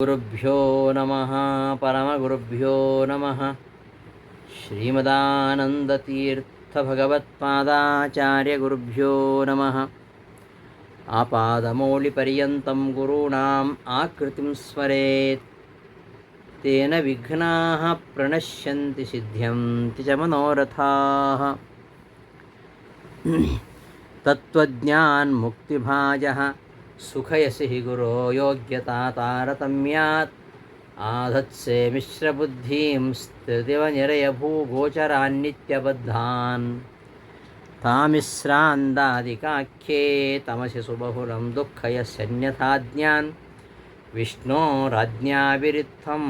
ಗುರುಭ್ಯೋ ನಮಃ ಪರಮಗುರುಭ್ಯೋ ನಮಃ. ಶ್ರೀಮದಾನಂದತೀರ್ಥಭಗವತ್ಪಾದಾಚಾರ್ಯಗುರುಭ್ಯೋ ನಮಃ. ಆಪಾದಮೌಳಿಪರ್ಯಂతం ಗುರುಣಾಂ ಆಕೃತಿಂ ಸ್ಮರೇತ್. ತೇನ ವಿಘ್ನಾಃ ಪ್ರಣಶ್ಯಂತಿ ಸಿದ್ಧ್ಯಂತಿ ಚ ಮನೋರಥಾಃ. ತತ್ವಜ್ಞಾನ್ ಮುಕ್ತಿಭಾಜಃ ಸುಖಯಸಿ ಗುರೋ ಯೋಗ್ಯತಾ ತಾರತಮ್ಯಾತ್. ಆಧತ್ಸೆ ಮಿಶ್ರಬುದ್ಧೀಂ ಸ್ಥಿತಿವ ನಿರಯಭೂಗೋಚರಾನ್ನಿತ್ಯಬದ್ಧಾನ್. ತಾಮಿಶ್ರಾಂದಾದಿಕಾಖ್ಯೇ ತಮಸಿ ಸುಬಹುಲಂ ದುಃಖಯಸ್ಯನ್ಯಥಾಜ್ಞಾನ್. ವಿಷ್ಣೋರಾಜ್ಞಾವಿರಿತ್ಥಂ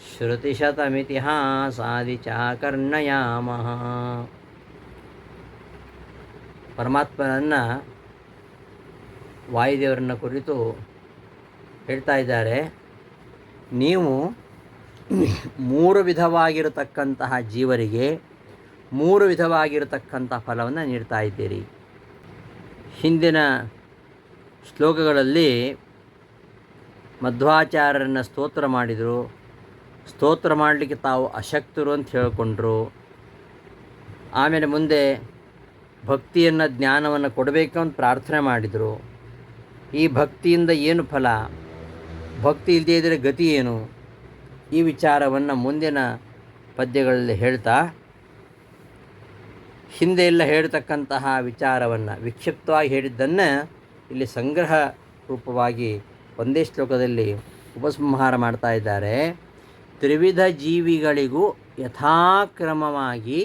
ಶ್ರುತಿಶತಮಿತಿಹಾಸಾದಿ ಚಾಕರ್ಣಯಾಮಃ. ಪರಮಾತ್ಮನನ್ನು ವಾಯುದೇವರನ್ನು ಕುರಿತು ಹೇಳ್ತಾ ಇದ್ದಾರೆ. ನೀವು ಮೂರು ವಿಧವಾಗಿರತಕ್ಕಂತಹ ಜೀವರಿಗೆ ಮೂರು ವಿಧವಾಗಿರತಕ್ಕಂಥ ಫಲವನ್ನು ನೀಡ್ತಾ ಇದ್ದೀರಿ. ಹಿಂದಿನ ಶ್ಲೋಕಗಳಲ್ಲಿ ಮಧ್ವಾಚಾರ್ಯರನ್ನು ಸ್ತೋತ್ರ ಮಾಡಿದರು. ಸ್ತೋತ್ರ ಮಾಡಲಿಕ್ಕೆ ತಾವು ಅಶಕ್ತರು ಅಂತ ಹೇಳಿಕೊಂಡ್ರು. ಆಮೇಲೆ ಮುಂದೆ ಭಕ್ತಿಯನ್ನು ಜ್ಞಾನವನ್ನು ಕೊಡಬೇಕು ಅಂತ ಪ್ರಾರ್ಥನೆ ಮಾಡಿದರು. ಈ ಭಕ್ತಿಯಿಂದ ಏನು ಫಲ, ಭಕ್ತಿ ಇಲ್ಲದೇ ಇದ್ದರೆ ಗತಿ ಏನು, ಈ ವಿಚಾರವನ್ನು ಮುಂದಿನ ಪದ್ಯಗಳಲ್ಲಿ ಹೇಳ್ತಾ ಹಿಂದೆ ಎಲ್ಲ ಹೇಳ್ತಕ್ಕಂತಹ ವಿಚಾರವನ್ನು ವಿಕ್ಷಿಪ್ತವಾಗಿ ಹೇಳಿದ್ದನ್ನು ಇಲ್ಲಿ ಸಂಗ್ರಹ ರೂಪವಾಗಿ ಒಂದೇ ಶ್ಲೋಕದಲ್ಲಿ ಉಪಸಂಹಾರ ಮಾಡ್ತಾ ಇದ್ದಾರೆ. ತ್ರಿವಿಧ ಜೀವಿಗಳಿಗೂ ಯಥಾಕ್ರಮವಾಗಿ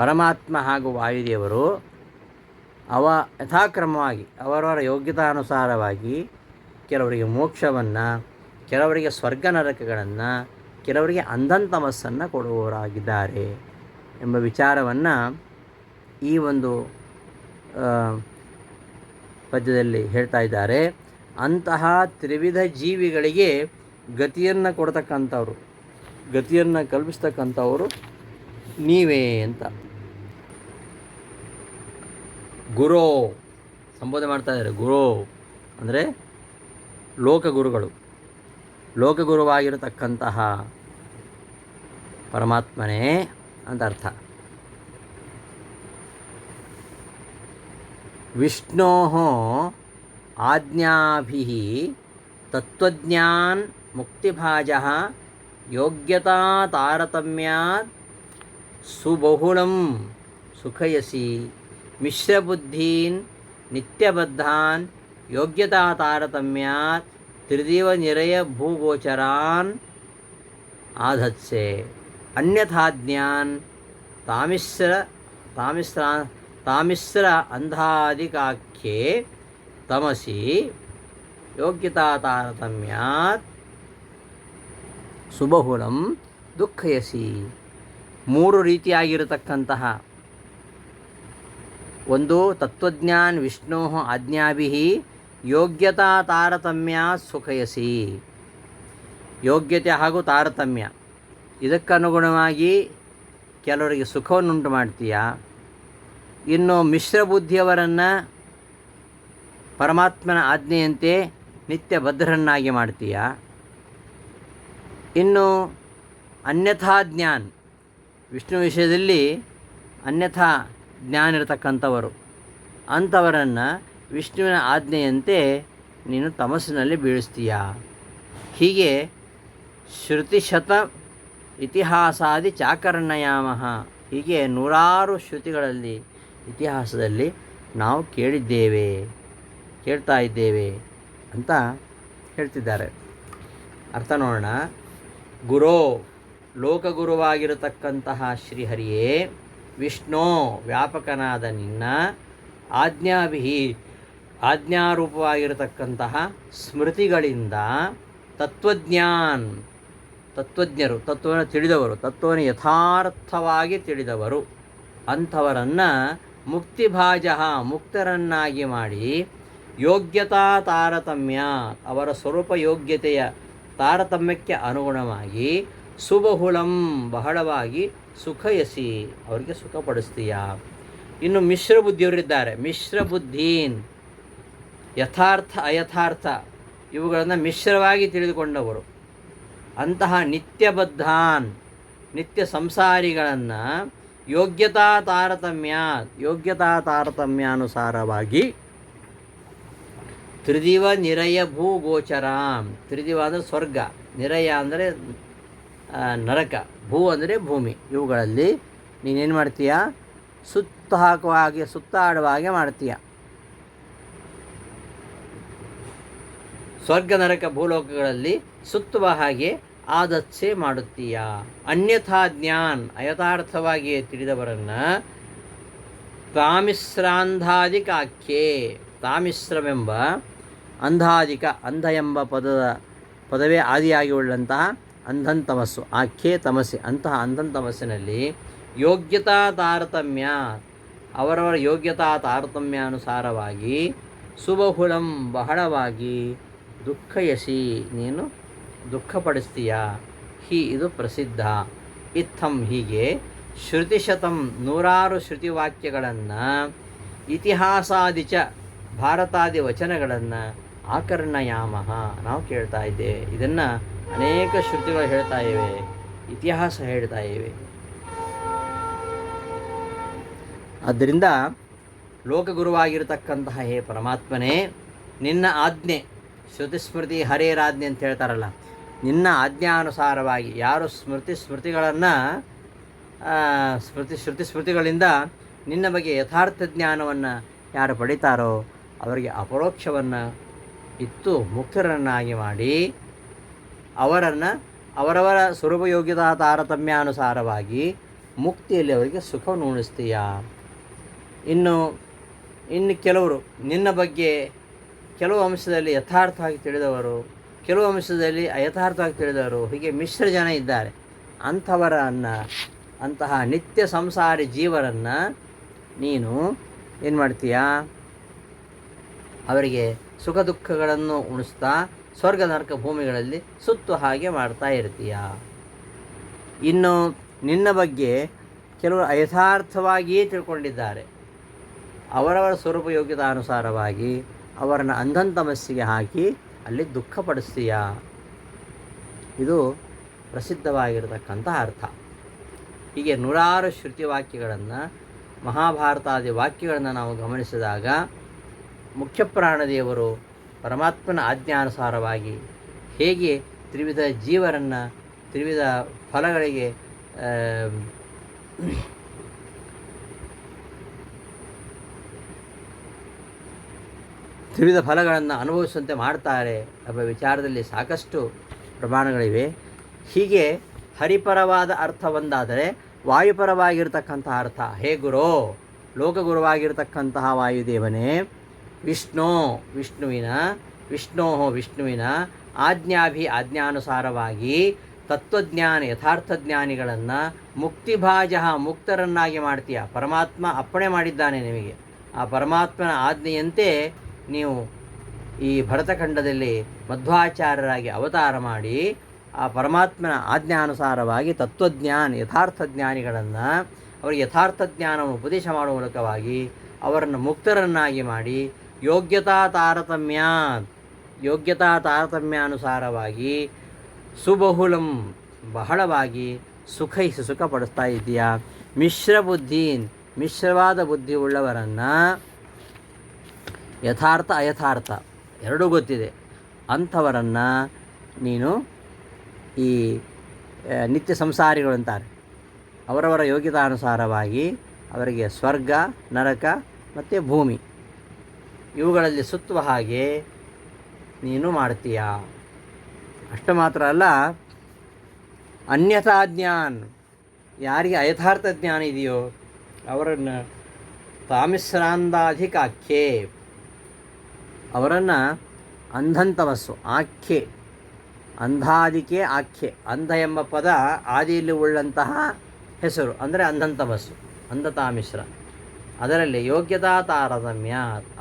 ಪರಮಾತ್ಮ ಹಾಗೂ ವಾಯುದೇವರು ಯಥಾಕ್ರಮವಾಗಿ ಅವರವರ ಯೋಗ್ಯತಾನುಸಾರವಾಗಿ ಕೆಲವರಿಗೆ ಮೋಕ್ಷವನ್ನು, ಕೆಲವರಿಗೆ ಸ್ವರ್ಗ ನರಕಗಳನ್ನು, ಕೆಲವರಿಗೆ ಅಂಧಂತಮಸ್ಸನ್ನು ಕೊಡುವವರಾಗಿದ್ದಾರೆ ಎಂಬ ವಿಚಾರವನ್ನು ಈ ಒಂದು ಪದ್ಯದಲ್ಲಿ ಹೇಳ್ತಾ ಇದ್ದಾರೆ. ಅಂತಹ ತ್ರಿವಿಧ ಜೀವಿಗಳಿಗೆ ಗತಿಯನ್ನು ಕೊಡ್ತಕ್ಕಂಥವ್ರು, ಗತಿಯನ್ನು ಕಲ್ಪಿಸ್ತಕ್ಕಂಥವರು ನೀವೇ ಅಂತ ಗುರೋ ಸಂಬೋಧನೆ ಮಾಡ್ತಾ ಇದ್ದಾರೆ. ಗುರೋ ಅಂದರೆ ಲೋಕಗುರುಗಳು, ಲೋಕಗುರುವಾಗಿರತಕ್ಕಂತಹ ಪರಮಾತ್ಮನೇ ಅಂತ ಅರ್ಥ. ವಿಷ್ಣೋ ಆಜ್ಞಾಭಿಃ ತತ್ವಜ್ಞಾನ್ ಮುಕ್ತಿಭಾಜಃ ಯೋಗ್ಯತಾ ತಾರತಮ್ಯಾತ್ ಸುಬಹುಳಂ ಸುಖಯಸಿ ಮಿಶ್ರಬುದ್ಧೀನ್ ನಿತ್ಯಬದ್ಧಾನ್ ಯೋಗ್ಯತಾ ತಾರತಮ್ಯಾತ್ ತ್ರಿದಿವ ನಿರಯ ಭೂಗೋಚರಾನ್ ಆಧತ್ಸೆ ಅನ್ಯಥಾಜ್ಞಾನ್ ತಾಮಿಶ್ರ ಅಂಧಾದಿಕಾಖ್ಯೆ ತಮಸಿ ಯೋಗ್ಯತಾ ತಾರತಮ್ಯಾತ್ ಸುಬಹುಳಂ ದುಃಖಯಸಿ. ಮೂರು ರೀತಿಯಾಗಿರತಕ್ಕಂತಹ ಒಂದು ತತ್ವಜ್ಞಾನ್ ವಿಷ್ಣೋ ಆಜ್ಞಾಭಿಃ ಯೋಗ್ಯತಾ ತಾರತಮ್ಯ ಸುಖಯಸಿ. ಯೋಗ್ಯತೆ ಹಾಗೂ ತಾರತಮ್ಯ ಇದಕ್ಕನುಗುಣವಾಗಿ ಕೆಲವರಿಗೆ ಸುಖವನ್ನುಂಟು ಮಾಡ್ತೀಯಾ. ಇನ್ನು ಮಿಶ್ರ ಬುದ್ಧಿಯವರನ್ನು ಪರಮಾತ್ಮನ ಆಜ್ಞೆಯಂತೆ ನಿತ್ಯ ಬದ್ಧರನ್ನಾಗಿ ಮಾಡ್ತೀಯಾ. ಇನ್ನು ಅನ್ಯಥಾ ಜ್ಞಾನ್, ವಿಷ್ಣು ವಿಷಯದಲ್ಲಿ ಅನ್ಯಥಾ ಜ್ಞಾನ ಇರತಕ್ಕಂಥವರು, ಅಂಥವರನ್ನು ವಿಷ್ಣುವಿನ ಆಜ್ಞೆಯಂತೆ ನೀನು ತಮಸ್ಸಿನಲ್ಲಿ ಬೀಳಿಸ್ತೀಯ. ಹೀಗೆ ಶ್ರುತಿಶತ ಇತಿಹಾಸಾದಿ ಚಾಕರ್ಣಯಾಮಃ, ಹೀಗೆ ನೂರಾರು ಶ್ರುತಿಗಳಲ್ಲಿ ಇತಿಹಾಸದಲ್ಲಿ ನಾವು ಕೇಳ್ತಾ ಇದ್ದೇವೆ ಅಂತ ಹೇಳ್ತಿದ್ದಾರೆ. ಅರ್ಥ ನೋಡೋಣ. ಗುರೋ ಲೋಕಗುರುವಾಗಿರತಕ್ಕಂತಹ ಶ್ರೀಹರಿಯೇ, ವಿಷ್ಣು ವ್ಯಾಪಕನಾದ ನಿನ್ನ, ಆಜ್ಞಾಭಿಹಿ ಆಜ್ಞಾರೂಪವಾಗಿರತಕ್ಕಂತಹ ಸ್ಮೃತಿಗಳಿಂದ ತತ್ವಜ್ಞರು ತತ್ವವನ್ನು ತಿಳಿದವರು, ತತ್ವವನ್ನು ಯಥಾರ್ಥವಾಗಿ ತಿಳಿದವರು ಅಂಥವರನ್ನು ಮುಕ್ತಿಭಾಜ ಮುಕ್ತರನ್ನಾಗಿ ಮಾಡಿ ಯೋಗ್ಯತಾ ತಾರತಮ್ಯ ಅವರ ಸ್ವರೂಪ ಯೋಗ್ಯತೆಯ ತಾರತಮ್ಯಕ್ಕೆ ಅನುಗುಣವಾಗಿ ಸುಬಹುಳಂ ಬಹಳವಾಗಿ ಸುಖಯಸಿ ಅವರಿಗೆ ಸುಖಪಡಿಸ್ತೀಯ. ಇನ್ನು ಮಿಶ್ರ ಬುದ್ಧಿಯವರಿದ್ದಾರೆ. ಮಿಶ್ರ ಬುದ್ಧೀನ್ ಯಥಾರ್ಥ ಅಯಥಾರ್ಥ ಇವುಗಳನ್ನು ಮಿಶ್ರವಾಗಿ ತಿಳಿದುಕೊಂಡವರು. ಅಂತಹ ನಿತ್ಯಬದ್ಧಾನ್ ನಿತ್ಯ ಸಂಸಾರಿಗಳನ್ನು ಯೋಗ್ಯತಾ ತಾರತಮ್ಯಾನುಸಾರವಾಗಿ ತ್ರಿದಿವ ನಿರಯ ಭೂಗೋಚರಾಂ. ತ್ರಿದಿವ ಅಂದರೆ ಸ್ವರ್ಗ, ನಿರಯ ಅಂದರೆ ನರಕ, ಭೂ ಅಂದರೆ ಭೂಮಿ. ಇವುಗಳಲ್ಲಿ ನೀನೇನು ಮಾಡ್ತೀಯ? ಸುತ್ತಾಡುವ ಹಾಗೆ ಮಾಡ್ತೀಯ. ಸ್ವರ್ಗ ನರಕ ಭೂಲೋಕಗಳಲ್ಲಿ ಸುತ್ತುವ ಹಾಗೆ ಆದತ್ಸೆ ಮಾಡುತ್ತೀಯ. ಅನ್ಯಥಾ ಜ್ಞಾನ್ ಅಯಥಾರ್ಥವಾಗಿ ತಿಳಿದವರನ್ನು ತಾಮಿಶ್ರಾಂಧಾಧಿಕಾಖ್ಯೆ, ತಾಮಿಶ್ರವೆಂಬ ಅಂಧಾಧಿಕ, ಅಂಧ ಎಂಬ ಪದವೇ ಆದಿಯಾಗಿ ಉಳ್ಳಂತಹ ಅಂಧನ್ ತಮಸ್ಸು, ಆಖ್ಯೆ ತಮಸ್ಸೆ, ಅಂತಹ ಅಂಧನ್ ತಮಸ್ಸಿನಲ್ಲಿ ಯೋಗ್ಯತಾ ತಾರತಮ್ಯ, ಅವರವರ ಯೋಗ್ಯತಾ ತಾರತಮ್ಯಾನುಸಾರವಾಗಿ ಸುಬಹುಳಂ ಬಹಳವಾಗಿ ದುಃಖಯಸಿ ನೀನು ದುಃಖಪಡಿಸ್ತೀಯ. ಇದು ಪ್ರಸಿದ್ಧ. ಇತ್ತಂ ಹೀಗೆ ಶ್ರುತಿಶತಂ ನೂರಾರು ಶ್ರುತಿವಾಕ್ಯಗಳನ್ನು ಇತಿಹಾಸಾದಿಚ ಭಾರತಾದಿ ವಚನಗಳನ್ನು ಆಕರ್ಣಯಾಮಃ ನಾವು ಕೇಳ್ತಾ ಇದ್ದೇವೆ. ಇದನ್ನು ಅನೇಕ ಶ್ರುತಿಗಳು ಹೇಳ್ತಾ ಇವೆ, ಇತಿಹಾಸ ಹೇಳ್ತಾ ಇವೆ. ಆದ್ದರಿಂದ ಲೋಕಗುರುವಾಗಿರತಕ್ಕಂತಹ ಹೇ ಪರಮಾತ್ಮನೇ, ನಿನ್ನ ಆಜ್ಞೆ, ಶ್ರುತಿಸ್ಮೃತಿ ಹರೇರಾಜ್ಞೆ ಅಂತ ಹೇಳ್ತಾರಲ್ಲ, ನಿನ್ನ ಆಜ್ಞಾನುಸಾರವಾಗಿ ಯಾರು ಸ್ಮೃತಿಗಳನ್ನು ಸ್ಮೃತಿಗಳಿಂದ ನಿನ್ನ ಬಗ್ಗೆ ಯಥಾರ್ಥ ಜ್ಞಾನವನ್ನು ಯಾರು ಪಡಿತಾರೋ ಅವರಿಗೆ ಅಪರೋಕ್ಷವನ್ನು ಇತ್ತು ಮುಕ್ತರನ್ನಾಗಿ ಮಾಡಿ ಅವರನ್ನು ಅವರವರ ಸ್ವರೂಪಯೋಗ್ಯತಾ ತಾರತಮ್ಯಾನುಸಾರವಾಗಿ ಮುಕ್ತಿಯಲ್ಲಿ ಅವರಿಗೆ ಸುಖವನ್ನು ಉಣಿಸ್ತೀಯ. ಇನ್ನು ಕೆಲವರು ನಿನ್ನ ಬಗ್ಗೆ ಕೆಲವು ಅಂಶದಲ್ಲಿ ಯಥಾರ್ಥವಾಗಿ ತಿಳಿದವರು, ಕೆಲವು ಅಂಶದಲ್ಲಿ ಅಯಥಾರ್ಥವಾಗಿ ತಿಳಿದವರು, ಹೀಗೆ ಮಿಶ್ರ ಜನ ಇದ್ದಾರೆ. ಅಂತಹ ನಿತ್ಯ ಸಂಸಾರಿ ಜೀವರನ್ನು ನೀನು ಏನು ಮಾಡ್ತೀಯ? ಅವರಿಗೆ ಸುಖ ದುಃಖಗಳನ್ನು ಉಣಿಸ್ತಾ ಸ್ವರ್ಗ ನರಕ ಭೂಮಿಗಳಲ್ಲಿ ಸುತ್ತು ಹಾಗೆ ಮಾಡ್ತಾ ಇರ್ತೀಯ. ಇನ್ನು ನಿನ್ನ ಬಗ್ಗೆ ಕೆಲವರು ಅಯಥಾರ್ಥವಾಗಿಯೇ ತಿಳ್ಕೊಂಡಿದ್ದಾರೆ, ಅವರವರ ಸ್ವರೂಪ ಯೋಗ್ಯತಾನುಸಾರವಾಗಿ ಅವರನ್ನು ಅಂಧನ್ ತಮಸ್ಸಿಗೆ ಹಾಕಿ ಅಲ್ಲಿ ದುಃಖಪಡಿಸ್ತೀಯ. ಇದು ಪ್ರಸಿದ್ಧವಾಗಿರತಕ್ಕಂಥ ಅರ್ಥ. ಹೀಗೆ ನೂರಾರು ಶ್ರುತಿವಾಕ್ಯಗಳನ್ನು, ಮಹಾಭಾರತಾದಿ ವಾಕ್ಯಗಳನ್ನು ನಾವು ಗಮನಿಸಿದಾಗ ಮುಖ್ಯ ಪ್ರಾಣದೇವರು ಪರಮಾತ್ಮನ ಆಜ್ಞಾನುಸಾರವಾಗಿ ಹೇಗೆ ತ್ರಿವಿಧ ಜೀವರನ್ನು ತ್ರಿವಿಧ ಫಲಗಳಿಗೆ ತ್ರಿವಿಧ ಫಲಗಳನ್ನು ಅನುಭವಿಸುವಂತೆ ಮಾಡ್ತಾರೆ ಎಂಬ ವಿಚಾರದಲ್ಲಿ ಸಾಕಷ್ಟು ಪ್ರಮಾಣಗಳಿವೆ. ಹೀಗೆ ಹರಿಪರವಾದ ಅರ್ಥ ಒಂದಾದರೆ ವಾಯುಪರವಾಗಿರ್ತಕ್ಕಂತಹ ಅರ್ಥ, ಹೇ ಗುರೋ, ಲೋಕಗುರುವಾಗಿರ್ತಕ್ಕಂತಹ ವಾಯುದೇವನೇ, ವಿಷ್ಣುವಿನ ಆಜ್ಞಾನುಸಾರವಾಗಿ ತತ್ವಜ್ಞಾನ ಯಥಾರ್ಥ ಜ್ಞಾನಿಗಳನ್ನು ಮುಕ್ತರನ್ನಾಗಿ ಮಾಡ್ತೀಯ. ಪರಮಾತ್ಮ ಅಪ್ಪಣೆ ಮಾಡಿದ್ದಾನೆ ನಿಮಗೆ. ಆ ಪರಮಾತ್ಮನ ಆಜ್ಞೆಯಂತೆ ನೀವು ಈ ಭರತಖಂಡದಲ್ಲಿ ಮಧ್ವಾಚಾರ್ಯರಾಗಿ ಅವತಾರ ಮಾಡಿ ಆ ಪರಮಾತ್ಮನ ಆಜ್ಞಾನುಸಾರವಾಗಿ ಯಥಾರ್ಥ ಜ್ಞಾನಿಗಳನ್ನು ಅವರಿಗೆ ಯಥಾರ್ಥ ಜ್ಞಾನವನ್ನು ಉಪದೇಶ ಮಾಡುವ ಮೂಲಕವಾಗಿ ಅವರನ್ನು ಮುಕ್ತರನ್ನಾಗಿ ಮಾಡಿ ಯೋಗ್ಯತಾ ತಾರತಮ್ಯಾನುಸಾರವಾಗಿ ಸುಬಹುಳಂ ಬಹಳವಾಗಿ ಸುಖಪಡಿಸ್ತಾ ಇದೆಯಾ. ಮಿಶ್ರವಾದ ಬುದ್ಧಿ ಉಳ್ಳವರನ್ನು ಯಥಾರ್ಥ ಅಯಥಾರ್ಥ ಎರಡೂ ಗೊತ್ತಿದೆ ಅಂಥವರನ್ನು ನೀನು ಈ ನಿತ್ಯ ಸಂಸಾರಿಗಳು ಅಂತಾರೆ. ಅವರವರ ಯೋಗ್ಯತಾನುಸಾರವಾಗಿ ಅವರಿಗೆ ಸ್ವರ್ಗ ನರಕ ಮತ್ತು ಭೂಮಿ ಇವುಗಳಲ್ಲಿ ಸುತ್ತುವ ಹಾಗೆ ನೀನು ಮಾಡ್ತೀಯ. ಅಷ್ಟು ಮಾತ್ರ ಅಲ್ಲ, ಅನ್ಯಥಾ ಜ್ಞಾನ್, ಯಾರಿಗೆ ಅಯಥಾರ್ಥ ಜ್ಞಾನ ಇದೆಯೋ ಅವರನ್ನು ತಾಮಿಶ್ರಾಂಧಾಧಿಕಾಖ್ಯೆ, ಅವರನ್ನು ಅಂಧಂತಮಸ್ಸು, ಆಖ್ಯೆ, ಅಂಧಾದಿಕೆ ಆಖ್ಯೆ, ಅಂಧ ಎಂಬ ಪದ ಆದಿಯಲ್ಲಿ ಉಳ್ಳಂತಹ ಹೆಸರು ಅಂದರೆ ಅಂಧಂತಮಸ್ಸು, ಅಂಧತಾಮಿಶ್ರ. ಅದರಲ್ಲಿ ಯೋಗ್ಯತಾ ತಾರತಮ್ಯ,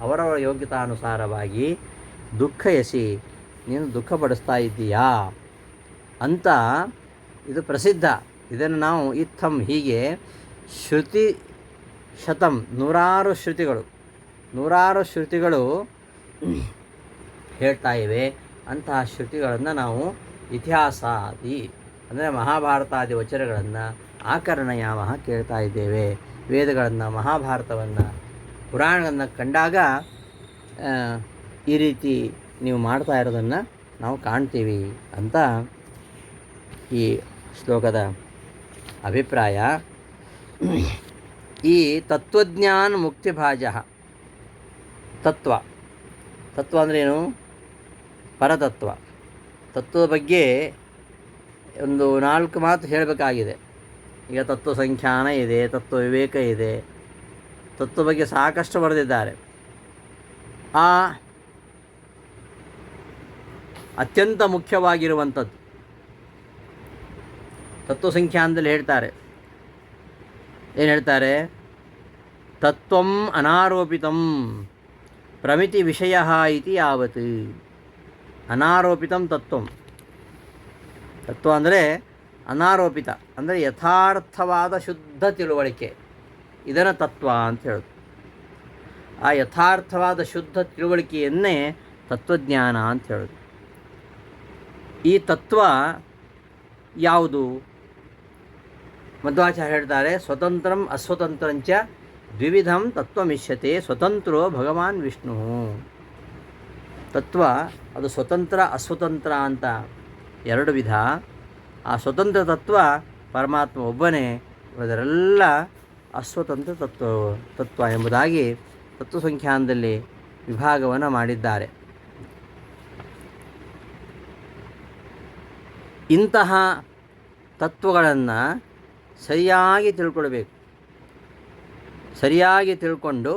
ಅವರವರ ಯೋಗ್ಯತಾನುಸಾರವಾಗಿ ದುಃಖಯಸಿ ನೀನು ದುಃಖಪಡಿಸ್ತಾ ಇದ್ದೀಯಾ ಅಂತ ಇದು ಪ್ರಸಿದ್ಧ. ಇದನ್ನು ನಾವು ಇತ್ತಂ ಹೀಗೆ ನೂರಾರು ಶ್ರುತಿಗಳು ಹೇಳ್ತಾ ಇವೆ. ಅಂತಹ ಶ್ರುತಿಗಳನ್ನು ನಾವು ಇತಿಹಾಸಾದಿ ಅಂದರೆ ಮಹಾಭಾರತಾದಿ ವಚನಗಳನ್ನು ಆಕರ್ಣಯಾಮಃ ಕೇಳ್ತಾ ಇದ್ದೇವೆ. ವೇದಗಳನ್ನು, ಮಹಾಭಾರತವನ್ನು, ಪುರಾಣಗಳನ್ನು ಕಂಡಾಗ ಈ ರೀತಿ ನೀವು ಮಾಡ್ತಾ ಇರೋದನ್ನು ನಾವು ಕಾಣ್ತೀವಿ ಅಂತ ಈ ಶ್ಲೋಕದ ಅಭಿಪ್ರಾಯ. ಈ ತತ್ವಜ್ಞಾನ ಮುಕ್ತಿಭಾಜ ತತ್ವ ಅಂದ್ರೇನು? ಪರತತ್ವ. ತತ್ವದ ಬಗ್ಗೆ ಒಂದು 4 ಮಾತು ಹೇಳಬೇಕಾಗಿದೆ. ಈಗ ತತ್ವ ಸಂಖ್ಯಾನ ಇದೆ, ತತ್ವ ವಿವೇಕ ಇದೆ, ತತ್ವ ಬಗ್ಗೆ ಸಾಕಷ್ಟು ಬರೆದಿದ್ದಾರೆ. ಆ ಅತ್ಯಂತ ಮುಖ್ಯವಾಗಿರುವಂಥದ್ದು ತತ್ವ ಸಂಖ್ಯಾನದಲ್ಲಿ ಹೇಳ್ತಾರೆ. ಏನು ಹೇಳ್ತಾರೆ? ತತ್ವಂ ಅನಾರೋಪಿತಂ ಪ್ರಮಿತಿ ವಿಷಯ ಇತಿ ಯಾವತ್. ಅನಾರೋಪಿತಂ ತತ್ವಂ. ತತ್ವ ಅಂದರೆ ಅನಾರೋಪಿತ, ಅಂದರೆ ಯಥಾರ್ಥವಾದ ಶುದ್ಧ ತಿಳುವಳಿಕೆ, ಇದನ್ನು ತತ್ವ ಅಂತ ಹೇಳೋದು. ಆ ಯಥಾರ್ಥವಾದ ಶುದ್ಧ ತಿಳುವಳಿಕೆಯನ್ನೇ ತತ್ವಜ್ಞಾನ ಅಂತ ಹೇಳೋದು. ಈ ತತ್ವ ಯಾವುದು? ಮಧ್ವಾಚಾರ್ಯ ಹೇಳ್ತಾರೆ, ಸ್ವತಂತ್ರಂ ಅಸ್ವತಂತ್ರಂಚ ದ್ವಿವಿಧಂ ತತ್ವಮಿಷ್ಯತೆ ಸ್ವತಂತ್ರೋ ಭಗವಾನ್ ವಿಷ್ಣು. ತತ್ವ ಅದು ಸ್ವತಂತ್ರ ಅಸ್ವತಂತ್ರ ಅಂತ 2 ವಿಧ. ಆ ಸ್ವತಂತ್ರ ತತ್ವ ಪರಮಾತ್ಮ ಒಬ್ಬನೇ, ಅದರೆಲ್ಲ ಅಸ್ವತಂತ್ರ ತತ್ವ ಎಂಬುದಾಗಿ ತತ್ವ ಸಂಖ್ಯಾನದಲ್ಲಿ ವಿಭಾಗವನ್ನು ಮಾಡಿದ್ದಾರೆ. ಇಂತಹ ತತ್ವಗಳನ್ನು ಸರಿಯಾಗಿ ತಿಳ್ಕೊಳ್ಬೇಕು. ಸರಿಯಾಗಿ ತಿಳ್ಕೊಂಡು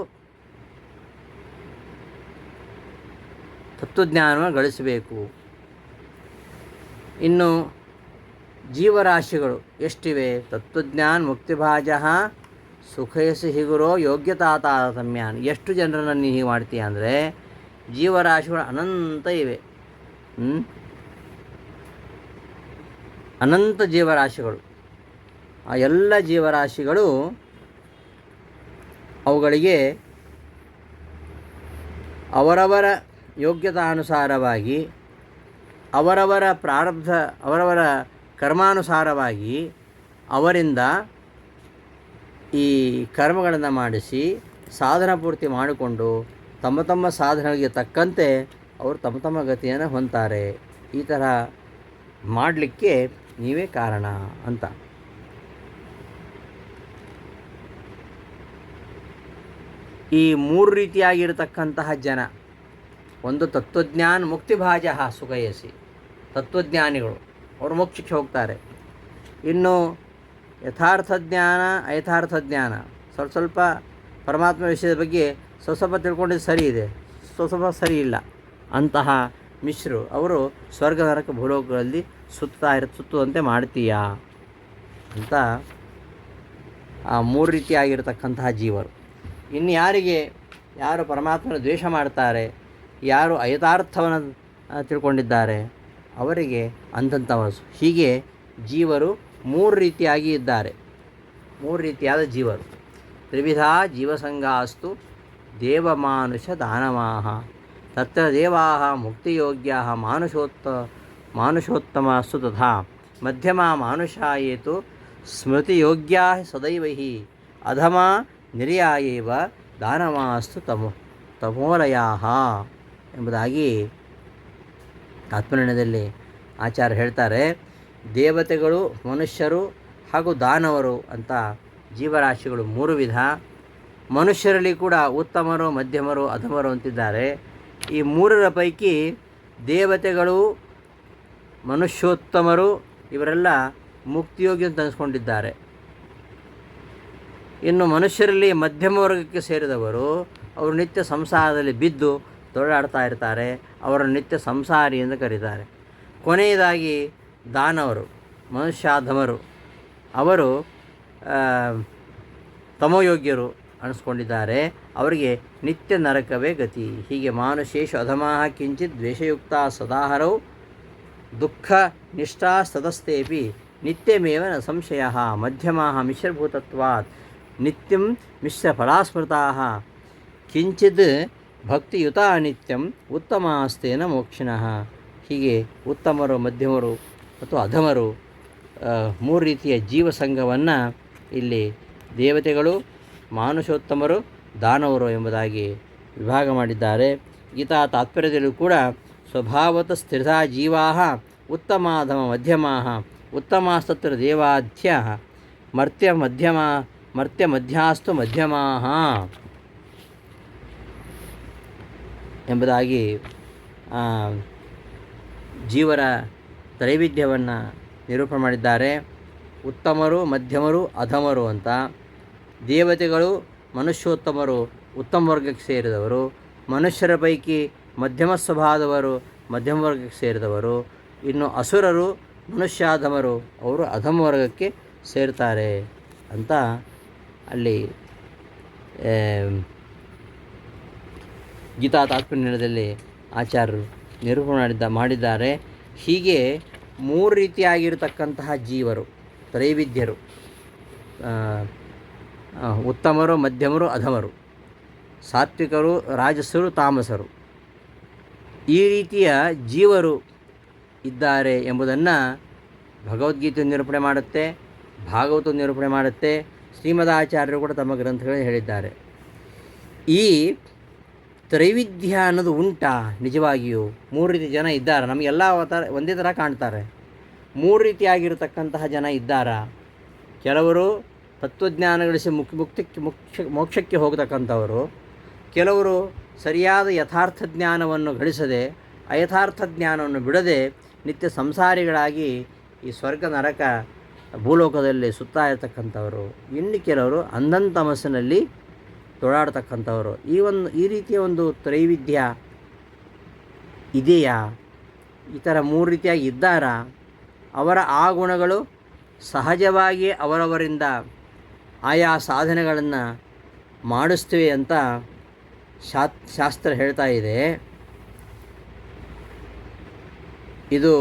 ತತ್ವಜ್ಞಾನವನ್ನು ಗಳಿಸಬೇಕು. ಇನ್ನು ಜೀವರಾಶಿಗಳು ಎಷ್ಟಿವೆ? ತತ್ವಜ್ಞಾನ ಮುಕ್ತಿಭಾಜ ಸುಖಯಸಿ ಹಿಗುರೋ ಯೋಗ್ಯತಾ ತಾರತಮ್ಯಾನ್. ಎಷ್ಟು ಜನರನ್ನು ನೀವು ಹೀಗೆ ಮಾಡ್ತೀಯ ಅಂದರೆ ಜೀವರಾಶಿಗಳು ಅನಂತ ಇವೆ. ಅನಂತ ಜೀವರಾಶಿಗಳು. ಆ ಎಲ್ಲ ಜೀವರಾಶಿಗಳು ಅವುಗಳಿಗೆ ಅವರವರ ಯೋಗ್ಯತಾನುಸಾರವಾಗಿ, ಅವರವರ ಪ್ರಾರಬ್ಧ, ಅವರವರ ಕರ್ಮಾನುಸಾರವಾಗಿ ಅವರಿಂದ ಈ ಕರ್ಮಗಳನ್ನು ಮಾಡಿಸಿ ಸಾಧನ ಪೂರ್ತಿ ಮಾಡಿಕೊಂಡು ತಮ್ಮ ತಮ್ಮ ಸಾಧನೆಗಳಿಗೆ ತಕ್ಕಂತೆ ಅವರು ತಮ್ಮ ತಮ್ಮ ಗತಿಯನ್ನು ಹೊಂತಾರೆ. ಈ ಥರ ಮಾಡಲಿಕ್ಕೆ ನೀವೇ ಕಾರಣ ಅಂತ. ಈ 3 ರೀತಿಯಾಗಿರತಕ್ಕಂತಹ ಜನ, ಒಂದು ತತ್ವಜ್ಞಾನ ಮುಕ್ತಿಭಾಜ ಸುಖಯಸಿ, ತತ್ವಜ್ಞಾನಿಗಳು, ಅವರು ಮೋಕ್ಷಕ್ಕೆ ಹೋಗ್ತಾರೆ. ಇನ್ನು ಯಥಾರ್ಥ ಜ್ಞಾನ, ಅಯಥಾರ್ಥ ಜ್ಞಾನ, ಸ್ವಲ್ಪ ಪರಮಾತ್ಮ ವಿಷಯದ ಬಗ್ಗೆ ಸ್ವಲ್ಪ ತಿಳ್ಕೊಂಡಿದ್ದು ಸರಿ ಇದೆ, ಸ್ವಲ್ಪ ಸರಿ ಇಲ್ಲ ಅಂತಹ ಮಿಶ್ರು ಅವರು ಸ್ವರ್ಗ ನರಕ ಭೂಲೋಕಗಳಲ್ಲಿ ಸುತ್ತುವಂತೆ ಮಾಡ್ತೀಯಾ ಅಂತ ಆ 3 ರೀತಿಯಾಗಿರತಕ್ಕಂತಹ ಜೀವರು. ಇನ್ನು ಯಾರು ಪರಮಾತ್ಮನ ದ್ವೇಷ ಮಾಡ್ತಾರೆ, ಯಾರು ಅಯಥಾರ್ಥವನ್ನು ತಿಳ್ಕೊಂಡಿದ್ದಾರೆ ಅವರಿಗೆ ಅಂತಂತವಸು. ಹೀಗೆ ಜೀವರು 3 ರೀತಿಯಾಗಿ ಇದ್ದಾರೆ. 3 ರೀತಿಯಾದ ಜೀವರು. ತ್ರಿವಿಧ ಜೀವಸಂಗಾಸ್ತು ದೇವಮಾನುಷ ದಾನವಾಹ ತತ್ರ ದೇವಾಹ ಮುಕ್ತಿಯೋಗ್ಯಾಹ ಮಾನುಷೋತ್ತಮಾಸ್ತು ತಥಾ ಮಧ್ಯಮ ಮಾನುಷಾಯೇತು ಸ್ಮೃತಿಯೋಗ್ಯಾ ಸದೈವಹಿ ಅಧಮಾ ನಿರ್ಯಾಯೇವ ದಾನವಾಸ್ತು ತಮೋಲಯಾಹ ಎಂಬುದಾಗಿ ಆತ್ಮನಿರ್ಣಯದಲ್ಲಿ ಆಚಾರ್ಯ ಹೇಳ್ತಾರೆ. ದೇವತೆಗಳು, ಮನುಷ್ಯರು ಹಾಗೂ ದಾನವರು ಅಂತ ಜೀವರಾಶಿಗಳು 3 ವಿಧ. ಮನುಷ್ಯರಲ್ಲಿ ಕೂಡ ಉತ್ತಮರು, ಮಧ್ಯಮರು, ಅಧಮರು ಅಂತಿದ್ದಾರೆ. ಈ 3ರ ಪೈಕಿ ದೇವತೆಗಳು, ಮನುಷ್ಯೋತ್ತಮರು ಇವರೆಲ್ಲ ಮುಕ್ತಿಯೋಗಿ ಅಂತ ಅನಿಸ್ಕೊಂಡಿದ್ದಾರೆ. ಇನ್ನು ಮನುಷ್ಯರಲ್ಲಿ ಮಧ್ಯಮ ವರ್ಗಕ್ಕೆ ಸೇರಿದವರು ಅವರು ನಿತ್ಯ ಸಂಸಾರದಲ್ಲಿ ಬಿದ್ದು ತೊಳಾಡ್ತಾ ಇರ್ತಾರೆ. ಅವರನ್ನು ನಿತ್ಯ ಸಂಸಾರಿ ಎಂದು ಕರೀತಾರೆ. ಕೊನೆಯದಾಗಿ ದಾನವರು, ಮನುಷ್ಯಾಧಮರು, ಅವರು ತಮೋಯೋಗ್ಯರು ಅನಿಸ್ಕೊಂಡಿದ್ದಾರೆ. ಅವರಿಗೆ ನಿತ್ಯ ನರಕವೇ ಗತಿ. ಹೀಗೆ ಮಾನುಷೇಷು ಅಧಮಾಃ ಕಿಂಚಿತ್ ದ್ವೇಷಯುಕ್ತ ಸದಾಹರೌ ದುಃಖ ನಿಷ್ಠಾ ಸದಸ್ತೇಪಿ ನಿತ್ಯಮೇವ ನ ಸಂಶಯಃ ಮಧ್ಯಮಾಃ ಮಿಶ್ರಭೂತತ್ವಾತ್ ನಿತ್ಯಂ ಮಿಶ್ರಫಲಾಸ್ಮೃತಾಃ ಕಿಂಚಿದ್ ಭಕ್ತಿಯುತಾ ನಿತ್ಯಂ ಉತ್ತಮಾಸ್ತೇನ ಮೋಕ್ಷಿಣಃ. ಹೀಗೆ ಉತ್ತಮರು, ಮಧ್ಯಮರು ಮತ್ತು ಅಧಮರು ಮೂರು ರೀತಿಯ ಜೀವ ಸಂಘವನ್ನು ಇಲ್ಲಿ ದೇವತೆಗಳು, ಮಾನುಷೋತ್ತಮರು, ದಾನವರು ಎಂಬುದಾಗಿ ವಿಭಾಗ ಮಾಡಿದ್ದಾರೆ. ಗೀತಾ ತಾತ್ಪರ್ಯದಲ್ಲೂ ಕೂಡ ಸ್ವಭಾವತ ಸ್ಥಿರತಾ ಜೀವಾ ಉತ್ತಮಾಧಮ ಮಧ್ಯಮಾ ಉತ್ತಮಾಸ್ತತ್ರ ದೇವಾಧ್ಯ ಮರ್ತ್ಯ ಮಧ್ಯಾಸ್ತು ಮಧ್ಯಮಾ ಎಂಬುದಾಗಿ ಜೀವರ ತ್ರೈವಿಧ್ಯವನ್ನು ನಿರೂಪಣೆ ಮಾಡಿದ್ದಾರೆ. ಉತ್ತಮರು, ಮಧ್ಯಮರು, ಅಧಮರು ಅಂತ. ದೇವತೆಗಳು, ಮನುಷ್ಯೋತ್ತಮರು ಉತ್ತಮ ವರ್ಗಕ್ಕೆ ಸೇರಿದವರು, ಮನುಷ್ಯರ ಪೈಕಿ ಮಧ್ಯಮ ಸ್ವಭಾವದವರು ಮಧ್ಯಮ ವರ್ಗಕ್ಕೆ ಸೇರಿದವರು, ಇನ್ನು ಅಸುರರು, ಮನುಷ್ಯಾಧಮರು ಅವರು ಅಧಮ ವರ್ಗಕ್ಕೆ ಸೇರ್ತಾರೆ ಅಂತ ಅಲ್ಲಿ ಗೀತಾ ತಾತ್ಪರ್ಯದಲ್ಲಿ ಆಚಾರ್ಯರು ನಿರೂಪಣೆ ಮಾಡಿದ್ದಾರೆ. ಹೀಗೆ ಮೂರು ರೀತಿಯಾಗಿರತಕ್ಕಂತಹ ಜೀವರು, ತ್ರೈವಿಧ್ಯರು, ಉತ್ತಮರು, ಮಧ್ಯಮರು, ಅಧಮರು, ಸಾತ್ವಿಕರು, ರಾಜಸರು, ತಾಮಸರು, ಈ ರೀತಿಯ ಜೀವರು ಇದ್ದಾರೆ ಎಂಬುದನ್ನು ಭಗವದ್ಗೀತೆ ನಿರೂಪಣೆ ಮಾಡುತ್ತೆ, ಭಾಗವತ ನಿರೂಪಣೆ ಮಾಡುತ್ತೆ, ಶ್ರೀಮದಾಚಾರ್ಯರು ಕೂಡ ತಮ್ಮ ಗ್ರಂಥಗಳಲ್ಲಿ ಹೇಳಿದ್ದಾರೆ. ಈ ತ್ರೈವಿಧ್ಯ ಅನ್ನೋದು ಉಂಟಾ? ನಿಜವಾಗಿಯೂ ಮೂರು ರೀತಿ ಜನ ಇದ್ದಾರೆ. ನಮಗೆಲ್ಲ ಒಂದೇ ಥರ ಕಾಣ್ತಾರೆ. ಮೂರು ರೀತಿಯಾಗಿರತಕ್ಕಂತಹ ಜನ ಇದ್ದಾರಾ? ಕೆಲವರು ತತ್ವಜ್ಞಾನ ಗಳಿಸಿ ಮೋಕ್ಷಕ್ಕೆ ಹೋಗತಕ್ಕಂಥವರು, ಕೆಲವರು ಸರಿಯಾದ ಯಥಾರ್ಥ ಜ್ಞಾನವನ್ನು ಗಳಿಸದೆ ಅಯಥಾರ್ಥ ಜ್ಞಾನವನ್ನು ಬಿಡದೆ ನಿತ್ಯ ಸಂಸಾರಿಗಳಾಗಿ ಈ ಸ್ವರ್ಗ ನರಕ ಭೂಲೋಕದಲ್ಲಿ ಸುತ್ತಾ ಇರತಕ್ಕಂಥವರು, ಇನ್ನು ಕೆಲವರು ಅಂಧಂತಮಸ್ಸಿನಲ್ಲಿ ತೊಡಾಡ್ತಕ್ಕಂಥವರು. ಈ ರೀತಿಯ ಒಂದು ತ್ರೈವಿಧ್ಯ ಇದೆಯಾ? ಈ ಥರ ಮೂರು ರೀತಿಯಾಗಿ ಇದ್ದಾರಾ? ಅವರ ಆ ಗುಣಗಳು ಸಹಜವಾಗಿ ಅವರವರಿಂದ ಆಯಾ ಸಾಧನೆಗಳನ್ನು ಮಾಡಿಸ್ತೀವಿ ಅಂತ ಶಾಸ್ತ್ರ ಹೇಳ್ತಾ ಇದೆ. ಇದು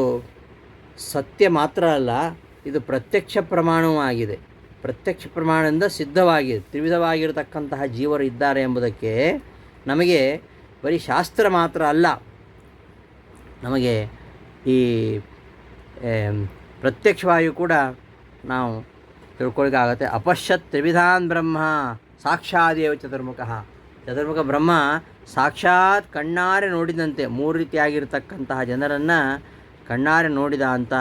ಸತ್ಯ ಮಾತ್ರ ಅಲ್ಲ, ಇದು ಪ್ರತ್ಯಕ್ಷ ಪ್ರಮಾಣವೂ ಆಗಿದೆ. ಪ್ರತ್ಯಕ್ಷ ಪ್ರಮಾಣದಿಂದ ಸಿದ್ಧವಾಗಿದೆ. ತ್ರಿವಿಧವಾಗಿರತಕ್ಕಂತಹ ಜೀವರು ಇದ್ದಾರೆ ಎಂಬುದಕ್ಕೆ ನಮಗೆ ಬರೀ ಶಾಸ್ತ್ರ ಮಾತ್ರ ಅಲ್ಲ, ನಮಗೆ ಈ ಪ್ರತ್ಯಕ್ಷವಾಗಿಯೂ ಕೂಡ ನಾವು ತಿಳ್ಕೊಳ್ಳಿಕ್ಕಾಗತ್ತೆ. ಅಪಶ್ಯತ್ ತ್ರಿವಿಧಾನ್ ಬ್ರಹ್ಮ ಸಾಕ್ಷಾದೇವ ಚತುರ್ಮುಖ ಬ್ರಹ್ಮ ಸಾಕ್ಷಾತ್ ಕಣ್ಣಾರೆ ನೋಡಿದಂತೆ ಮೂರು ರೀತಿಯಾಗಿರ್ತಕ್ಕಂತಹ ಜನರನ್ನು ಕಣ್ಣಾರೆ ನೋಡಿದ ಅಂತ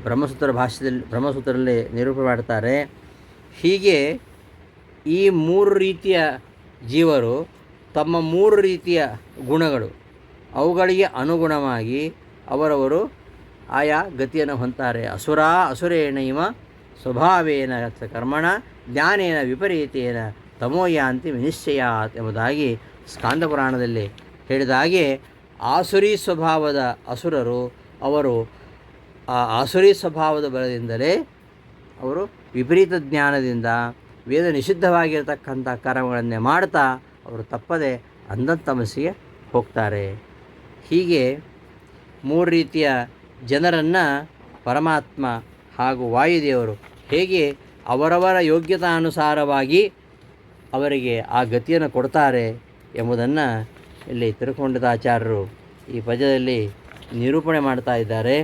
ಬ್ರಹ್ಮಸೂತ್ರದಲ್ಲಿ ನಿರೂಪಣೆ ಮಾಡ್ತಾರೆ. ಹೀಗೆ ಈ ಮೂರು ರೀತಿಯ ಜೀವರು ತಮ್ಮ ಮೂರು ರೀತಿಯ ಗುಣಗಳು, ಅವುಗಳಿಗೆ ಅನುಗುಣವಾಗಿ ಅವರವರು ಆಯಾ ಗತಿಯನ್ನು ಹೊಂತಾರೆ. ಅಸುರೇಣ ಇವ ಸ್ವಭಾವೇನ ಕರ್ಮಣ ಜ್ಞಾನೇನ ವಿಪರೀತೇನ ತಮೋಯಾಂತಿ ವಿನಿಶ್ಚಯಾತ್ ಎಂಬುದಾಗಿ ಸ್ಕಾಂದಪುರಾಣದಲ್ಲಿ ಹೇಳಿದ ಹಾಗೆ ಆಸುರಿ ಸ್ವಭಾವದ ಅಸುರರು ಅವರು ಆ ಆಸುರಿ ಸ್ವಭಾವದ ಬಲದಿಂದಲೇ ಅವರು ವಿಪರೀತ ಜ್ಞಾನದಿಂದ ವೇದ ನಿಷಿದ್ಧವಾಗಿರತಕ್ಕಂಥ ಕರ್ಮಗಳನ್ನೇ ಮಾಡ್ತಾ ಅವರು ತಪ್ಪದೆ ಅಂಧತಮಸ್ಸಿಗೆ ಹೋಗ್ತಾರೆ. ಹೀಗೆ ಮೂರು ರೀತಿಯ ಜನರನ್ನು ಪರಮಾತ್ಮ ಹಾಗೂ ವಾಯುದೇವರು ಹೇಗೆ ಅವರವರ ಯೋಗ್ಯತಾನುಸಾರವಾಗಿ ಅವರಿಗೆ ಆ ಗತಿಯನ್ನು ಕೊಡ್ತಾರೆ ಎಂಬುದನ್ನು ಇಲ್ಲಿ ತಿರುಕೊಂಡದಾಚಾರ್ಯರು ಈ ಪದ್ಯದಲ್ಲಿ ನಿರೂಪಣೆ ಮಾಡ್ತಾ ಇದ್ದಾರೆ.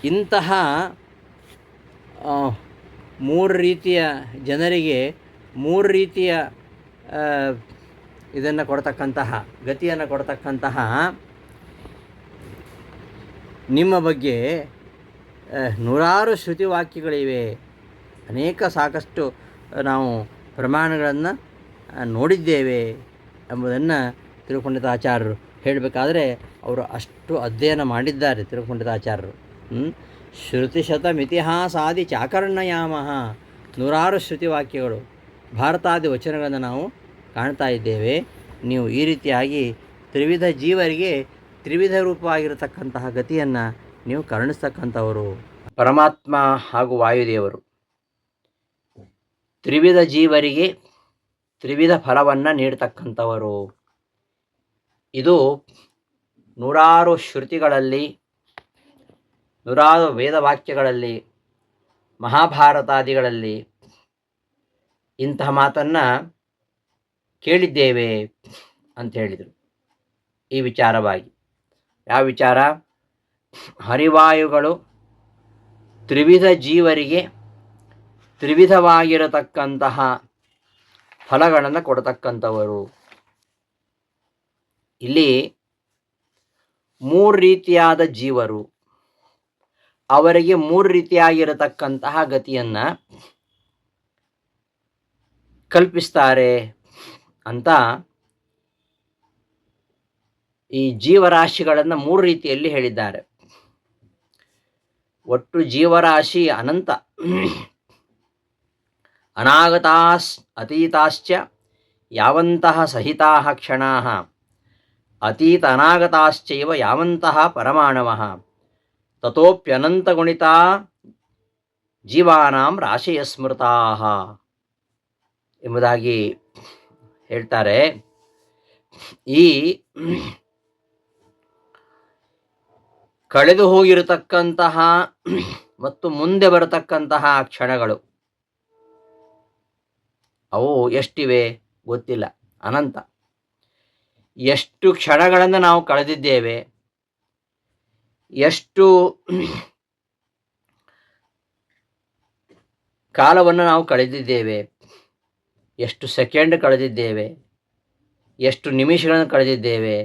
ಇಂತಹ ಮೂರು ರೀತಿಯ ಜನರಿಗೆ ಮೂರು ರೀತಿಯ ಇದನ್ನು ಕೊಡ್ತಕ್ಕಂತಹ ಗತಿಯನ್ನು ಕೊಡ್ತಕ್ಕಂತಹ ನಿಮ್ಮ ಬಗ್ಗೆ ನೂರಾರು ಶ್ರುತಿವಾಕ್ಯಗಳಿವೆ. ಸಾಕಷ್ಟು ನಾವು ಪ್ರಮಾಣಗಳನ್ನು ನೋಡಿದ್ದೇವೆ ಎಂಬುದನ್ನು ತಿರುಪಂಡಿತಾಚಾರ್ಯರು ಹೇಳಬೇಕಾದ್ರೆ ಅವರು ಅಷ್ಟು ಅಧ್ಯಯನ ಮಾಡಿದ್ದಾರೆ. ತಿರುಪಂಡಿತಾಚಾರ್ಯರು ಶ್ರುತಿಶತಮಿತಿಹಾಸಾದಿ ಚಾಕರ್ಣಯಾಮ, ನೂರಾರು ಶ್ರುತಿವಾಕ್ಯಗಳು, ಭಾರತಾದಿ ವಚನಗಳನ್ನು ನಾವು ಕಾಣ್ತಾ ಇದ್ದೇವೆ. ನೀವು ಈ ರೀತಿಯಾಗಿ ತ್ರಿವಿಧ ಜೀವರಿಗೆ ತ್ರಿವಿಧ ರೂಪವಾಗಿರತಕ್ಕಂತಹ ಗತಿಯನ್ನು ನೀವು ಕರುಣಿಸ್ತಕ್ಕಂಥವರು. ಪರಮಾತ್ಮ ಹಾಗೂ ವಾಯುದೇವರು ತ್ರಿವಿಧ ಜೀವರಿಗೆ ತ್ರಿವಿಧ ಫಲವನ್ನು ನೀಡ್ತಕ್ಕಂಥವರು. ಇದು ನೂರಾರು ಶ್ರುತಿಗಳಲ್ಲಿ, ನೂರಾರು ವೇದವಾಕ್ಯಗಳಲ್ಲಿ, ಮಹಾಭಾರತಾದಿಗಳಲ್ಲಿ ಇಂತಹ ಮಾತನ್ನು ಕೇಳಿದ್ದೇವೆ ಅಂತ ಹೇಳಿದರು. ಈ ವಿಚಾರವಾಗಿ ಯಾವ ವಿಚಾರ? ಹರಿವಾಯುಗಳು ತ್ರಿವಿಧ ಜೀವರಿಗೆ ತ್ರಿವಿಧವಾಗಿರತಕ್ಕಂತಹ ಫಲಗಳನ್ನು ಕೊಡತಕ್ಕಂಥವರು. ಇಲ್ಲಿ 3 ರೀತಿಯಾದ ಜೀವರು, ಅವರಿಗೆ 3 ರೀತಿಯಾಗಿರತಕ್ಕಂತಹ ಗತಿಯನ್ನು ಕಲ್ಪಿಸ್ತಾರೆ ಅಂತ ಈ ಜೀವರಾಶಿಗಳನ್ನು 3 ರೀತಿಯಲ್ಲಿ ಹೇಳಿದ್ದಾರೆ. ಒಟ್ಟು ಜೀವರಾಶಿ ಅನಂತ. ಅನಾಗತಾಸ್ ಅತೀತಾಶ್ಚ ಯಾವಂತಹ ಸಹಿತಾಃ ಕ್ಷಣಾಃ ಅತೀತ ಅನಾಗತಾಶ್ಚೈವ ಯಾವಂತಹ ಪರಮಾಣವಃ ತತೋಪ್ಯನಂತಗುಣಿತಾ ಜೀವಾನಾಂ ರಾಶಿಯ ಸ್ಮೃತಾಃ ಎಂಬುದಾಗಿ ಹೇಳ್ತಾರೆ. ಈ ಕಳೆದು ಹೋಗಿರತಕ್ಕಂತಹ ಮತ್ತು ಮುಂದೆ ಬರತಕ್ಕಂತಹ ಕ್ಷಣಗಳು ಅವು ಎಷ್ಟಿವೆ ಗೊತ್ತಿಲ್ಲ, ಅನಂತ. ಎಷ್ಟು ಕ್ಷಣಗಳನ್ನು ನಾವು ಕಳೆದಿದ್ದೇವೆ, ಎಷ್ಟು ಕಾಲವನ್ನು ನಾವು ಕಳೆದಿದ್ದೇವೆ, ಎಷ್ಟು ಸೆಕೆಂಡ್ ಕಳೆದಿದ್ದೇವೆ, ಎಷ್ಟು ನಿಮಿಷಗಳನ್ನು ಕಳೆದಿದ್ದೇವೆ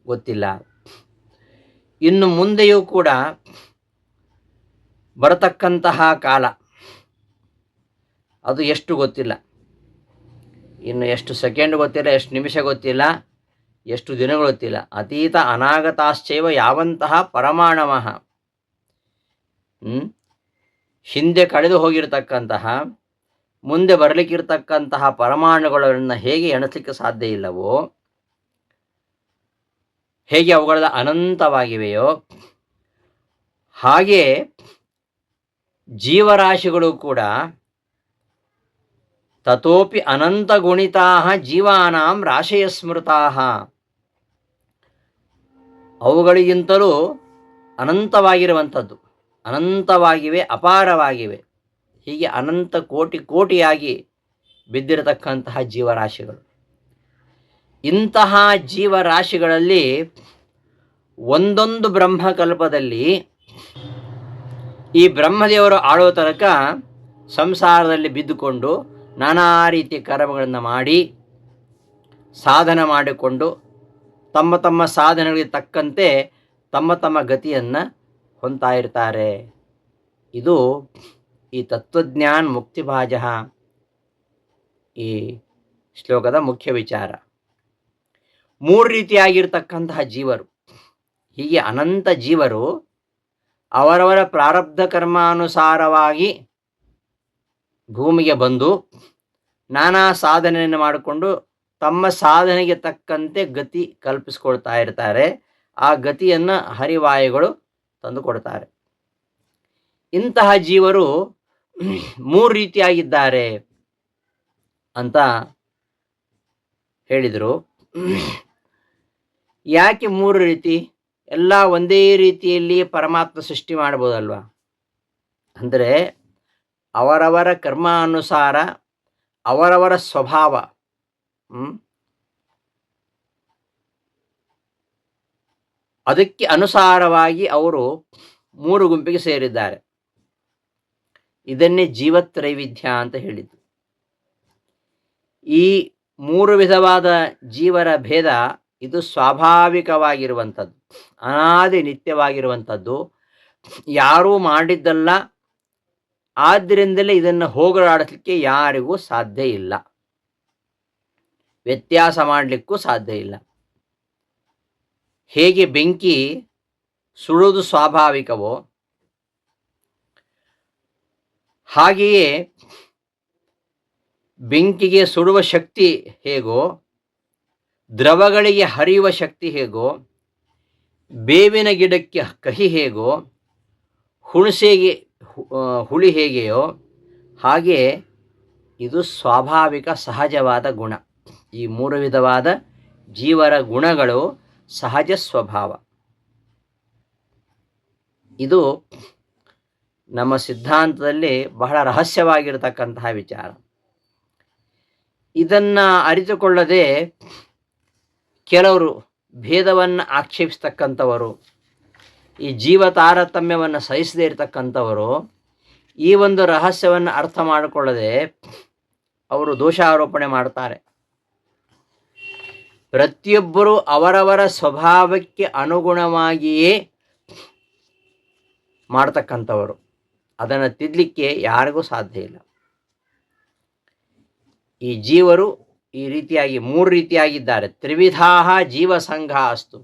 ಗೊತ್ತಿಲ್ಲ. ಇನ್ನು ಮುಂದೆಯೂ ಕೂಡ ಬರತಕ್ಕಂತಹ ಕಾಲ ಅದು ಎಷ್ಟು ಗೊತ್ತಿಲ್ಲ. ಇನ್ನು ಎಷ್ಟು ಸೆಕೆಂಡ್ ಗೊತ್ತಿಲ್ಲ, ಎಷ್ಟು ನಿಮಿಷ ಗೊತ್ತಿಲ್ಲ, ಎಷ್ಟು ದಿನಗಳು ಗೊತ್ತಿಲ್ಲ. ಅತೀತ ಅನಾಗತಾಶ್ಚೈವ ಯಾವಂತಹ ಪರಮಾಣವಃ, ಹಿಂದೆ ಕಳೆದು ಹೋಗಿರತಕ್ಕಂತಹ ಮುಂದೆ ಬರಲಿಕ್ಕಿರ್ತಕ್ಕಂತಹ ಪರಮಾಣುಗಳನ್ನು ಹೇಗೆ ಎಣಿಸಲಿಕ್ಕೆ ಸಾಧ್ಯ ಇಲ್ಲವೋ, ಹೇಗೆ ಅವುಗಳ ಅನಂತವಾಗಿವೆಯೋ, ಹಾಗೆ ಜೀವರಾಶಿಗಳು ಕೂಡ ತತೋಪಿ ಅನಂತಗುಣಿತಾಃ ಜೀವಾನಾಂ ರಾಶಯ ಸ್ಮೃತಾಃ, ಅವುಗಳಿಗಿಂತಲೂ ಅನಂತವಾಗಿರುವಂಥದ್ದು, ಅನಂತವಾಗಿವೆ, ಅಪಾರವಾಗಿವೆ. ಹೀಗೆ ಅನಂತ ಕೋಟಿ ಕೋಟಿಯಾಗಿ ಬಿದ್ದಿರತಕ್ಕಂತಹ ಜೀವರಾಶಿಗಳು. ಇಂತಹ ಜೀವರಾಶಿಗಳಲ್ಲಿ ಒಂದೊಂದು ಬ್ರಹ್ಮಕಲ್ಪದಲ್ಲಿ ಈ ಬ್ರಹ್ಮದೇವರು ಆಳೋ ತನಕ ಸಂಸಾರದಲ್ಲಿ ಬಿದ್ದುಕೊಂಡು ನಾನಾ ರೀತಿಯ ಕರ್ಮಗಳನ್ನು ಮಾಡಿ ಸಾಧನ ಮಾಡಿಕೊಂಡು ತಮ್ಮ ತಮ್ಮ ಸಾಧನೆಗಳಿಗೆ ತಕ್ಕಂತೆ ತಮ್ಮ ತಮ್ಮ ಗತಿಯನ್ನು ಹೊಂದ್ತಾ ಇರ್ತಾರೆ. ಇದು ಈ ತತ್ವಜ್ಞಾನ ಮುಕ್ತಿಭಾಜ ಈ ಶ್ಲೋಕದ ಮುಖ್ಯ ವಿಚಾರ. 3 ರೀತಿಯಾಗಿರ್ತಕ್ಕಂತಹ ಜೀವರು, ಹೀಗೆ ಅನಂತ ಜೀವರು ಅವರವರ ಪ್ರಾರಬ್ಧ ಕರ್ಮಾನುಸಾರವಾಗಿ ಭೂಮಿಗೆ ಬಂದು ನಾನಾ ಸಾಧನೆಯನ್ನು ಮಾಡಿಕೊಂಡು ತಮ್ಮ ಸಾಧನೆಗೆ ತಕ್ಕಂತೆ ಗತಿ ಕಲ್ಪಿಸ್ಕೊಳ್ತಾ ಇರ್ತಾರೆ. ಆ ಗತಿಯನ್ನು ಹರಿವಾಯುಗಳು ತಂದು ಕೊಡ್ತಾರೆ. ಇಂತಹ ಜೀವರು 3 ರೀತಿಯಾಗಿದ್ದಾರೆ ಅಂತ ಹೇಳಿದರು. ಯಾಕೆ 3 ರೀತಿ? ಎಲ್ಲ ಒಂದೇ ರೀತಿಯಲ್ಲಿ ಪರಮಾತ್ಮ ಸೃಷ್ಟಿ ಮಾಡ್ಬೋದಲ್ವ? ಅಂದರೆ ಅವರವರ ಕರ್ಮಾನುಸಾರ ಅವರವರ ಸ್ವಭಾವ, ಅದಕ್ಕೆ ಅನುಸಾರವಾಗಿ ಅವರು 3 ಗುಂಪಿಗೆ ಸೇರಿದ್ದಾರೆ. ಇದನ್ನೇ ಜೀವತ್ರೈವಿಧ್ಯ ಅಂತ ಹೇಳಿದ್ದು. ಈ 3 ವಿಧವಾದ ಜೀವರ ಭೇದ ಇದು ಸ್ವಾಭಾವಿಕವಾಗಿರುವಂಥದ್ದು, ಅನಾದಿ ನಿತ್ಯವಾಗಿರುವಂಥದ್ದು, ಯಾರೂ ಮಾಡಿದ್ದಲ್ಲ. ಆದ್ದರಿಂದಲೇ ಇದನ್ನು ಹೋಗಲಾಡಿಸಲಿಕ್ಕೆ ಯಾರಿಗೂ ಸಾಧ್ಯ ಇಲ್ಲ, ವ್ಯತ್ಯಾಸ ಮಾಡಲಿಕ್ಕೂ ಸಾಧ್ಯ ಇಲ್ಲ. ಹೇಗೆ ಬೆಂಕಿ ಸುಡುವುದು ಸ್ವಾಭಾವಿಕವೋ ಹಾಗೆಯೇ ಬೆಂಕಿಗೆ ಸುಡುವ ಶಕ್ತಿ ಹೇಗೋ, ದ್ರವಗಳಿಗೆ ಹರಿಯುವ ಶಕ್ತಿ ಹೇಗೋ, ಬೇವಿನ ಗಿಡಕ್ಕೆ ಕಹಿ ಹೇಗೋ, ಹುಣಸೆಗೆ ಹುಳಿ ಹೇಗೆಯೋ ಹಾಗೆ ಇದು ಸ್ವಾಭಾವಿಕ ಸಹಜವಾದ ಗುಣ. ಈ 3 ವಿಧವಾದ ಜೀವರ ಗುಣಗಳು ಸಹಜ ಸ್ವಭಾವ. ಇದು ನಮ್ಮ ಸಿದ್ಧಾಂತದಲ್ಲಿ ಬಹಳ ರಹಸ್ಯವಾಗಿರತಕ್ಕಂತಹ ವಿಚಾರ. ಇದನ್ನು ಅರಿತುಕೊಳ್ಳದೆ ಕೆಲವರು ಭೇದವನ್ನು ಆಕ್ಷೇಪಿಸ್ತಕ್ಕಂಥವರು, ಈ ಜೀವ ತಾರತಮ್ಯವನ್ನು ಸಹಿಸದೇ ಇರತಕ್ಕಂಥವರು ಈ ಒಂದು ರಹಸ್ಯವನ್ನು ಅರ್ಥ ಮಾಡಿಕೊಳ್ಳದೆ ಅವರು ದೋಷಾರೋಪಣೆ ಮಾಡ್ತಾರೆ. ಪ್ರತಿಯೊಬ್ಬರೂ ಅವರವರ ಸ್ವಭಾವಕ್ಕೆ ಅನುಗುಣವಾಗಿಯೇ ಮಾಡ್ತಕ್ಕಂಥವರು, ಅದನ್ನು ತಿದ್ದಲಿಕ್ಕೆ ಯಾರಿಗೂ ಸಾಧ್ಯ ಇಲ್ಲ. ಈ ಜೀವರು ಈ ರೀತಿಯಾಗಿ 3 ರೀತಿಯಾಗಿದ್ದಾರೆ. ತ್ರಿವಿಧಾ ಜೀವಸಂಘ ಅಸ್ತು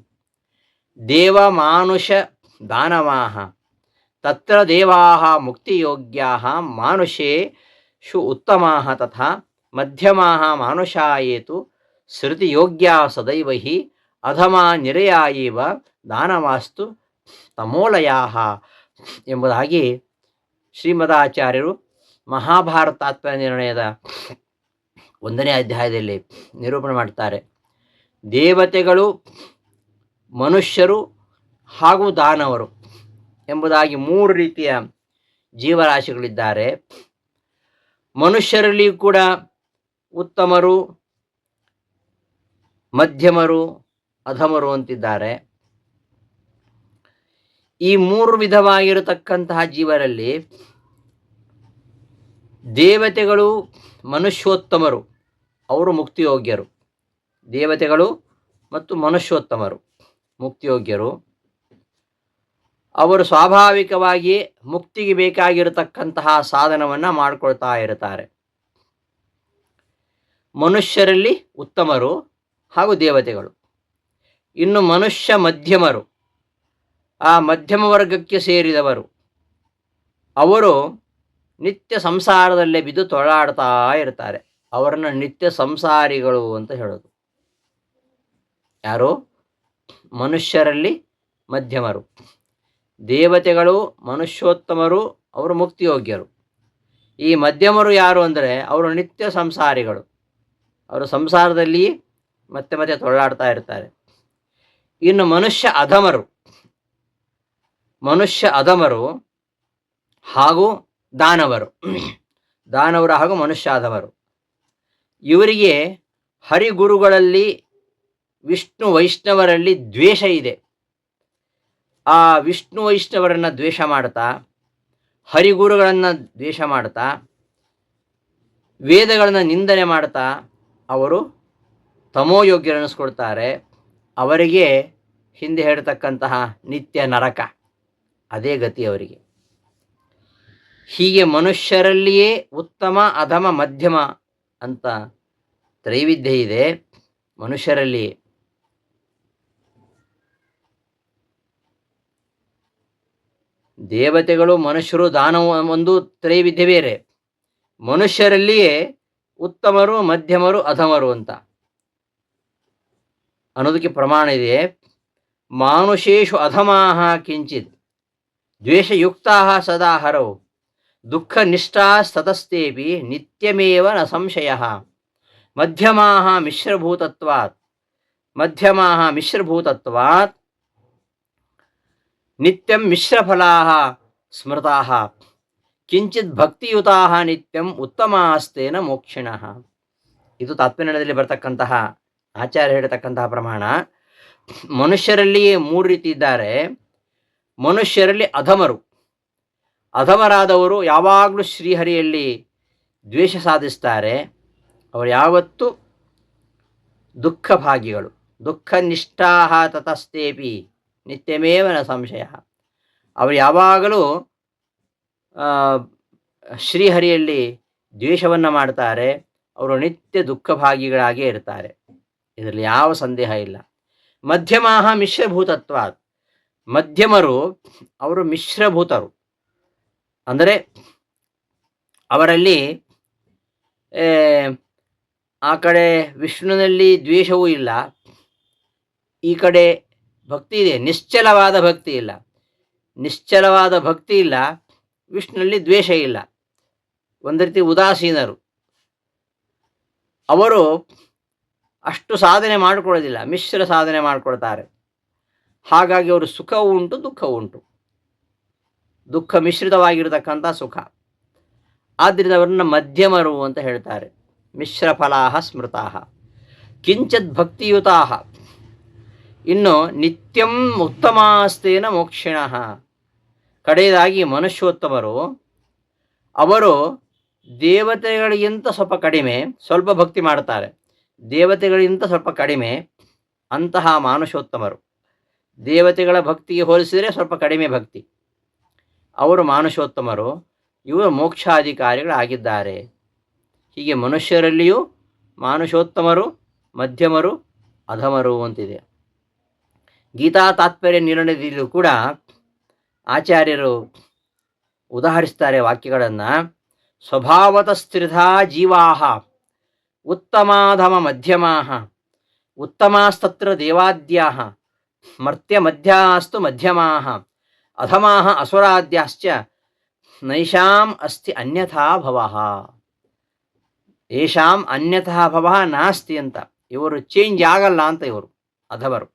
ದೇವ ಮಾನುಷ ದಾನವಾಹ ತತ್ರ ದೇವಾಹ ಮುಕ್ತಿಯೋಗ್ಯಾಹ ಮಾನುಷೇಷು ಉತ್ತಮಾಹ ತಥಾ ಮಧ್ಯಮಾಹ ಮಾನುಷಾಯೇತು ಶ್ರುತಿಯೋಗ್ಯಾ ಸದೈವ ಹಿ ಅಧಮಾ ನಿರಯಾಯೇವ ದಾನವಾಸ್ತು ತಮೋಲಯಾಹ ಎಂಬುದಾಗಿ ಶ್ರೀಮದಾಚಾರ್ಯರು ಮಹಾಭಾರತ ತಾತ್ಪರ್ಯ ನಿರ್ಣಯದ 1ನೇ ಅಧ್ಯಾಯದಲ್ಲಿ ನಿರೂಪಣೆ ಮಾಡ್ತಾರೆ. ದೇವತೆಗಳು, ಮನುಷ್ಯರು ಹಾಗೂ ದಾನವರು ಎಂಬುದಾಗಿ 3 ರೀತಿಯ ಜೀವರಾಶಿಗಳಿದ್ದಾರೆ. ಮನುಷ್ಯರಲ್ಲಿ ಕೂಡ ಉತ್ತಮರು, ಮಧ್ಯಮರು, ಅಧಮರು ಅಂತಿದ್ದಾರೆ. ಈ 3 ವಿಧವಾಗಿರತಕ್ಕಂತಹ ಜೀವರಲ್ಲಿ ದೇವತೆಗಳು ಮನುಷ್ಯೋತ್ತಮರು, ಅವರು ಮುಕ್ತಿಯೋಗ್ಯರು. ದೇವತೆಗಳು ಮತ್ತು ಮನುಷ್ಯೋತ್ತಮರು ಮುಕ್ತಿಯೋಗ್ಯರು. ಅವರು ಸ್ವಾಭಾವಿಕವಾಗಿ ಮುಕ್ತಿಗೆ ಬೇಕಾಗಿರತಕ್ಕಂತಹ ಸಾಧನವನ್ನು ಮಾಡಿಕೊಳ್ತಾ ಇರ್ತಾರೆ. ಮನುಷ್ಯರಲ್ಲಿ ಉತ್ತಮರು ಹಾಗೂ ದೇವತೆಗಳು. ಇನ್ನು ಮನುಷ್ಯ ಮಧ್ಯಮರು, ಆ ಮಧ್ಯಮ ವರ್ಗಕ್ಕೆ ಸೇರಿದವರು. ಅವರು ನಿತ್ಯ ಸಂಸಾರದಲ್ಲೇ ಬಿದ್ದು ತೊಳಾಡ್ತಾ ಇರ್ತಾರೆ. ಅವರನ್ನು ನಿತ್ಯ ಸಂಸಾರಿಗಳು ಅಂತ ಹೇಳೋದು. ಯಾರು? ಮನುಷ್ಯರಲ್ಲಿ ಮಧ್ಯಮರು. ದೇವತೆಗಳು ಮನುಷ್ಯೋತ್ತಮರು, ಅವರು ಮುಕ್ತಿಯೋಗ್ಯರು. ಈ ಮಧ್ಯಮರು ಯಾರು ಅಂದರೆ ಅವರು ನಿತ್ಯ ಸಂಸಾರಿಗಳು. ಅವರು ಸಂಸಾರದಲ್ಲಿ ಮತ್ತೆ ಮತ್ತೆ ತೊಳಾಡ್ತಾ ಇರ್ತಾರೆ. ಇನ್ನು ಮನುಷ್ಯ ಅಧಮರು ಹಾಗೂ ದಾನವರು ಹಾಗೂ ಮನುಷ್ಯ ಅಧಮರು. ಇವರಿಗೆ ಹರಿಗುರುಗಳಲ್ಲಿ, ವಿಷ್ಣು ವೈಷ್ಣವರಲ್ಲಿ ದ್ವೇಷ ಇದೆ. ಆ ವಿಷ್ಣು ವೈಷ್ಣವರನ್ನು ದ್ವೇಷ ಮಾಡ್ತಾ, ಹರಿಗುರುಗಳನ್ನು ದ್ವೇಷ ಮಾಡ್ತಾ, ವೇದಗಳನ್ನು ನಿಂದನೆ ಮಾಡ್ತಾ ಅವರು ತಮೋಯೋಗ್ಯರನ್ನಿಸ್ಕೊಳ್ತಾರೆ. ಅವರಿಗೆ ಹಿಂದೆ ಹೇಳ್ತಕ್ಕಂತಹ ನಿತ್ಯ ನರಕ, ಅದೇ ಗತಿ ಅವರಿಗೆ. ಹೀಗೆ ಮನುಷ್ಯರಲ್ಲಿಯೇ ಉತ್ತಮ, ಅಧಮ, ಮಧ್ಯಮ ಅಂತ ತ್ರೈವಿಧ್ಯ ಇದೆ ಮನುಷ್ಯರಲ್ಲಿ. ದೇವತೆಗಳು, ಮನುಷ್ಯರು, ದಾನವ ಒಂದು ತ್ರೈವಿಧ್ಯ ಬೇರೆ. ಮನುಷ್ಯರಲ್ಲಿಯೇ ಉತ್ತಮರು, ಮಧ್ಯಮರು, ಅಧಮರು ಅಂತ ಅನ್ನೋದಕ್ಕೆ ಪ್ರಮಾಣ ಇದೆ. ಮಾನುಷೇಷು ಅಧಮಾಹ ಕಿಂಚಿತ್ ದ್ವೇಷಯುಕ್ತಾಹ ಸದಾ ಹರೌ ದುಃಖ ನಿಷ್ಠಾ ಸತಸ್ತೇಪಿ ನಿತ್ಯಮೇವ ನ ಸಂಶಯಃ ಮಧ್ಯಮಾಹ ಮಿಶ್ರಭೂತತ್ವಾತ್ ನಿತ್ಯಂ ಮಿಶ್ರಫಲಾಹ ಸ್ಮೃತಾಹ ಕಿಂಚಿತ್ ಭಕ್ತಿಯುತಾಹ ನಿತ್ಯಂ ಉತ್ತಮಾಸ್ತೇನ ಮೋಕ್ಷಿಣಃ. ಇದು ತಾತ್ಪರ್ಯದಲ್ಲಿ ಬರ್ತಕ್ಕಂತಹ ಆಚಾರ್ಯ ಹೇಳ್ತಕ್ಕಂತಹ ಪ್ರಮಾಣ. ಮನುಷ್ಯರಲ್ಲಿಯೇ 3 ರೀತಿ ಇದ್ದಾರೆ. ಮನುಷ್ಯರಲ್ಲಿ ಅಧಮರಾದವರು ಯಾವಾಗಲೂ ಶ್ರೀಹರಿಯಲ್ಲಿ ದ್ವೇಷ ಸಾಧಿಸ್ತಾರೆ. ಅವರು ಯಾವತ್ತೂ ದುಃಖಭಾಗಿಗಳು. ದುಃಖ ನಿಷ್ಠಾಹ ತತಸ್ತೇಪಿ ನಿತ್ಯಮೇವ ನ ಸಂಶಯ. ಅವರು ಯಾವಾಗಲೂ ಶ್ರೀಹರಿಯಲ್ಲಿ ದ್ವೇಷವನ್ನು ಮಾಡ್ತಾರೆ. ಅವರು ನಿತ್ಯ ದುಃಖಭಾಗಿಗಳಾಗೇ ಇರ್ತಾರೆ. ಇದರಲ್ಲಿ ಯಾವ ಸಂದೇಹ ಇಲ್ಲ. ಮಧ್ಯಮಾಹ ಮಿಶ್ರಭೂತತ್ವಾತ್, ಮಧ್ಯಮರು ಅವರು ಮಿಶ್ರಭೂತರು. ಅಂದರೆ ಅವರಲ್ಲಿ ಆ ಕಡೆ ವಿಷ್ಣುವಿನಲ್ಲಿ ದ್ವೇಷವೂ ಇಲ್ಲ, ಈ ಕಡೆ ಭಕ್ತಿ ಇದೆ, ನಿಶ್ಚಲವಾದ ಭಕ್ತಿ ಇಲ್ಲ, ವಿಷ್ಣುನಲ್ಲಿ ದ್ವೇಷ ಇಲ್ಲ. ಒಂದು ರೀತಿ ಉದಾಸೀನರು. ಅವರು ಅಷ್ಟು ಸಾಧನೆ ಮಾಡಿಕೊಳ್ಳೋದಿಲ್ಲ, ಮಿಶ್ರ ಸಾಧನೆ ಮಾಡಿಕೊಳ್ತಾರೆ. ಹಾಗಾಗಿ ಅವರು ಸುಖವೂ ಉಂಟು, ದುಃಖವೂ ಉಂಟು. ದುಃಖ ಮಿಶ್ರಿತವಾಗಿರತಕ್ಕಂಥ ಸುಖ. ಆದ್ದರಿಂದ ಅವರನ್ನು ಮಧ್ಯಮರು ಅಂತ ಹೇಳ್ತಾರೆ. ಮಿಶ್ರ ಫಲಾಹ ಸ್ಮೃತಾಹ ಕಿಂಚಿತ್ ಭಕ್ತಿಯುತಾಹ. ಇನ್ನು ನಿತ್ಯಂ ಉತ್ತಮಾಸ್ತೇನ ಮೋಕ್ಷಿಣಃ, ಕಡೆಯದಾಗಿ ಮನುಷ್ಯೋತ್ತಮರು, ಅವರು ದೇವತೆಗಳಿಗಿಂತ ಸ್ವಲ್ಪ ಕಡಿಮೆ, ಸ್ವಲ್ಪ ಭಕ್ತಿ ಮಾಡ್ತಾರೆ, ದೇವತೆಗಳಿಗಿಂತ ಸ್ವಲ್ಪ ಕಡಿಮೆ ಅಂತಹ ಮಾನುಷೋತ್ತಮರು. ದೇವತೆಗಳ ಭಕ್ತಿಗೆ ಹೋಲಿಸಿದರೆ ಸ್ವಲ್ಪ ಕಡಿಮೆ ಭಕ್ತಿ, ಅವರು ಮಾನುಷೋತ್ತಮರು, ಇವರು ಮೋಕ್ಷಾಧಿಕಾರಿಗಳಾಗಿದ್ದಾರೆ. ಹೀಗೆ ಮನುಷ್ಯರಲ್ಲಿಯೂ ಮಾನುಷೋತ್ತಮರು, ಮಧ್ಯಮರು, ಅಧಮರು ಅಂತಿದೆ. ಗೀತಾ ತಾತ್ಪರ್ಯ ನಿರ್ಣಯದಲ್ಲೂ ಕೂಡ ಆಚಾರ್ಯರು ಉದಾಹರಿಸ್ತಾರೆ ವಾಕ್ಯಗಳನ್ನು. ಸ್ವಭಾವತಃ ಸ್ಥಿರಧಾ ಜೀವಾಃ ಉತ್ತಮಾಧಮ ಮಧ್ಯಮಾಃ ಉತ್ತಮಾಸ್ತತ್ರ ದೇವಾದ್ಯಾಃ ಮರ್ತ್ಯ ಮಧ್ಯಾಸ್ತು ಮಧ್ಯಮಾಃ ಅಧಮಾಃ ಅಸುರಾದ್ಯಾಶ್ಚ ನೈಷಾಂ ಅಸ್ತಿ ಅನ್ಯಥಾ ಭವಃ. ಯೇಷಾಂ ಅನ್ಯಥಾ ಭವಃ ನಾಸ್ತಿ ಅಂತ, ಇವರು ಚೇಂಜ್ ಆಗಲ್ಲ ಅಂತ ಇವರು ಅಧಮರು.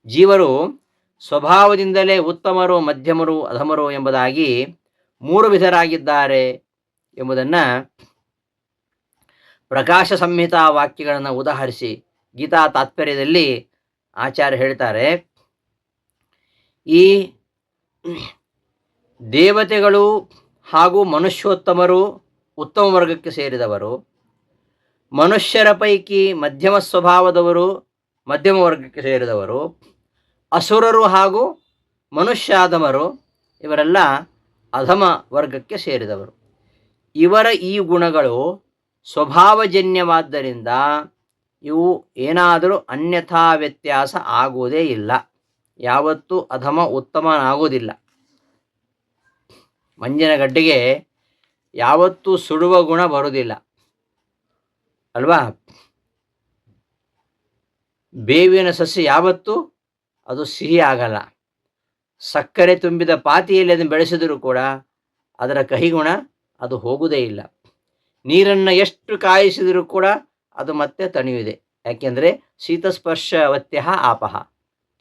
ಜೀವರು ಸ್ವಭಾವದಿಂದಲೇ ಉತ್ತಮರು, ಮಧ್ಯಮರು, ಅಧಮರು ಎಂಬುದಾಗಿ 3 ವಿಧರಾಗಿದ್ದಾರೆ ಎಂಬುದನ್ನು ಪ್ರಕಾಶ ಸಂಹಿತಾ ವಾಕ್ಯಗಳನ್ನು ಉದಾಹರಿಸಿ ಗೀತಾ ತಾತ್ಪರ್ಯದಲ್ಲಿ ಆಚಾರ್ಯ ಹೇಳ್ತಾರೆ. ಈ ದೇವತೆಗಳು ಹಾಗೂ ಮನುಷ್ಯೋತ್ತಮರು ಉತ್ತಮ ವರ್ಗಕ್ಕೆ ಸೇರಿದವರು, ಮನುಷ್ಯರ ಪೈಕಿ ಮಧ್ಯಮ ಸ್ವಭಾವದವರು ಮಧ್ಯಮ ವರ್ಗಕ್ಕೆ ಸೇರಿದವರು, ಅಸುರರು ಹಾಗೂ ಮನುಷ್ಯಾಧಮರು ಇವರೆಲ್ಲ ಅಧಮ ವರ್ಗಕ್ಕೆ ಸೇರಿದವರು. ಇವರ ಈ ಗುಣಗಳು ಸ್ವಭಾವಜನ್ಯವಾದ್ದರಿಂದ ಇವು ಏನಾದರೂ ಅನ್ಯಥಾ ವ್ಯತ್ಯಾಸ ಆಗುವುದೇ ಇಲ್ಲ. ಯಾವತ್ತೂ ಅಧಮ ಉತ್ತಮನಾಗುವುದಿಲ್ಲ. ಮಂಜಿನಗಡ್ಡೆಗೆ ಯಾವತ್ತೂ ಸುಡುವ ಗುಣ ಬರುವುದಿಲ್ಲ ಅಲ್ವಾ? ಬೇವಿನ ಸಸ್ಯ ಯಾವತ್ತೂ ಅದು ಸಿಹಿ ಆಗಲ್ಲ. ಸಕ್ಕರೆ ತುಂಬಿದ ಪಾತಿಯಲ್ಲಿ ಅದನ್ನು ಬೆಳೆಸಿದರೂ ಕೂಡ ಅದರ ಕಹಿಗುಣ ಅದು ಹೋಗುವುದೇ ಇಲ್ಲ. ನೀರನ್ನು ಎಷ್ಟು ಕಾಯಿಸಿದರೂ ಕೂಡ ಅದು ಮತ್ತೆ ತಣಿಯುವುದೇ. ಯಾಕೆಂದರೆ ಶೀತಸ್ಪರ್ಶವತ್ಯ ಆಪಹ,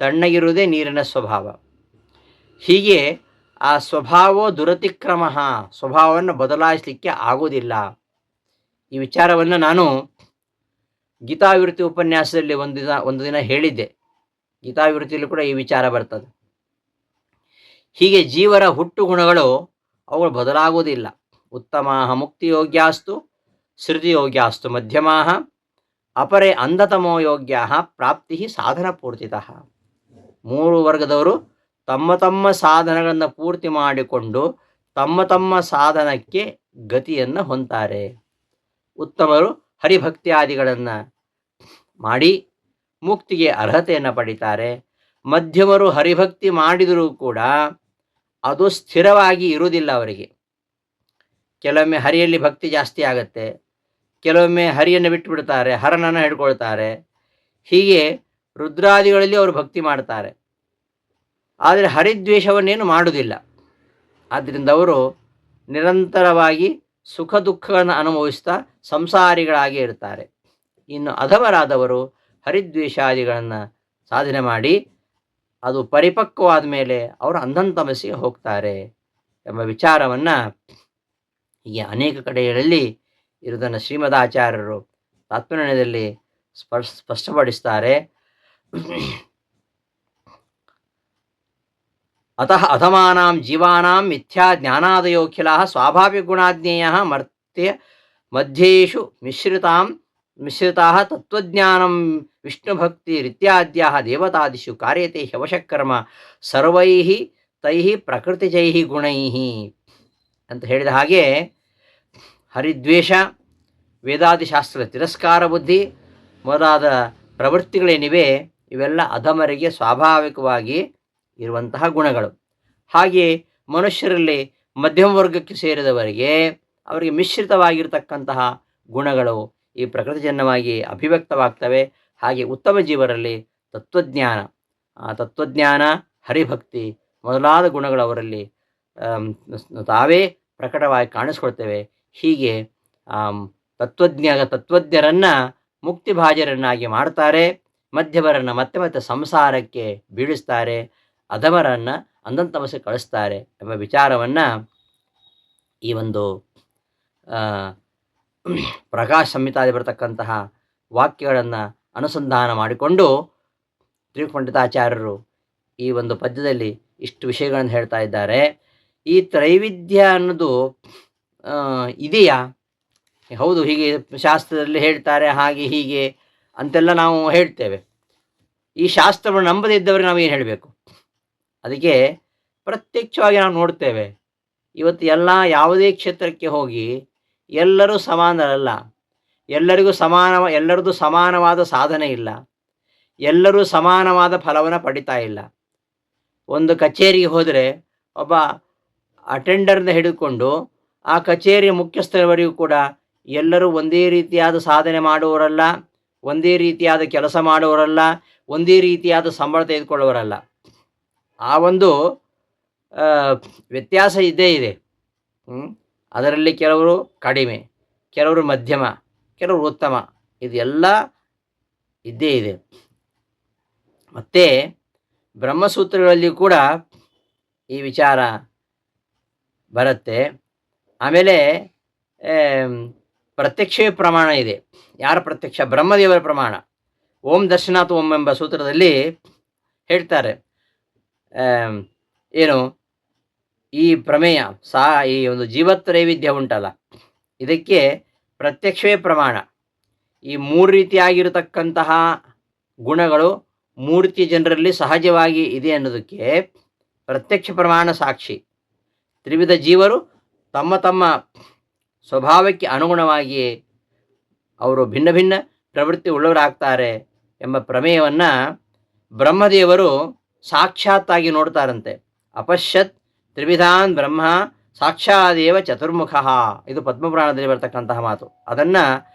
ತಣ್ಣಗಿರುವುದೇ ನೀರಿನ ಸ್ವಭಾವ. ಹೀಗೆ ಆ ಸ್ವಭಾವ ದುರತಿಕ್ರಮ, ಸ್ವಭಾವವನ್ನು ಬದಲಾಯಿಸಲಿಕ್ಕೆ ಆಗೋದಿಲ್ಲ. ಈ ವಿಚಾರವನ್ನು ನಾನು ಗೀತಾವಿವೃತ್ತಿ ಉಪನ್ಯಾಸದಲ್ಲಿ ಒಂದು ದಿನ ಹೇಳಿದ್ದೆ. ಗೀತಾವಿವೃತ್ತಿಯಲ್ಲಿ ಕೂಡ ಈ ವಿಚಾರ ಬರ್ತದೆ. ಹೀಗೆ ಜೀವರ ಹುಟ್ಟು ಗುಣಗಳು ಅವುಗಳು ಬದಲಾಗುವುದಿಲ್ಲ. ಉತ್ತಮಾಹ ಮುಕ್ತಿಯೋಗ್ಯಾಸ್ತು ಸೃತಿಯೋಗ್ಯಾಸ್ತು ಮಧ್ಯಮಾಹ ಅಪರೇ ಅಂಧತಮೋ ಯೋಗ್ಯಾಹ ಪ್ರಾಪ್ತಿ ಸಾಧನ ಪೂರ್ತಿತಃ. 3 ವರ್ಗದವರು ತಮ್ಮ ತಮ್ಮ ಸಾಧನಗಳನ್ನು ಪೂರ್ತಿ ಮಾಡಿಕೊಂಡು ತಮ್ಮ ತಮ್ಮ ಸಾಧನಕ್ಕೆ ಗತಿಯನ್ನು ಹೊಂತಾರೆ. ಉತ್ತಮರು ಹರಿಭಕ್ತಿಯಾದಿಗಳನ್ನು ಮಾಡಿ ಮುಕ್ತಿಗೆ ಅರ್ಹತೆಯನ್ನು ಪಡೀತಾರೆ. ಮಧ್ಯಮರು ಹರಿಭಕ್ತಿ ಮಾಡಿದರೂ ಕೂಡ ಅದು ಸ್ಥಿರವಾಗಿ ಇರುವುದಿಲ್ಲ ಅವರಿಗೆ. ಕೆಲವೊಮ್ಮೆ ಹರಿಯಲ್ಲಿ ಭಕ್ತಿ ಜಾಸ್ತಿ ಆಗುತ್ತೆ, ಕೆಲವೊಮ್ಮೆ ಹರಿಯನ್ನು ಬಿಟ್ಟು ಬಿಡ್ತಾರೆ, ಹರನನ್ನು ಹಿಡ್ಕೊಳ್ತಾರೆ. ಹೀಗೆ ರುದ್ರಾದಿಗಳಲ್ಲಿ ಅವರು ಭಕ್ತಿ ಮಾಡ್ತಾರೆ, ಆದರೆ ಹರಿದ್ವೇಷವನ್ನೇನು ಮಾಡುವುದಿಲ್ಲ. ಆದ್ದರಿಂದ ಅವರು ನಿರಂತರವಾಗಿ ಸುಖ ದುಃಖಗಳನ್ನು ಅನುಭವಿಸ್ತಾ ಸಂಸಾರಿಗಳಾಗಿ ಇರ್ತಾರೆ. ಇನ್ನು ಅಧಮರಾದವರು ಹರಿದ್ವೇಷಾದಿಗಳನ್ನು ಸಾಧನೆ ಮಾಡಿ ಅದು ಪರಿಪಕ್ವವಾದ ಮೇಲೆ ಅವರು ಅಂಧಂತಮಸ್ಸಿಗೆ ಹೋಗ್ತಾರೆ ಎಂಬ ವಿಚಾರವನ್ನು ಹೀಗೆ ಅನೇಕ ಕಡೆಗಳಲ್ಲಿ ಇರುವುದನ್ನು ಶ್ರೀಮದಾಚಾರ್ಯರು ತಾತ್ಪರ್ಯದಲ್ಲಿ ಸ್ಪಷ್ಟಪಡಿಸ್ತಾರೆ. ಅತಃ ಅಧಮಾನಾಂ ಜೀವಾನಾಂ ಮಿಥ್ಯಾ ಜ್ಞಾನಾದಯೋಖಿಲಾಃ ಸ್ವಾಭಾವಿಕ ಗುಣಾಜ್ಞೇಯಃ ಮರ್ತ್ಯ ಮಧ್ಯೇಷು ಮಿಶ್ರಿತಾಃ ತತ್ವಜ್ಞಾನಂ ವಿಷ್ಣುಭಕ್ತಿರಿತ್ಯಾದ್ಯಾಃ ದೇವತಾದಿಷು ಕಾರ್ಯತೆ ಹ್ಯವಶಃಕರ್ಮ ಸರ್ವೈಃ ತೈಃ ಪ್ರಕೃತಿಜೈಃ ಗುಣೈಃ ಅಂತ ಹೇಳಿದ ಹಾಗೆ ಹರಿದ್ವೇಷ, ವೇದಾದಿಶಾಸ್ತ್ರದ ತಿರಸ್ಕಾರ ಬುದ್ಧಿ ಮೊದಲಾದ ಪ್ರವೃತ್ತಿಗಳೇನಿವೆ ಇವೆಲ್ಲ ಅಧಮರಿಗೆ ಸ್ವಾಭಾವಿಕವಾಗಿ ಇರುವಂತಹ ಗುಣಗಳು. ಹಾಗೆಯೇ ಮನುಷ್ಯರಲ್ಲಿ ಮಧ್ಯಮ ವರ್ಗಕ್ಕೆ ಸೇರಿದವರಿಗೆ ಅವರಿಗೆ ಮಿಶ್ರಿತವಾಗಿರ್ತಕ್ಕಂತಹ ಗುಣಗಳು ಈ ಪ್ರಕೃತಿಜನ್ಯವಾಗಿ ಅಭಿವ್ಯಕ್ತವಾಗ್ತವೆ. ಹಾಗೆ ಉತ್ತಮ ಜೀವರಲ್ಲಿ ತತ್ವಜ್ಞಾನ, ಹರಿಭಕ್ತಿ ಮೊದಲಾದ ಗುಣಗಳು ಅವರಲ್ಲಿ ತಾವೇ ಪ್ರಕಟವಾಗಿ ಕಾಣಿಸ್ಕೊಳ್ತೇವೆ. ಹೀಗೆ ತತ್ವಜ್ಞರನ್ನು ಮುಕ್ತಿಭಾಜರನ್ನಾಗಿ ಮಾಡ್ತಾರೆ, ಮಧ್ಯಮರನ್ನು ಮತ್ತೆ ಮತ್ತೆ ಸಂಸಾರಕ್ಕೆ ಬೀಳಿಸ್ತಾರೆ, ಅಧಮರನ್ನು ಅಂಧಂತಮಸ್ಸೆ ಕಳಿಸ್ತಾರೆ ಎಂಬ ವಿಚಾರವನ್ನು ಈ ಒಂದು ಪ್ರಕಾಶ ಸಂಹಿತಾದಲ್ಲಿ ಬರತಕ್ಕಂತಹ ವಾಕ್ಯಗಳನ್ನು ಅನುಸಂಧಾನ ಮಾಡಿಕೊಂಡು ತ್ರಿಪಂಡಿತಾಚಾರ್ಯರು ಈ ಒಂದು ಪದ್ಯದಲ್ಲಿ ಇಷ್ಟು ವಿಷಯಗಳನ್ನು ಹೇಳ್ತಾ ಇದ್ದಾರೆ. ಈ ತ್ರೈವಿಧ್ಯ ಅನ್ನೋದು ಇದೆಯಾ? ಹೌದು, ಹೀಗೆ ಶಾಸ್ತ್ರದಲ್ಲಿ ಹೇಳ್ತಾರೆ, ಹಾಗೆ ಹೀಗೆ ಅಂತೆಲ್ಲ ನಾವು ಹೇಳ್ತೇವೆ. ಈ ಶಾಸ್ತ್ರವನ್ನು ನಂಬದೇ ಇದ್ದವರಿಗೆ ನಾವು ಏನು ಹೇಳಬೇಕು? ಅದಕ್ಕೆ ಪ್ರತ್ಯಕ್ಷವಾಗಿ ನಾವು ನೋಡ್ತೇವೆ. ಇವತ್ತು ಯಾವುದೇ ಕ್ಷೇತ್ರಕ್ಕೆ ಹೋಗಿ ಎಲ್ಲರೂ ಸಮಾನರಲ್ಲ. ಎಲ್ಲರದ್ದು ಸಮಾನವಾದ ಸಾಧನೆ ಇಲ್ಲ. ಎಲ್ಲರೂ ಸಮಾನವಾದ ಫಲವನ್ನು ಪಡಿತಾ ಇಲ್ಲ. ಒಂದು ಕಚೇರಿಗೆ ಹೋದರೆ ಒಬ್ಬ ಅಟೆಂಡರ್ನ ಹಿಡಿದುಕೊಂಡು ಆ ಕಚೇರಿಯ ಮುಖ್ಯಸ್ಥರವರೆಗೂ ಕೂಡ ಎಲ್ಲರೂ ಒಂದೇ ರೀತಿಯಾದ ಸಾಧನೆ ಮಾಡುವವರಲ್ಲ, ಒಂದೇ ರೀತಿಯಾದ ಕೆಲಸ ಮಾಡುವವರಲ್ಲ, ಒಂದೇ ರೀತಿಯಾದ ಸಂಬಳ ತೆಗೆದುಕೊಳ್ಳುವವರಲ್ಲ. ಆ ಒಂದು ವ್ಯತ್ಯಾಸ ಇದ್ದೇ ಇದೆ. ಅದರಲ್ಲಿ ಕೆಲವರು ಕಡಿಮೆ, ಕೆಲವರು ಮಧ್ಯಮ, ಕೆಲವರು ಉತ್ತಮ, ಇದೆಲ್ಲ ಇದ್ದೇ ಇದೆ. ಮತ್ತು ಬ್ರಹ್ಮಸೂತ್ರಗಳಲ್ಲಿ ಕೂಡ ಈ ವಿಚಾರ ಬರುತ್ತೆ. ಆಮೇಲೆ ಪ್ರತ್ಯಕ್ಷ ಪ್ರಮಾಣ ಇದೆ. ಯಾರ ಪ್ರತ್ಯಕ್ಷ? ಬ್ರಹ್ಮದೇವರ ಪ್ರಮಾಣ. ಓಂ ದರ್ಶನಾಥ್ ಓಂ ಎಂಬ ಸೂತ್ರದಲ್ಲಿ ಹೇಳ್ತಾರೆ, ಏನು ಈ ಪ್ರಮೇಯ ಈ ಒಂದು ಜೀವತ್ರೈವಿಧ್ಯ ಉಂಟಲ್ಲ, ಇದಕ್ಕೆ ಪ್ರತ್ಯಕ್ಷವೇ ಪ್ರಮಾಣ. ಈ ಮೂರು ರೀತಿಯಾಗಿರತಕ್ಕಂತಹ ಗುಣಗಳು ಮೂರ್ತಿ ಜನರಲ್ಲಿ ಸಹಜವಾಗಿ ಇದೆ ಅನ್ನೋದಕ್ಕೆ ಪ್ರತ್ಯಕ್ಷ ಪ್ರಮಾಣ ಸಾಕ್ಷಿ. ತ್ರಿವಿಧ ಜೀವರು ತಮ್ಮ ತಮ್ಮ ಸ್ವಭಾವಕ್ಕೆ ಅನುಗುಣವಾಗಿ ಅವರು ಭಿನ್ನ ಭಿನ್ನ ಪ್ರವೃತ್ತಿ ಉಳ್ಳವರಾಗ್ತಾರೆ ಎಂಬ ಪ್ರಮೇಯವನ್ನು ಬ್ರಹ್ಮದೇವರು ಸಾಕ್ಷಾತ್ತಾಗಿ ನೋಡ್ತಾರಂತೆ. ಅಪಶ್ಯತ್ ತ್ರಿವಿಧಾನ್ ಬ್ರಹ್ಮ ಸಾಕ್ಷಾದೇವ ಚತುರ್ಮುಖ, ಇದು ಪದ್ಮಪುರಾಣದಲ್ಲಿ ಬರ್ತಕ್ಕಂತಹ ಮಾತು. ಅದನ್ನು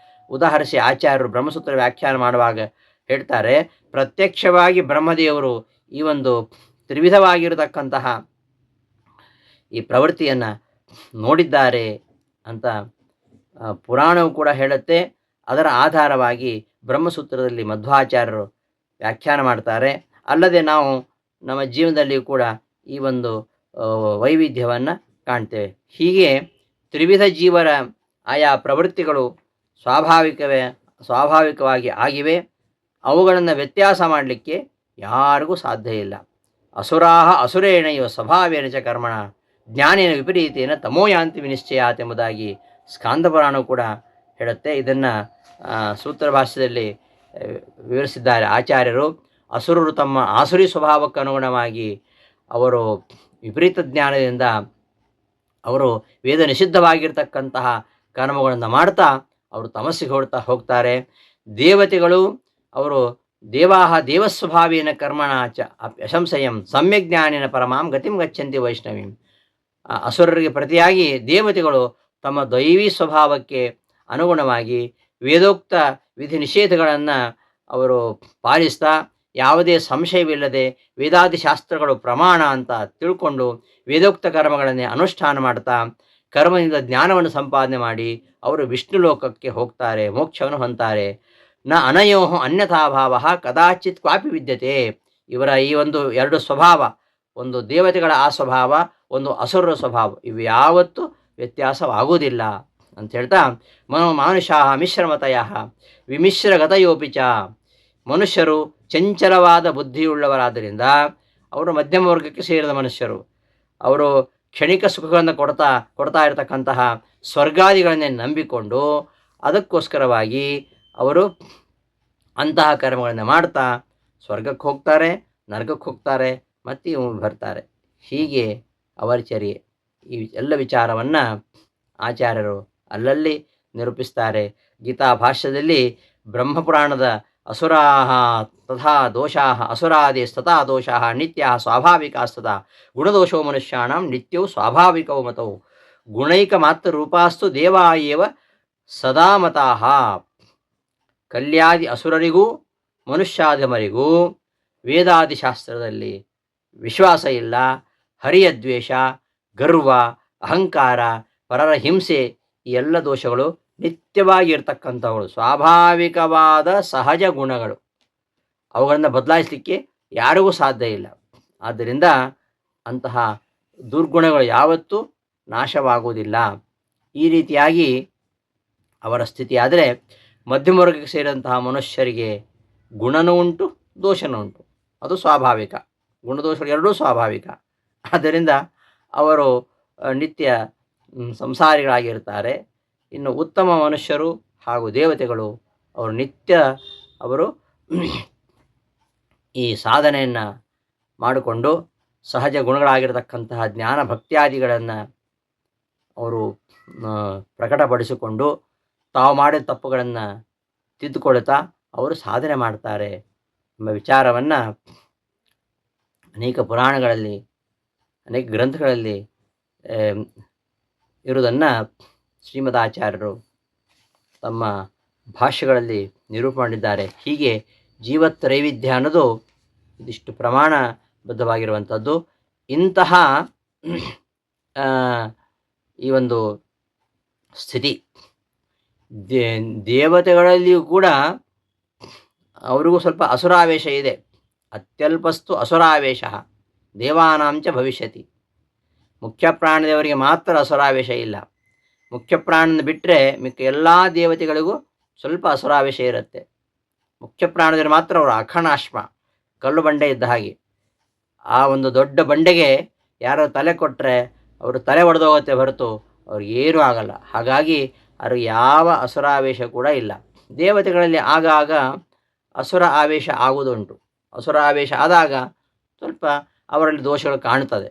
ಉದಾಹರಿಸಿ ಆಚಾರ್ಯರು ಬ್ರಹ್ಮಸೂತ್ರ ವ್ಯಾಖ್ಯಾನ ಮಾಡುವಾಗ ಹೇಳ್ತಾರೆ, ಪ್ರತ್ಯಕ್ಷವಾಗಿ ಬ್ರಹ್ಮದೇವರು ಈ ಒಂದು ತ್ರಿವಿಧವಾಗಿರತಕ್ಕಂತಹ ಈ ಪ್ರವೃತ್ತಿಯನ್ನು ನೋಡಿದ್ದಾರೆ ಅಂತ ಪುರಾಣವು ಕೂಡ ಹೇಳುತ್ತೆ. ಅದರ ಆಧಾರವಾಗಿ ಬ್ರಹ್ಮಸೂತ್ರದಲ್ಲಿ ಮಧ್ವಾಚಾರ್ಯರು ವ್ಯಾಖ್ಯಾನ ಮಾಡ್ತಾರೆ. ಅಲ್ಲದೆ ನಾವು ನಮ್ಮ ಜೀವನದಲ್ಲಿ ಕೂಡ ಈ ಒಂದು ವೈವಿಧ್ಯವನ್ನು ಕಾಣ್ತೇವೆ. ಹೀಗೆ ತ್ರಿವಿಧ ಜೀವರ ಆಯಾ ಪ್ರವೃತ್ತಿಗಳು ಸ್ವಾಭಾವಿಕವಾಗಿ ಆಗಿವೆ. ಅವುಗಳನ್ನು ವ್ಯತ್ಯಾಸ ಮಾಡಲಿಕ್ಕೆ ಯಾರಿಗೂ ಸಾಧ್ಯ ಇಲ್ಲ. ಅಸುರಾಹ ಅಸುರೇಣೈವ ಸ್ವಭಾವೇನ ಚ ಕರ್ಮಣ ಜ್ಞಾನೇನ ವಿಪರೀತೇನ ತಮೋಯಾಂತಿ ವಿನಿಶ್ಚಯಾತ್ ಎಂಬುದಾಗಿ ಸ್ಕಾಂದಪುರಾಣವು ಕೂಡ ಹೇಳುತ್ತೆ. ಇದನ್ನು ಸೂತ್ರ ಭಾಷ್ಯದಲ್ಲಿ ವಿವರಿಸಿದ್ದಾರೆ ಆಚಾರ್ಯರು. ಅಸುರರು ತಮ್ಮ ಆಸುರಿ ಸ್ವಭಾವಕ್ಕೆ ಅನುಗುಣವಾಗಿ ಅವರು ವಿಪರೀತ ಜ್ಞಾನದಿಂದ ಅವರು ವೇದ ನಿಷಿದ್ಧವಾಗಿರ್ತಕ್ಕಂತಹ ಕರ್ಮಗಳನ್ನು ಮಾಡ್ತಾ ಅವರು ತಮಸ್ಸಿಗೆ ಹೋಗ್ತಾರೆ. ದೇವತೆಗಳು ಅವರು ದೇವಾಹ ದೇವಸ್ವಭಾವೇನ ಕರ್ಮಣ ಚ ಅಶಂಸಯಂ ಸಮ್ಯಜ್ಞಾನೇನ ಪರಮಾಂ ಗತಿಂ ಗಚ್ಚಂತಿ ವೈಷ್ಣವೀಂ. ಅಸುರರಿಗೆ ಪ್ರತಿಯಾಗಿ ದೇವತೆಗಳು ತಮ್ಮ ದೈವಿ ಸ್ವಭಾವಕ್ಕೆ ಅನುಗುಣವಾಗಿ ವೇದೋಕ್ತ ವಿಧಿ ನಿಷೇಧಗಳನ್ನು ಅವರು ಪಾಲಿಸ್ತಾ ಯಾವುದೇ ಸಂಶಯವಿಲ್ಲದೆ ವೇದಾದಿ ಶಾಸ್ತ್ರಗಳು ಪ್ರಮಾಣ ಅಂತ ತಿಳ್ಕೊಂಡು ವೇದೋಕ್ತ ಕರ್ಮಗಳನ್ನೇ ಅನುಷ್ಠಾನ ಮಾಡ್ತಾ ಕರ್ಮದಿಂದ ಜ್ಞಾನವನ್ನು ಸಂಪಾದನೆ ಮಾಡಿ ಅವರು ವಿಷ್ಣು ಲೋಕಕ್ಕೆ ಹೋಗ್ತಾರೆ, ಮೋಕ್ಷವನ್ನು ಹೊಂತಾರೆ. ನ ಅನಯೋ ಅನ್ಯಥಾಭಾವ ಕದಾಚಿತ್ ಕ್ವಾಪಿ ವಿದ್ಯತೆ. ಇವರ ಈ ಒಂದು ಎರಡು ಸ್ವಭಾವ, ಒಂದು ದೇವತೆಗಳ ಆ ಸ್ವಭಾವ, ಒಂದು ಅಸುರರ ಸ್ವಭಾವ, ಇವು ಯಾವತ್ತೂ ವ್ಯತ್ಯಾಸವಾಗುವುದಿಲ್ಲ ಅಂತ ಹೇಳ್ತಾ, ಮಾನುಷಾಃ ಮಿಶ್ರಮತಯಃ ವಿಮಿಶ್ರಗತಯೋಪಿ ಚ. ಮನುಷ್ಯರು ಚಂಚಲವಾದ ಬುದ್ಧಿಯುಳ್ಳವರಾದ್ದರಿಂದ ಅವರು ಮಧ್ಯಮ ವರ್ಗಕ್ಕೆ ಸೇರಿದ ಮನುಷ್ಯರು. ಅವರು ಕ್ಷಣಿಕ ಸುಖಗಳನ್ನು ಕೊಡ್ತಾ ಇರತಕ್ಕಂತಹ ಸ್ವರ್ಗಾದಿಗಳನ್ನೇ ನಂಬಿಕೊಂಡು ಅದಕ್ಕೋಸ್ಕರವಾಗಿ ಅವರು ಅಂತಹ ಕರ್ಮಗಳನ್ನು ಮಾಡ್ತಾ ಸ್ವರ್ಗಕ್ಕೆ ಹೋಗ್ತಾರೆ, ನರಕಕ್ಕೆ ಹೋಗ್ತಾರೆ, ಮತ್ತು ಇವು ಬರ್ತಾರೆ. ಹೀಗೆ ಅವರ ಚರ್ಯೆ. ಈ ಎಲ್ಲ ವಿಚಾರವನ್ನು ಆಚಾರ್ಯರು ಅಲ್ಲಲ್ಲಿ ನಿರೂಪಿಸ್ತಾರೆ. ಗೀತಾ ಭಾಷ್ಯದಲ್ಲಿ ಬ್ರಹ್ಮಪುರಾಣದ ಅಸುರಾಹ ತಥಾ ದೋಷಾಃ ಅಸುರಾದೇಸ್ತಥಾ ದೋಷಾಃ ನಿತ್ಯಾಃ ಸ್ವಾಭಾವಿಕಾಸ್ತಥಾ ಗುಣದೋಷೋ ಮನುಷ್ಯಾಣಾಂ ನಿತ್ಯವು ಸ್ವಾಭಾವಿಕವು ಮತವು ಗುಣೈಕ ಮಾತ್ರ ರೂಪಾಸ್ತು ದೇವಾ ಏವ ಸದಾ ಮತಾಃ. ಕಲ್ಯಾದಿ ಅಸುರರಿಗೂ ಮನುಷ್ಯಾಧಮರಿಗೂ ವೇದಾದಿ ಶಾಸ್ತ್ರದಲ್ಲಿ ವಿಶ್ವಾಸ ಇಲ್ಲ. ಹರಿಯ ದ್ವೇಷ, ಗರ್ವ, ಅಹಂಕಾರ, ಪರರ ಹಿಂಸೆ, ಈ ಎಲ್ಲ ದೋಷಗಳು ನಿತ್ಯವಾಗಿರ್ತಕ್ಕಂಥವುಗಳು, ಸ್ವಾಭಾವಿಕವಾದ ಸಹಜ ಗುಣಗಳು. ಅವುಗಳನ್ನು ಬದಲಾಯಿಸಲಿಕ್ಕೆ ಯಾರಿಗೂ ಸಾಧ್ಯ ಇಲ್ಲ. ಆದ್ದರಿಂದ ಅಂತಹ ದುರ್ಗುಣಗಳು ಯಾವತ್ತೂ ನಾಶವಾಗುವುದಿಲ್ಲ. ಈ ರೀತಿಯಾಗಿ ಅವರ ಸ್ಥಿತಿ ಆದರೆ ಮಧ್ಯಮ ವರ್ಗಕ್ಕೆ ಸೇರಿದಂತಹ ಮನುಷ್ಯರಿಗೆ ಗುಣನೂ ಉಂಟು, ದೋಷನೂ ಉಂಟು. ಅದು ಸ್ವಾಭಾವಿಕ. ಗುಣದೋಷಗಳು ಎರಡೂ ಸ್ವಾಭಾವಿಕ. ಆದ್ದರಿಂದ ಅವರು ನಿತ್ಯ ಸಂಸಾರಿಗಳಾಗಿರ್ತಾರೆ. ಇನ್ನು ಉತ್ತಮ ಮನುಷ್ಯರು ಹಾಗೂ ದೇವತೆಗಳು ಅವರು ನಿತ್ಯ ಅವರು ಈ ಸಾಧನೆಯನ್ನು ಮಾಡಿಕೊಂಡು ಸಹಜ ಗುಣಗಳಾಗಿರತಕ್ಕಂತಹ ಜ್ಞಾನ ಭಕ್ತ್ಯಾದಿಗಳನ್ನು ಅವರು ಪ್ರಕಟಪಡಿಸಿಕೊಂಡು ತಾವು ಮಾಡಿದ ತಪ್ಪುಗಳನ್ನು ತಿದ್ದುಕೊಳ್ತಾ ಅವರು ಸಾಧನೆ ಮಾಡ್ತಾರೆ ಎಂಬ ವಿಚಾರವನ್ನು ಅನೇಕ ಪುರಾಣಗಳಲ್ಲಿ ಅನೇಕ ಗ್ರಂಥಗಳಲ್ಲಿ ಇರುವುದನ್ನು ಶ್ರೀಮದಾಚಾರ್ಯರು ತಮ್ಮ ಭಾಷ್ಯಗಳಲ್ಲಿ ನಿರೂಪಣೆ ಮಾಡಿದ್ದಾರೆ. ಹೀಗೆ ಜೀವತ್ರೈವಿಧ್ಯ ಅನ್ನೋದು ಇದಿಷ್ಟು ಪ್ರಮಾಣಬದ್ಧವಾಗಿರುವಂಥದ್ದು. ಇಂತಹ ಈ ಒಂದು ಸ್ಥಿತಿ ದೇವತೆಗಳಲ್ಲಿಯೂ ಕೂಡ ಅವರಿಗೂ ಸ್ವಲ್ಪ ಅಸುರಾವೇಶ ಇದೆ. ಅತ್ಯಲ್ಪಸ್ತು ಅಸುರಾವೇಶ ದೇವಾನಾಂಚ ಭವಿಷ್ಯತಿ. ಮುಖ್ಯ ಪ್ರಾಣದೇವರಿಗೆ ಮಾತ್ರ ಅಸುರಾವೇಶ ಇಲ್ಲ. ಮುಖ್ಯ ಪ್ರಾಣನ ಬಿಟ್ಟರೆ ಮಿಕ್ಕ ಎಲ್ಲ ದೇವತೆಗಳಿಗೂ ಸ್ವಲ್ಪ ಅಸುರಾವೇಶ ಇರುತ್ತೆ. ಮುಖ್ಯ ಪ್ರಾಣದೇವರು ಮಾತ್ರ ಅವರು ಅಖಣಾಶ್ಮ, ಕಲ್ಲು ಬಂಡೆ ಇದ್ದ ಹಾಗೆ. ಆ ಒಂದು ದೊಡ್ಡ ಬಂಡೆಗೆ ಯಾರೋ ತಲೆ ಕೊಟ್ಟರೆ ಅವರು ತಲೆ ಒಡೆದೋಗುತ್ತೆ ಹೊರತು ಅವ್ರಿಗೇನೂ ಆಗಲ್ಲ. ಹಾಗಾಗಿ ಅವ್ರಿಗೆ ಯಾವ ಅಸುರಾವೇಶ ಕೂಡ ಇಲ್ಲ. ದೇವತೆಗಳಲ್ಲಿ ಆಗಾಗ ಅಸುರ ಆವೇಶ ಆಗುವುದುಂಟು. ಅಸುರ ಆವೇಶ ಆದಾಗ ಸ್ವಲ್ಪ ಅವರಲ್ಲಿ ದೋಷಗಳು ಕಾಣ್ತದೆ.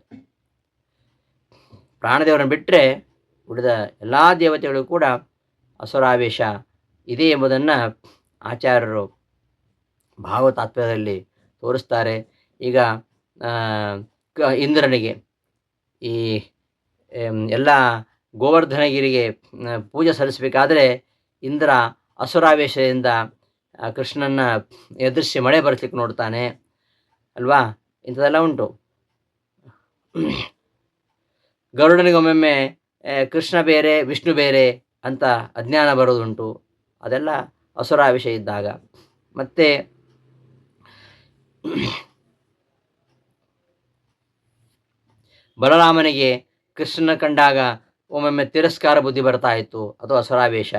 ಪ್ರಾಣದೇವರನ್ನು ಬಿಟ್ಟರೆ ಉಳಿದ ಎಲ್ಲ ದೇವತೆಗಳು ಕೂಡ ಅಸುರಾವೇಶ ಇದೆ ಎಂಬುದನ್ನು ಆಚಾರ್ಯರು ಭಾವತಾತ್ಪರ್ಯದಲ್ಲಿ ತೋರಿಸ್ತಾರೆ. ಈಗ ಇಂದ್ರನಿಗೆ ಈ ಎಲ್ಲ ಗೋವರ್ಧನಗಿರಿಗೆ ಪೂಜೆ ಸಲ್ಲಿಸಬೇಕಾದ್ರೆ ಇಂದ್ರ ಅಸುರಾವೇಶದಿಂದ ಕೃಷ್ಣನ ಎದುರಿಸಿ ಮಳೆ ಬರಲಿಕ್ಕೆ ನೋಡ್ತಾನೆ ಅಲ್ವಾ. ಇಂಥದ್ದೆಲ್ಲ ಉಂಟು. ಗರುಡನಿಗೊಮ್ಮೊಮ್ಮೆ ಕೃಷ್ಣ ಬೇರೆ ವಿಷ್ಣು ಬೇರೆ ಅಂತ ಅಜ್ಞಾನ ಬರೋದುಂಟು. ಅದೆಲ್ಲ ಅಸುರಾವೇಶ ಇದ್ದಾಗ. ಮತ್ತು ಬಲರಾಮನಿಗೆ ಕೃಷ್ಣನ ಕಂಡಾಗ ಒಮ್ಮೊಮ್ಮೆ ತಿರಸ್ಕಾರ ಬುದ್ಧಿ ಬರ್ತಾ ಇತ್ತು, ಅದು ಅಸುರಾವೇಶ.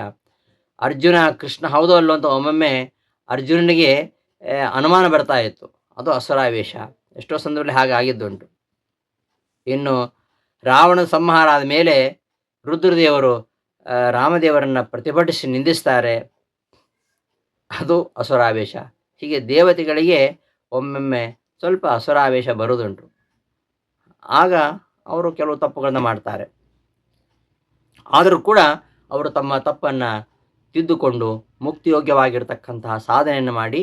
ಅರ್ಜುನ ಕೃಷ್ಣ ಹೌದೋ ಅಲ್ಲೋ ಅಂತ ಒಮ್ಮೊಮ್ಮೆ ಅರ್ಜುನನಿಗೆ ಅನುಮಾನ ಬರ್ತಾ ಇತ್ತು, ಅದು ಅಸುರಾವೇಶ. ಎಷ್ಟೋ ಸಂದರ್ಭದಲ್ಲಿ ಹಾಗೆ ಆಗಿದ್ದುಂಟು. ಇನ್ನು ರಾವಣ ಸಂಹಾರ ಆದ ಮೇಲೆ ರುದ್ರದೇವರು ರಾಮದೇವರನ್ನು ಪ್ರತಿಭಟಿಸಿ ನಿಂದಿಸ್ತಾರೆ, ಅದು ಅಸುರಾವೇಶ. ಹೀಗೆ ದೇವತೆಗಳಿಗೆ ಒಮ್ಮೊಮ್ಮೆ ಸ್ವಲ್ಪ ಅಸುರಾವೇಶ ಬರುವುದುಂಟು. ಆಗ ಅವರು ಕೆಲವು ತಪ್ಪುಗಳನ್ನು ಮಾಡ್ತಾರೆ. ಆದರೂ ಕೂಡ ಅವರು ತಮ್ಮ ತಪ್ಪನ್ನು ತಿದ್ದುಕೊಂಡು ಮುಕ್ತಿಯೋಗ್ಯವಾಗಿರ್ತಕ್ಕಂತಹ ಸಾಧನೆಯನ್ನು ಮಾಡಿ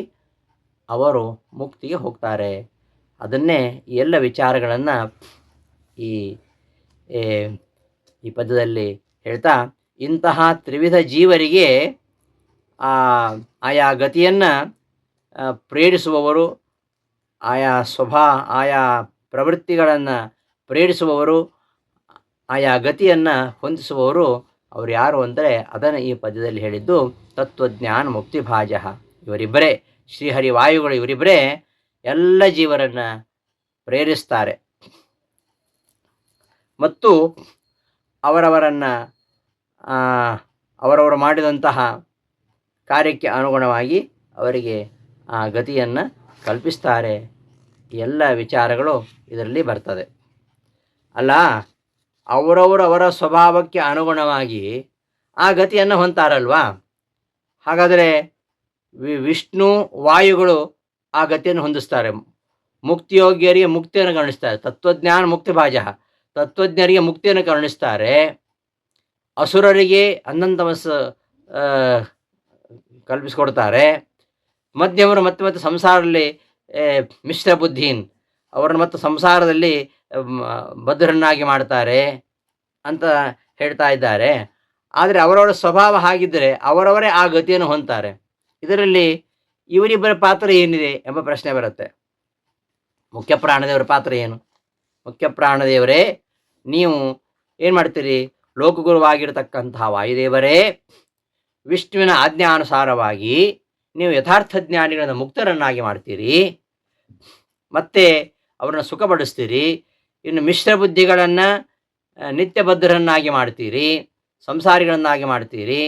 ಅವರು ಮುಕ್ತಿಗೆ ಹೋಗ್ತಾರೆ. ಅದನ್ನೇ ಈ ಎಲ್ಲ ವಿಚಾರಗಳನ್ನು ಈ ಈ ಪದ್ಯದಲ್ಲಿ ಹೇಳ್ತಾ, ಇಂತಹ ತ್ರಿವಿಧ ಜೀವರಿಗೆ ಆಯಾ ಗತಿಯನ್ನು ಪ್ರೇರಿಸುವವರು, ಆಯಾ ಪ್ರವೃತ್ತಿಗಳನ್ನು ಪ್ರೇರಿಸುವವರು, ಆಯಾ ಗತಿಯನ್ನು ಹೊಂದಿಸುವವರು ಅವರು ಯಾರು ಅಂದರೆ ಅದನ್ನು ಈ ಪದ್ಯದಲ್ಲಿ ಹೇಳಿದ್ದು ತತ್ವಜ್ಞಾನ ಮುಕ್ತಿಭಾಜ. ಇವರಿಬ್ಬರೇ ಶ್ರೀಹರಿವಾಯುಗಳು, ಇವರಿಬ್ಬರೇ ಎಲ್ಲ ಜೀವರನ್ನು ಪ್ರೇರಿಸ್ತಾರೆ ಮತ್ತು ಅವರವರು ಮಾಡಿದಂತಹ ಕಾರ್ಯಕ್ಕೆ ಅನುಗುಣವಾಗಿ ಅವರಿಗೆ ಆ ಗತಿಯನ್ನು ಕಲ್ಪಿಸ್ತಾರೆ. ಎಲ್ಲ ವಿಚಾರಗಳು ಇದರಲ್ಲಿ ಬರ್ತದೆ. ಅಲ್ಲ, ಅವರ ಸ್ವಭಾವಕ್ಕೆ ಅನುಗುಣವಾಗಿ ಆ ಗತಿಯನ್ನು ಹೊಂತಾರಲ್ವಾ. ಹಾಗಾದರೆ ವಿಷ್ಣು ವಾಯುಗಳು ಆ ಗತಿಯನ್ನು ಹೊಂದಿಸ್ತಾರೆ. ಮುಕ್ತಿಯೋಗ್ಯರಿಗೆ ಮುಕ್ತಿಯನ್ನು ಕರುಣಿಸ್ತಾರೆ. ತತ್ವಜ್ಞಾನ ಮುಕ್ತಿಭಾಜ, ತತ್ವಜ್ಞರಿಗೆ ಮುಕ್ತಿಯನ್ನು ಕರುಣಿಸ್ತಾರೆ. ಅಸುರರಿಗೆ ಅನ್ನಂತಮಸ್ಸು ಕಲ್ಪಿಸಿಕೊಡ್ತಾರೆ. ಮಧ್ಯಮರು ಮತ್ತೆ ಸಂಸಾರದಲ್ಲಿ ಮಿಶ್ರ ಬುದ್ಧೀನ್ ಅವರನ್ನು ಮತ್ತು ಸಂಸಾರದಲ್ಲಿ ಬದ್ಧರನ್ನಾಗಿ ಮಾಡ್ತಾರೆ ಅಂತ ಹೇಳ್ತಾ ಇದ್ದಾರೆ. ಆದರೆ ಅವರವರ ಸ್ವಭಾವ ಹಾಗಿದ್ದರೆ ಅವರವರೇ ಆ ಗತಿಯನ್ನು ಹೊಂತಾರೆ. ಇದರಲ್ಲಿ ಇವರಿಬ್ಬರ ಪಾತ್ರ ಏನಿದೆ ಎಂಬ ಪ್ರಶ್ನೆ ಬರುತ್ತೆ. ಮುಖ್ಯ ಪ್ರಾಣದೇವರ ಪಾತ್ರ ಏನು? ಮುಖ್ಯ ಪ್ರಾಣದೇವರೇ, ನೀವು ಏನು ಮಾಡ್ತೀರಿ? ಲೋಕಗುರುವಾಗಿರತಕ್ಕಂತಹ ವಾಯುದೇವರೇ, ವಿಷ್ಣುವಿನ ಆಜ್ಞಾನುಸಾರವಾಗಿ ನೀವು ಯಥಾರ್ಥ ಜ್ಞಾನಿಗಳನ್ನು ಮುಕ್ತರನ್ನಾಗಿ ಮಾಡ್ತೀರಿ, ಮತ್ತು ಅವರನ್ನು ಸುಖಪಡಿಸ್ತೀರಿ. ಇನ್ನು ಮಿಶ್ರ ಬುದ್ಧಿಗಳನ್ನು ನಿತ್ಯಬದ್ಧರನ್ನಾಗಿ ಮಾಡ್ತೀರಿ, ಸಂಸಾರಿಗಳನ್ನಾಗಿ ಮಾಡ್ತೀರಿ.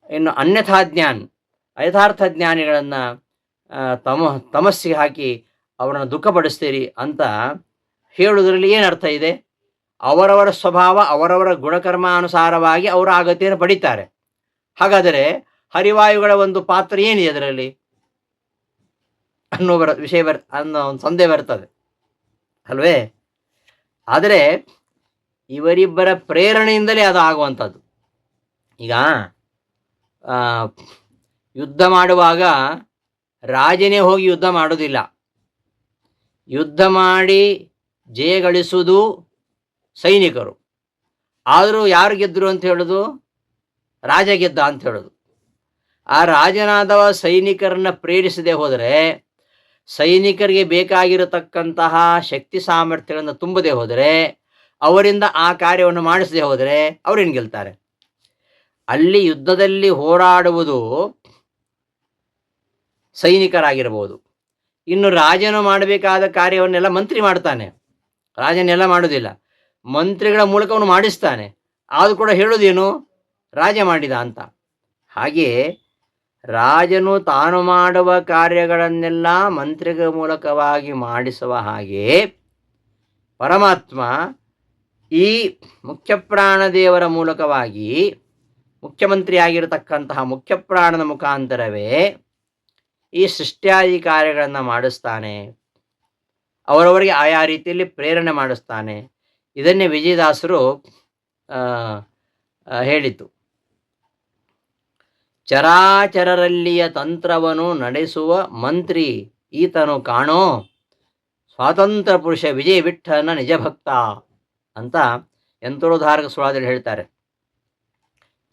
ಇನ್ನು ಅಯಥಾರ್ಥ ಜ್ಞಾನಿಗಳನ್ನು ತಮಸ್ಸಿಗೆ ಹಾಕಿ ಅವರನ್ನು ದುಃಖಪಡಿಸ್ತೀರಿ ಅಂತ ಹೇಳುವುದರಲ್ಲಿ ಏನು ಅರ್ಥ ಇದೆ? ಅವರವರ ಸ್ವಭಾವ ಅವರವರ ಗುಣಕರ್ಮಾನುಸಾರವಾಗಿ ಅವರು ಆ ಗತಿಯನ್ನು ಪಡೀತಾರೆ. ಹಾಗಾದರೆ ಹರಿವಾಯುಗಳ ಒಂದು ಪಾತ್ರ ಏನಿದೆ ಅದರಲ್ಲಿ ಅನ್ನೋ ಅನ್ನೋ ಒಂದು ಸಂದೇಹ ಬರ್ತದೆ ಅಲ್ವೇ? ಆದರೆ ಇವರಿಬ್ಬರ ಪ್ರೇರಣೆಯಿಂದಲೇ ಅದು ಆಗುವಂಥದ್ದು. ಈಗ ಯುದ್ಧ ಮಾಡುವಾಗ ರಾಜನೇ ಹೋಗಿ ಯುದ್ಧ ಮಾಡೋದಿಲ್ಲ. ಯುದ್ಧ ಮಾಡಿ ಜಯಗಳಿಸುವುದು ಸೈನಿಕರು. ಆದರೂ ಯಾರು ಗೆದ್ದರು ಅಂತ ಹೇಳೋದು? ರಾಜ ಗೆದ್ದ ಅಂತ ಹೇಳೋದು. ಆ ರಾಜನಾದವ ಸೈನಿಕರನ್ನು ಪ್ರೇರಿಸದೆ ಹೋದರೆ, ಸೈನಿಕರಿಗೆ ಬೇಕಾಗಿರತಕ್ಕಂತಹ ಶಕ್ತಿ ಸಾಮರ್ಥ್ಯಗಳನ್ನು ತುಂಬದೆ ಹೋದರೆ, ಅವರಿಂದ ಆ ಕಾರ್ಯವನ್ನು ಮಾಡಿಸದೆ ಹೋದರೆ ಅವರೇನು ಗೆಲ್ತಾರೆ? ಅಲ್ಲಿ ಯುದ್ಧದಲ್ಲಿ ಹೋರಾಡುವುದು ಸೈನಿಕರಾಗಿರ್ಬೋದು. ಇನ್ನು ರಾಜನು ಮಾಡಬೇಕಾದ ಕಾರ್ಯವನ್ನೆಲ್ಲ ಮಂತ್ರಿ ಮಾಡ್ತಾನೆ. ರಾಜನೆಲ್ಲ ಮಾಡೋದಿಲ್ಲ, ಮಂತ್ರಿಗಳ ಮೂಲಕ ಅವನು ಮಾಡಿಸ್ತಾನೆ. ಆದರೂ ಕೂಡ ಹೇಳೋದೇನು? ರಾಜ ಮಾಡಿದ ಅಂತ. ಹಾಗೆಯೇ ರಾಜನು ತಾನು ಮಾಡುವ ಕಾರ್ಯಗಳನ್ನೆಲ್ಲ ಮಂತ್ರಿಗಳ ಮೂಲಕವಾಗಿ ಮಾಡಿಸುವ ಹಾಗೆ ಪರಮಾತ್ಮ ಈ ಮುಖ್ಯಪ್ರಾಣದೇವರ ಮೂಲಕವಾಗಿ ಮುಖ್ಯಮಂತ್ರಿಯಾಗಿರತಕ್ಕಂತಹ ಮುಖ್ಯಪ್ರಾಣನ ಮುಖಾಂತರವೇ ಈ ಸೃಷ್ಟ್ಯಾದಿ ಕಾರ್ಯಗಳನ್ನು ಮಾಡಿಸ್ತಾನೆ. ಅವರವರಿಗೆ ಆಯಾ ರೀತಿಯಲ್ಲಿ ಪ್ರೇರಣೆ ಮಾಡಿಸ್ತಾನೆ. ಇದನ್ನೇ ವಿಜಯದಾಸರು ಹೇಳಿತು. ಚರಾಚರರಲ್ಲಿಯ ತಂತ್ರವನ್ನು ನಡೆಸುವ ಮಂತ್ರಿ ಈತನು ಕಾಣೋ, ಸ್ವಾತಂತ್ರ್ಯ ಪುರುಷ ವಿಜಯ ವಿಠ್ಠಲನ ನಿಜಭಕ್ತ ಅಂತ ಯಂತ್ರೋದ್ಧಾರಕ ಸುಳಾದಲ್ಲಿ ಹೇಳ್ತಾರೆ.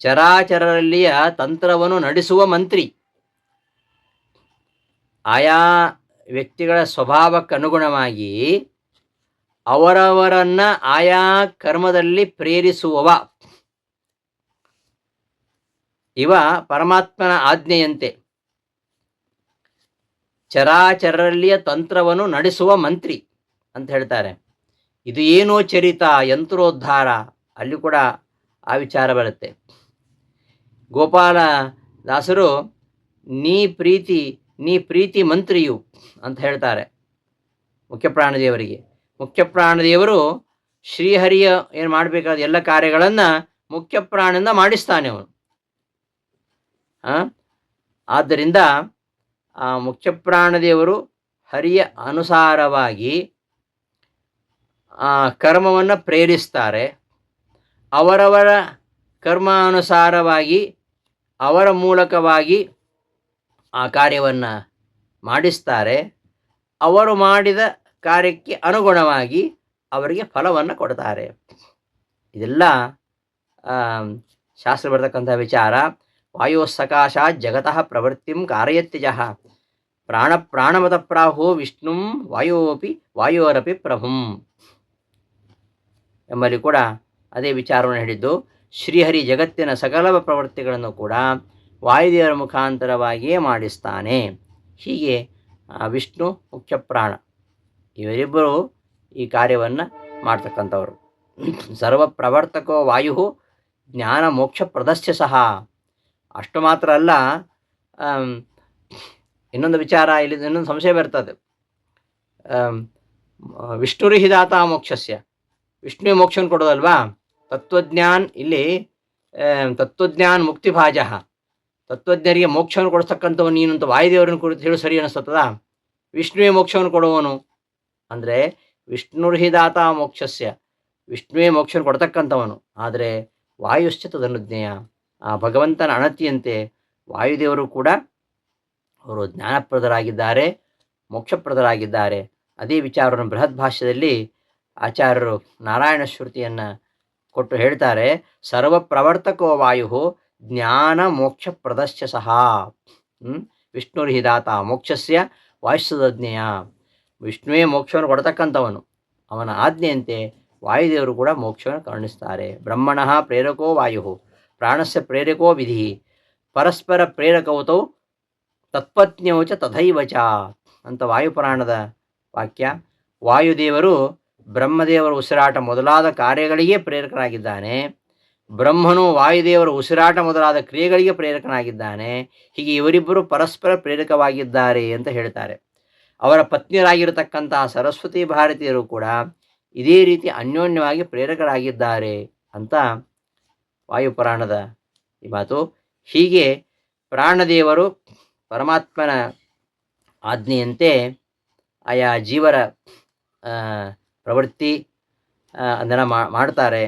ಚರಾಚರರಲ್ಲಿಯ ತಂತ್ರವನ್ನು ನಡೆಸುವ ಮಂತ್ರಿ, ಆಯಾ ವ್ಯಕ್ತಿಗಳ ಸ್ವಭಾವಕ್ಕನುಗುಣವಾಗಿ ಅವರವರನ್ನು ಆಯಾ ಕರ್ಮದಲ್ಲಿ ಪ್ರೇರಿಸುವವ ಇವ ಪರಮಾತ್ಮನ ಆಜ್ಞೆಯಂತೆ ಚರಾಚರರಲ್ಲಿಯ ತಂತ್ರವನ್ನು ನಡೆಸುವ ಮಂತ್ರಿ ಅಂತ ಹೇಳ್ತಾರೆ. ಇದು ಏನೋ ಚರಿತ ಯಂತ್ರೋದ್ಧಾರ, ಅಲ್ಲಿ ಕೂಡ ಆ ವಿಚಾರ ಬರುತ್ತೆ. ಗೋಪಾಲದಾಸರು ನೀ ಪ್ರೀತಿ ಮಂತ್ರಿಯು ಅಂತ ಹೇಳ್ತಾರೆ ಮುಖ್ಯಪ್ರಾಣದೇವರಿಗೆ. ಮುಖ್ಯಪ್ರಾಣದೇವರು ಶ್ರೀಹರಿಯ ಏನು ಮಾಡಬೇಕಾದ ಎಲ್ಲ ಕಾರ್ಯಗಳನ್ನು ಮುಖ್ಯಪ್ರಾಣದಿಂದ ಮಾಡಿಸ್ತಾನೆ ಅವನು. ಆದ್ದರಿಂದ ಆ ಮುಖ್ಯಪ್ರಾಣದೇವರು ಹರಿಯ ಅನುಸಾರವಾಗಿ ಕರ್ಮವನ್ನು ಪ್ರೇರಿಸ್ತಾರೆ. ಅವರವರ ಕರ್ಮಾನುಸಾರವಾಗಿ ಅವರ ಮೂಲಕವಾಗಿ ಆ ಕಾರ್ಯವನ್ನು ಮಾಡಿಸ್ತಾರೆ. ಅವರು ಮಾಡಿದ ಕಾರ್ಯಕ್ಕೆ ಅನುಗುಣವಾಗಿ ಅವರಿಗೆ ಫಲವನ್ನು ಕೊಡ್ತಾರೆ. ಇದೆಲ್ಲ ಶಾಸ್ತ್ರ ಬರ್ತಕ್ಕಂಥ ವಿಚಾರ. ವಾಯೋ ಸಕಾಶಾತ್ ಜಗತಃ ಪ್ರವೃತ್ತಿಂ ಕಾರಯತ್ಯಜಃ ಪ್ರಾಣಮತ ಪ್ರಾಹೋ ವಿಷ್ಣುಂ ವಾಯೋರಪಿ ಪ್ರಭುಂ ಎಂಬಲ್ಲಿ ಕೂಡ ಅದೇ ವಿಚಾರವನ್ನು ಹೇಳಿದ್ದು. ಶ್ರೀಹರಿ ಜಗತ್ತಿನ ಸಕಲ ಪ್ರವೃತ್ತಿಗಳನ್ನು ಕೂಡ ವಾಯುದೇವರ ಮುಖಾಂತರವಾಗಿಯೇ ಮಾಡಿಸ್ತಾನೆ. ಹೀಗೆ ವಿಷ್ಣು ಮುಖ್ಯಪ್ರಾಣ ಇವರಿಬ್ಬರು ಈ ಕಾರ್ಯವನ್ನು ಮಾಡ್ತಕ್ಕಂಥವ್ರು. ಸರ್ವ ಪ್ರವರ್ತಕೋ ವಾಯು ಜ್ಞಾನ ಮೋಕ್ಷ ಪ್ರದಸ್ಯ ಸಹ. ಅಷ್ಟು ಮಾತ್ರ ಅಲ್ಲ, ಇನ್ನೊಂದು ವಿಚಾರ ಇಲ್ಲಿ, ಇನ್ನೊಂದು ಸಂಶಯ ಬರ್ತದೆ. ವಿಷ್ಣುರಿಹಿದಾತ ಮೋಕ್ಷಸ್ಯ, ವಿಷ್ಣುವಿಗೆ ಮೋಕ್ಷವನ್ನು ಕೊಡೋದಲ್ವಾ ತತ್ವಜ್ಞಾನ್. ಇಲ್ಲಿ ತತ್ವಜ್ಞಾನ್ ಮುಕ್ತಿಭಾಜ, ತತ್ವಜ್ಞರಿಗೆ ಮೋಕ್ಷವನ್ನು ಕೊಡಿಸ್ತಕ್ಕಂಥವನು ನೀನು ಅಂತ ವಾಯುದೇವರನ್ನು ಕುರಿತು ಹೇಳು ಸರಿ ಅನಿಸ್ತದ. ವಿಷ್ಣುವೇ ಮೋಕ್ಷವನ್ನು ಕೊಡುವವನು ಅಂದರೆ ವಿಷ್ಣುರ್ಹಿದಾತ ಮೋಕ್ಷಸ್ಯ, ವಿಷ್ಣುವೇ ಮೋಕ್ಷವನ್ನು ಕೊಡ್ತಕ್ಕಂಥವನು. ಆದರೆ ವಾಯುಶ್ಚ ತದನುಜ್ಞೇಯ, ಆ ಭಗವಂತನ ಅಣತಿಯಂತೆ ವಾಯುದೇವರು ಕೂಡ ಅವರು ಜ್ಞಾನಪ್ರದರಾಗಿದ್ದಾರೆ, ಮೋಕ್ಷಪ್ರದರಾಗಿದ್ದಾರೆ. ಅದೇ ವಿಚಾರವನ್ನು ಬೃಹತ್ ಭಾಷ್ಯದಲ್ಲಿ ಆಚಾರ್ಯರು ನಾರಾಯಣ ಶ್ರುತಿಯನ್ನು ಕೊಟ್ಟು ಹೇಳ್ತಾರೆ. ಸರ್ವ ಪ್ರವರ್ತಕೋ ವಾಯು ಜ್ಞಾನ ಮೋಕ್ಷ ಪ್ರದಶ್ಯ ಸಹ ವಿಷ್ಣುರ್ಹಿದಾತ ಮೋಕ್ಷಸ್ಯ ವಾಯುಸ್ತಜ್ಞೆಯ. ವಿಷ್ಣುವೇ ಮೋಕ್ಷವನ್ನು ಕೊಡತಕ್ಕಂಥವನು, ಅವನ ಆಜ್ಞೆಯಂತೆ ವಾಯುದೇವರು ಕೂಡ ಮೋಕ್ಷವನ್ನು ಕರುಣಿಸ್ತಾರೆ. ಬ್ರಹ್ಮಣಃ ಪ್ರೇರಕೋ ವಾಯು ಪ್ರಾಣಸ್ಯ ಪ್ರೇರಕೋ ವಿಧಿ ಪರಸ್ಪರ ಪ್ರೇರಕೌತೌ ತತ್ಪತ್ನ್ಯೌಚ ತಥೈವಚ ಅಂತ ವಾಯುಪುರಾಣದ ವಾಕ್ಯ. ವಾಯುದೇವರು ಬ್ರಹ್ಮದೇವರ ಉಸಿರಾಟ ಮೊದಲಾದ ಕಾರ್ಯಗಳಿಗೆ ಪ್ರೇರಕನಾಗಿದ್ದಾನೆ, ಬ್ರಹ್ಮನು ವಾಯುದೇವರ ಉಸಿರಾಟ ಮೊದಲಾದ ಕ್ರಿಯೆಗಳಿಗೆ ಪ್ರೇರಕನಾಗಿದ್ದಾನೆ. ಹೀಗೆ ಇವರಿಬ್ಬರು ಪರಸ್ಪರ ಪ್ರೇರಕವಾಗಿದ್ದಾರೆ ಅಂತ ಹೇಳ್ತಾರೆ. ಅವರ ಪತ್ನಿಯರಾಗಿರತಕ್ಕಂತಹ ಸರಸ್ವತಿ ಭಾರತೀಯರು ಕೂಡ ಇದೇ ರೀತಿ ಅನ್ಯೋನ್ಯವಾಗಿ ಪ್ರೇರಕರಾಗಿದ್ದಾರೆ ಅಂತ ವಾಯುಪುರಾಣದ ಈ ಮಾತು. ಹೀಗೆ ಪ್ರಾಣದೇವರು ಪರಮಾತ್ಮನ ಆಜ್ಞೆಯಂತೆ ಆಯಾ ಜೀವರ ಪ್ರವೃತ್ತಿ ಅದನ್ನು ಮಾಡ್ತಾರೆ.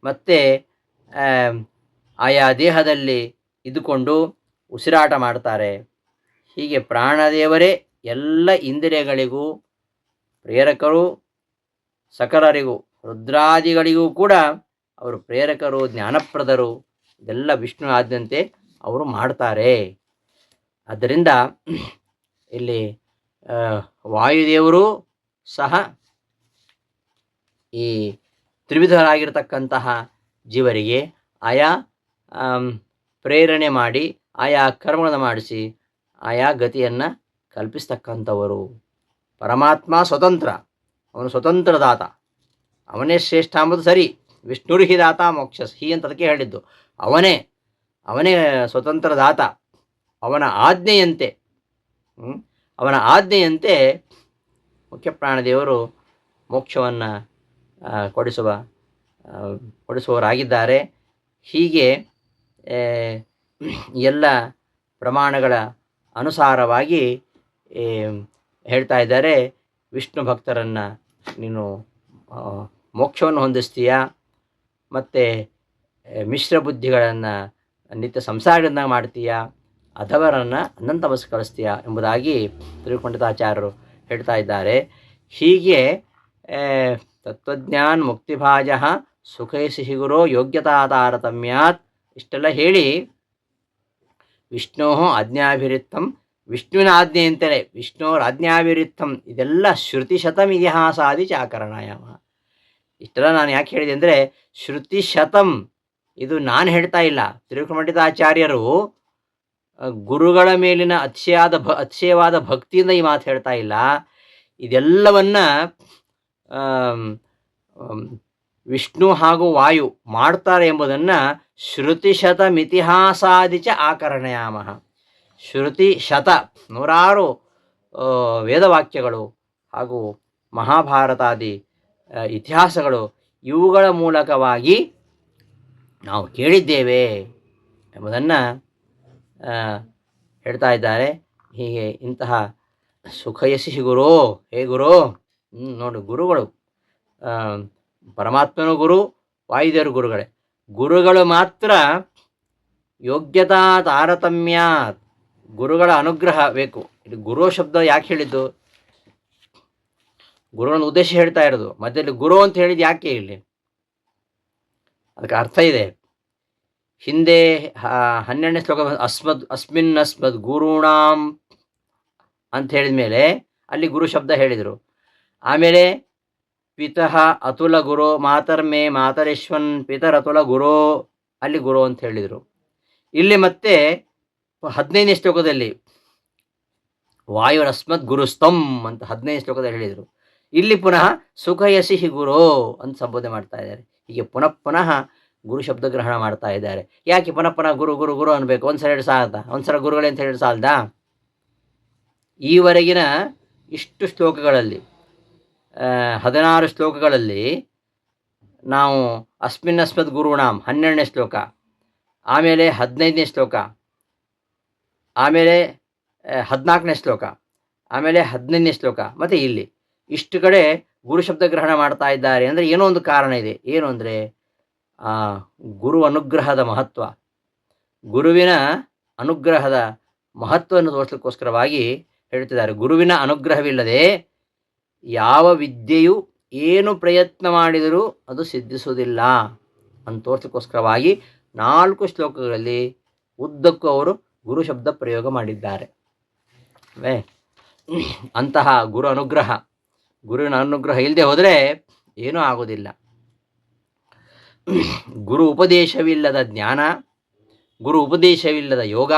ಮತ್ತು ಆಯಾ ದೇಹದಲ್ಲಿ ಇದ್ದುಕೊಂಡು ಉಸಿರಾಟ ಮಾಡ್ತಾರೆ. ಹೀಗೆ ಪ್ರಾಣದೇವರೇ ಎಲ್ಲ ಇಂದ್ರಿಯಗಳಿಗೂ ಪ್ರೇರಕರು, ಸಕಲರಿಗೂ ರುದ್ರಾದಿಗಳಿಗೂ ಕೂಡ ಅವರು ಪ್ರೇರಕರು, ಜ್ಞಾನಪ್ರದರು. ಇದೆಲ್ಲ ವಿಷ್ಣು ಆದ್ಯಂತೆ ಅವರು ಮಾಡ್ತಾರೆ. ಆದ್ದರಿಂದ ಇಲ್ಲಿ ವಾಯುದೇವರು ಸಹ ಈ ತ್ರಿವಿಧರಾಗಿರ್ತಕ್ಕಂತಹ ಜೀವರಿಗೆ ಆಯಾ ಪ್ರೇರಣೆ ಮಾಡಿ, ಆಯಾ ಕರ್ಮಗಳನ್ನು ಮಾಡಿಸಿ, ಆಯಾ ಗತಿಯನ್ನು ಕಲ್ಪಿಸ್ತಕ್ಕಂಥವರು. ಪರಮಾತ್ಮ ಸ್ವತಂತ್ರ, ಅವನು ಸ್ವತಂತ್ರ ದಾತ, ಅವನೇ ಶ್ರೇಷ್ಠ ಅಂಬುದು ಸರಿ. ವಿಷ್ಣುರ್ಹಿ ದಾತ ಮೋಕ್ಷಸ್ ಹಿ ಅಂತ ಅದಕ್ಕೆ ಹೇಳಿದ್ದು. ಅವನೇ ಸ್ವತಂತ್ರ ದಾತ. ಅವನ ಆಜ್ಞೆಯಂತೆ ಮುಖ್ಯ ಪ್ರಾಣದೇವರು ಮೋಕ್ಷವನ್ನು ಕೊಡಿಸುವವರಾಗಿದ್ದಾರೆ. ಹೀಗೆ ಎಲ್ಲ ಪ್ರಮಾಣಗಳ ಅನುಸಾರವಾಗಿ ಹೇಳ್ತಾ ಇದ್ದಾರೆ, ವಿಷ್ಣು ಭಕ್ತರನ್ನು ನೀನು ಮೋಕ್ಷವನ್ನು ಹೊಂದಿಸ್ತೀಯ, ಮತ್ತು ಮಿಶ್ರ ಬುದ್ಧಿಗಳನ್ನು ನಿತ್ಯ ಸಂಸಾರದಿಂದ ಮಾಡ್ತೀಯ, ಅಧವರನ್ನು ಅನಂತಮಸ್ಕರಿಸ್ತೀಯ ಎಂಬುದಾಗಿ ತಿರುಪಂಡಿತಾಚಾರ್ಯರು ಹೇಳ್ತಾ ಇದ್ದಾರೆ. ಹೀಗೆ ತತ್ವಜ್ಞಾನ ಮುಕ್ತಿಭಾಜ ಸುಖೈಸಿ ಗುರೋ ಯೋಗ್ಯತಾ ತಾರತಮ್ಯಾತ್ ಇಷ್ಟೆಲ್ಲ ಹೇಳಿ ವಿಷ್ಣೋ ಆಜ್ಞಾಭಿರಿತ್ತಂ, ವಿಷ್ಣುವಿನ ಆಜ್ಞೆಯಂತೆಯೇ ವಿಷ್ಣುವರ ಆಜ್ಞಾಭಿರಿತ್ತಂ, ಇದೆಲ್ಲ ಶ್ರುತಿಶತಂ ಇತಿಹಾಸಾದಿ ಚಾಕರಣಾಯಾಮ. ಇಷ್ಟೆಲ್ಲ ನಾನು ಯಾಕೆ ಹೇಳಿದೆ ಅಂದರೆ, ಶ್ರುತಿಶತಂ ಇದು ನಾನು ಹೇಳ್ತಾ ಇಲ್ಲ, ತಿರುಪಂಡಿತಾಚಾರ್ಯರು ಗುರುಗಳ ಮೇಲಿನ ಅತಿಶಯವಾದ ಭಕ್ತಿಯಿಂದ ಈ ಮಾತು ಹೇಳ್ತಾ ಇಲ್ಲ. ಇದೆಲ್ಲವನ್ನ ವಿಷ್ಣು ಹಾಗೂ ವಾಯು ಮಾಡ್ತಾರೆ ಎಂಬುದನ್ನು ಶ್ರುತಿಶತಮಿತಿಹಾಸಾದಿಚ ಆಕರಣಯಾಮ. ಶ್ರುತಿ ಶತ 100 ವೇದವಾಕ್ಯಗಳು ಹಾಗೂ ಮಹಾಭಾರತಾದಿ ಇತಿಹಾಸಗಳು ಇವುಗಳ ಮೂಲಕವಾಗಿ ನಾವು ಕೇಳಿದ್ದೇವೆ ಎಂಬುದನ್ನು ಹೇಳ್ತಾ ಇದ್ದಾರೆ. ಹೀಗೆ ಇಂತಹ ಸುಖಯಸಿ ಗುರು, ಹೇ ಗುರು, ನೋಡು ಗುರುಗಳು, ಪರಮಾತ್ಮನ ಗುರು, ವಾಯುದೇವರು ಗುರುಗಳೇ. ಗುರುಗಳು ಮಾತ್ರ ಯೋಗ್ಯತಾ ತಾರತಮ್ಯ, ಗುರುಗಳ ಅನುಗ್ರಹ ಬೇಕು. ಇದು ಗುರು ಶಬ್ದ ಯಾಕೆ ಹೇಳಿದ್ದು? ಗುರುಗಳ ಉದ್ದೇಶ ಹೇಳ್ತಾ ಇರೋದು. ಮಧ್ಯದಲ್ಲಿ ಗುರು ಅಂತ ಹೇಳಿದ್ದು ಯಾಕೆ ಇಲ್ಲಿ? ಅದಕ್ಕೆ ಅರ್ಥ ಇದೆ. ಹಿಂದೆ 12ನೇ ಶ್ಲೋಕ ಅಸ್ಮಿನ್ ಗುರುಣಾಂ ಅಂತ ಹೇಳಿದ ಮೇಲೆ ಅಲ್ಲಿ ಗುರು ಶಬ್ದ ಹೇಳಿದರು. ಆಮೇಲೆ ಪಿತಃ ಅತುಲ ಗುರು ಮಾತರ್ಮೇ ಮಾತರೇಶ್ವನ್ ಪಿತರ್ ಅತುಲ ಗುರು, ಅಲ್ಲಿ ಗುರು ಅಂತ ಹೇಳಿದರು. ಇಲ್ಲಿ ಮತ್ತೆ 15ನೇ ಶ್ಲೋಕದಲ್ಲಿ ವಾಯುರಸ್ಮದ್ ಗುರುಸ್ತಂ ಅಂತ 15ನೇ ಶ್ಲೋಕದಲ್ಲಿ ಹೇಳಿದರು. ಇಲ್ಲಿ ಪುನಃ ಸುಖಯಸಿ ಗುರು ಅಂತ ಸಂಬೋಧನೆ ಮಾಡ್ತಾ ಇದ್ದಾರೆ. ಹೀಗೆ ಪುನಃ ಗುರು ಶಬ್ದ ಗ್ರಹಣ ಮಾಡ್ತಾ ಇದ್ದಾರೆ. ಯಾಕೆ ಪುನಃ ಗುರು ಗುರು ಗುರು ಅನ್ಬೇಕು? ಒಂದ್ಸಲ ಎರಡು ಸಾಲದ? ಒಂದ್ಸಲ ಗುರುಗಳೇ ಅಂತ ಹೇಳಿ ಸಾಲದ? ಈವರೆಗಿನ ಇಷ್ಟು ಶ್ಲೋಕಗಳಲ್ಲಿ 16 ಶ್ಲೋಕಗಳಲ್ಲಿ ನಾವು ಅಸ್ಮಿನ್ ಗುರುಣಾಂ 12ನೇ ಶ್ಲೋಕ, ಆಮೇಲೆ 15ನೇ ಶ್ಲೋಕ, ಆಮೇಲೆ 14ನೇ ಶ್ಲೋಕ, ಆಮೇಲೆ 15ನೇ ಶ್ಲೋಕ, ಮತ್ತು ಇಲ್ಲಿ ಇಷ್ಟು ಕಡೆ ಗುರು ಶಬ್ದ ಗ್ರಹಣ ಮಾಡ್ತಾ ಇದ್ದಾರೆ ಅಂದರೆ ಏನೋ ಒಂದು ಕಾರಣ ಇದೆ. ಏನು ಅಂದರೆ ಗುರು ಅನುಗ್ರಹದ ಮಹತ್ವ, ಗುರುವಿನ ಅನುಗ್ರಹದ ಮಹತ್ವವನ್ನು ತೋರಿಸಲಿಕ್ಕೋಸ್ಕರವಾಗಿ ಹೇಳ್ತಿದ್ದಾರೆ. ಗುರುವಿನ ಅನುಗ್ರಹವಿಲ್ಲದೆ ಯಾವ ವಿದ್ಯೆಯು ಏನು ಪ್ರಯತ್ನ ಮಾಡಿದರೂ ಅದು ಸಿದ್ಧಿಸುವುದಿಲ್ಲ ಅಂತ ತೋರಿಸಲಿಕ್ಕೋಸ್ಕರವಾಗಿ 4 ಶ್ಲೋಕಗಳಲ್ಲಿ ಉದ್ದಕ್ಕೂ ಅವರು ಗುರು ಶಬ್ದ ಪ್ರಯೋಗ ಮಾಡಿದ್ದಾರೆ. ಅಂತಹ ಗುರುವಿನ ಅನುಗ್ರಹ ಇಲ್ಲದೆ ಹೋದರೆ ಏನೂ ಆಗೋದಿಲ್ಲ. ಗುರು ಉಪದೇಶವಿಲ್ಲದ ಜ್ಞಾನ, ಗುರು ಉಪದೇಶವಿಲ್ಲದ ಯೋಗ,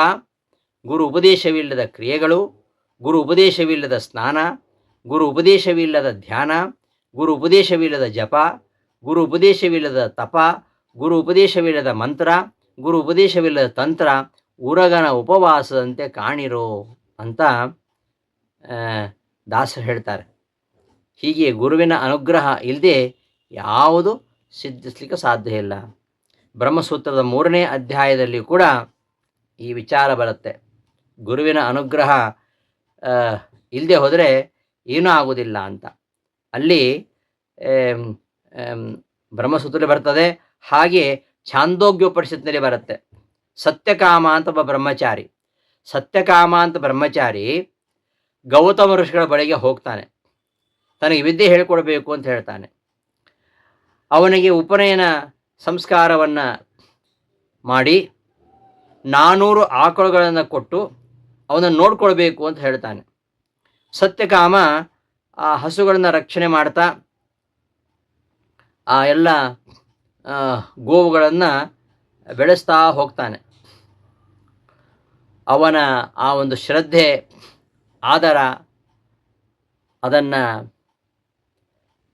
ಗುರು ಉಪದೇಶವಿಲ್ಲದ ಕ್ರಿಯೆಗಳು, ಗುರು ಉಪದೇಶವಿಲ್ಲದ ಸ್ನಾನ, ಗುರು ಉಪದೇಶವಿಲ್ಲದ ಧ್ಯಾನ, ಗುರು ಉಪದೇಶವಿಲ್ಲದ ಜಪ, ಗುರು ಉಪದೇಶವಿಲ್ಲದ ತಪ, ಗುರು ಉಪದೇಶವಿಲ್ಲದ ಮಂತ್ರ, ಗುರು ಉಪದೇಶವಿಲ್ಲದ ತಂತ್ರ ಉರಗನ ಉಪವಾಸದಂತೆ ಕಾಣಿರೋ ಅಂತ ದಾಸರು ಹೇಳ್ತಾರೆ. ಹೀಗೆ ಗುರುವಿನ ಅನುಗ್ರಹ ಇಲ್ಲದೆ ಯಾವುದು ಸಿದ್ಧಿಸಲಿಕ್ಕೆ ಸಾಧ್ಯ ಇಲ್ಲ. ಬ್ರಹ್ಮಸೂತ್ರದ 3ನೇ ಅಧ್ಯಾಯದಲ್ಲಿ ಕೂಡ ಈ ವಿಚಾರ ಬರುತ್ತೆ. ಗುರುವಿನ ಅನುಗ್ರಹ ಇಲ್ಲದೆ ಹೋದರೆ ಏನೂ ಆಗೋದಿಲ್ಲ ಅಂತ. ಅಲ್ಲಿ ಬ್ರಹ್ಮಸೂತ್ರದಲ್ಲಿ ಬರ್ತದೆ. ಹಾಗೆ ಛಾಂದೋಗ್ಯೋಪನಿಷತ್ತಿನಲ್ಲಿ ಬರುತ್ತೆ. ಸತ್ಯಕಾಮ ಅಂತ ಒಬ್ಬ ಬ್ರಹ್ಮಚಾರಿ, ಸತ್ಯಕಾಮ ಅಂತ ಬ್ರಹ್ಮಚಾರಿ ಗೌತಮ ಋಷಿಗಳ ಬಳಿಗೆ ಹೋಗ್ತಾನೆ. ತನಗೆ ವಿದ್ಯೆ ಹೇಳಿಕೊಡಬೇಕು ಅಂತ ಹೇಳ್ತಾನೆ. ಅವನಿಗೆ ಉಪನಯನ ಸಂಸ್ಕಾರವನ್ನು ಮಾಡಿ 400 ಆಕಳುಗಳನ್ನು ಕೊಟ್ಟು ಅವನನ್ನು ನೋಡ್ಕೊಳ್ಬೇಕು ಅಂತ ಹೇಳ್ತಾನೆ. ಸತ್ಯಕಾಮ ಆ ಹಸುಗಳನ್ನು ರಕ್ಷಣೆ ಮಾಡ್ತಾ ಆ ಎಲ್ಲ ಗೋವುಗಳನ್ನು ಬೆಳೆಸ್ತಾ ಹೋಗ್ತಾನೆ. ಅವನ ಆ ಒಂದು ಶ್ರದ್ಧೆ, ಆದರ ಅದನ್ನು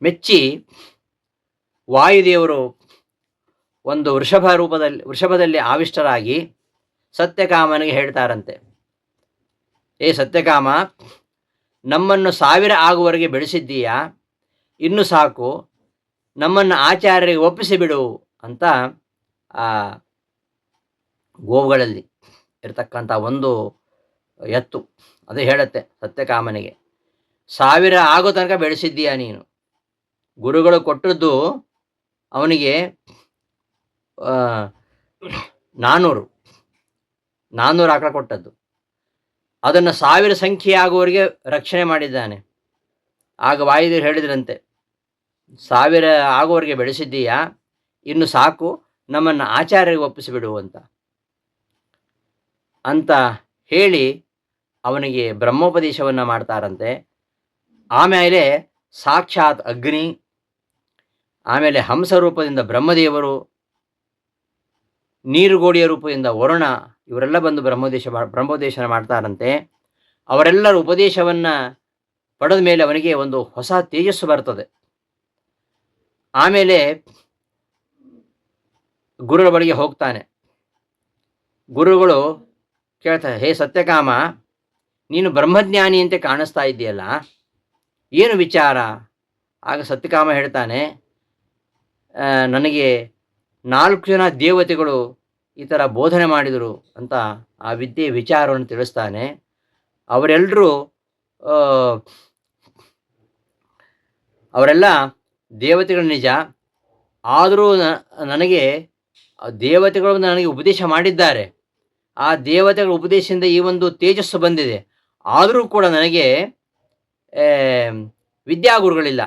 ಮೆಚ್ಚಿ ವಾಯುದೇವರು ಒಂದು ವೃಷಭದಲ್ಲಿ ಆವಿಷ್ಟರಾಗಿ ಸತ್ಯಕಾಮನಿಗೆ ಹೇಳ್ತಾರಂತೆ, ಏ ಸತ್ಯಕಾಮ, ನಮ್ಮನ್ನು 1000 ಆಗುವವರೆಗೆ ಬೆಳೆಸಿದ್ದೀಯಾ, ಇನ್ನು ಸಾಕು, ನಮ್ಮನ್ನು ಆಚಾರ್ಯರಿಗೆ ಒಪ್ಪಿಸಿಬಿಡು ಅಂತ ಆ ಗೋವುಗಳಲ್ಲಿ ಇರತಕ್ಕಂಥ ಒಂದು ಎತ್ತು ಅದು ಹೇಳುತ್ತೆ ಸತ್ಯಕಾಮನಿಗೆ, 1000 ಆಗೋ ತನಕ ಬೆಳೆಸಿದ್ದೀಯಾ ನೀನು. ಗುರುಗಳು ಕೊಟ್ಟದ್ದು ಅವನಿಗೆ 400 ಆಕಳ ಕೊಟ್ಟದ್ದು. ಅದನ್ನು 1000 ಸಂಖ್ಯೆ ಆಗುವವರೆಗೆ ರಕ್ಷಣೆ ಮಾಡಿದ್ದಾನೆ. ಆಗ ವಾಯುದೇವರು ಹೇಳಿದ್ರಂತೆ, 1000 ಆಗುವವರೆಗೆ ಬೆಳೆಸಿದ್ದೀಯಾ, ಇನ್ನು ಸಾಕು, ನಮ್ಮನ್ನು ಆಚಾರ್ಯರಿಗೆ ಒಪ್ಪಿಸಿಬಿಡು ಅಂತ ಹೇಳಿ ಅವನಿಗೆ ಬ್ರಹ್ಮೋಪದೇಶವನ್ನು ಮಾಡ್ತಾರಂತೆ. ಆಮೇಲೆ ಸಾಕ್ಷಾತ್ ಅಗ್ನಿ, ಆಮೇಲೆ ಹಂಸರೂಪದಿಂದ ಬ್ರಹ್ಮದೇವರು, ನೀರುಗೋಡಿಯ ರೂಪದಿಂದ ವರುಣ, ಇವರೆಲ್ಲ ಬಂದು ಬ್ರಹ್ಮೋಪದೇಶ ಮಾಡ್ತಾರಂತೆ. ಅವರೆಲ್ಲರ ಉಪದೇಶವನ್ನು ಪಡೆದ ಮೇಲೆ ಅವನಿಗೆ ಒಂದು ಹೊಸ ತೇಜಸ್ಸು ಬರ್ತದೆ. ಆಮೇಲೆ ಗುರುಗಳ ಬಳಿಗೆ ಹೋಗ್ತಾನೆ. ಗುರುಗಳು ಕೇಳ್ತಾರೆ, ಹೇ ಸತ್ಯಕಾಮ, ನೀನು ಬ್ರಹ್ಮಜ್ಞಾನಿಯಂತೆ ಕಾಣಿಸ್ತಾ ಇದೆಯಲ್ಲ, ಏನು ವಿಚಾರ? ಆಗ ಸತ್ಯಕಾಮ ಹೇಳ್ತಾನೆ, ನನಗೆ 4 ಜನ ದೇವತೆಗಳು ಈ ಥರ ಬೋಧನೆ ಮಾಡಿದರು ಅಂತ ಆ ವಿದ್ಯೆ ವಿಚಾರವನ್ನು ತಿಳಿಸ್ತಾನೆ. ಅವರೆಲ್ಲ ದೇವತೆಗಳು ನಿಜ, ಆದರೂ ನನಗೆ ದೇವತೆಗಳು ನನಗೆ ಉಪದೇಶ ಮಾಡಿದ್ದಾರೆ. ಆ ದೇವತೆಗಳ ಉಪದೇಶದಿಂದ ಈ ಒಂದು ತೇಜಸ್ಸು ಬಂದಿದೆ. ಆದರೂ ಕೂಡ ನನಗೆ ವಿದ್ಯಾಗುರುಗಳಿಲ್ಲ.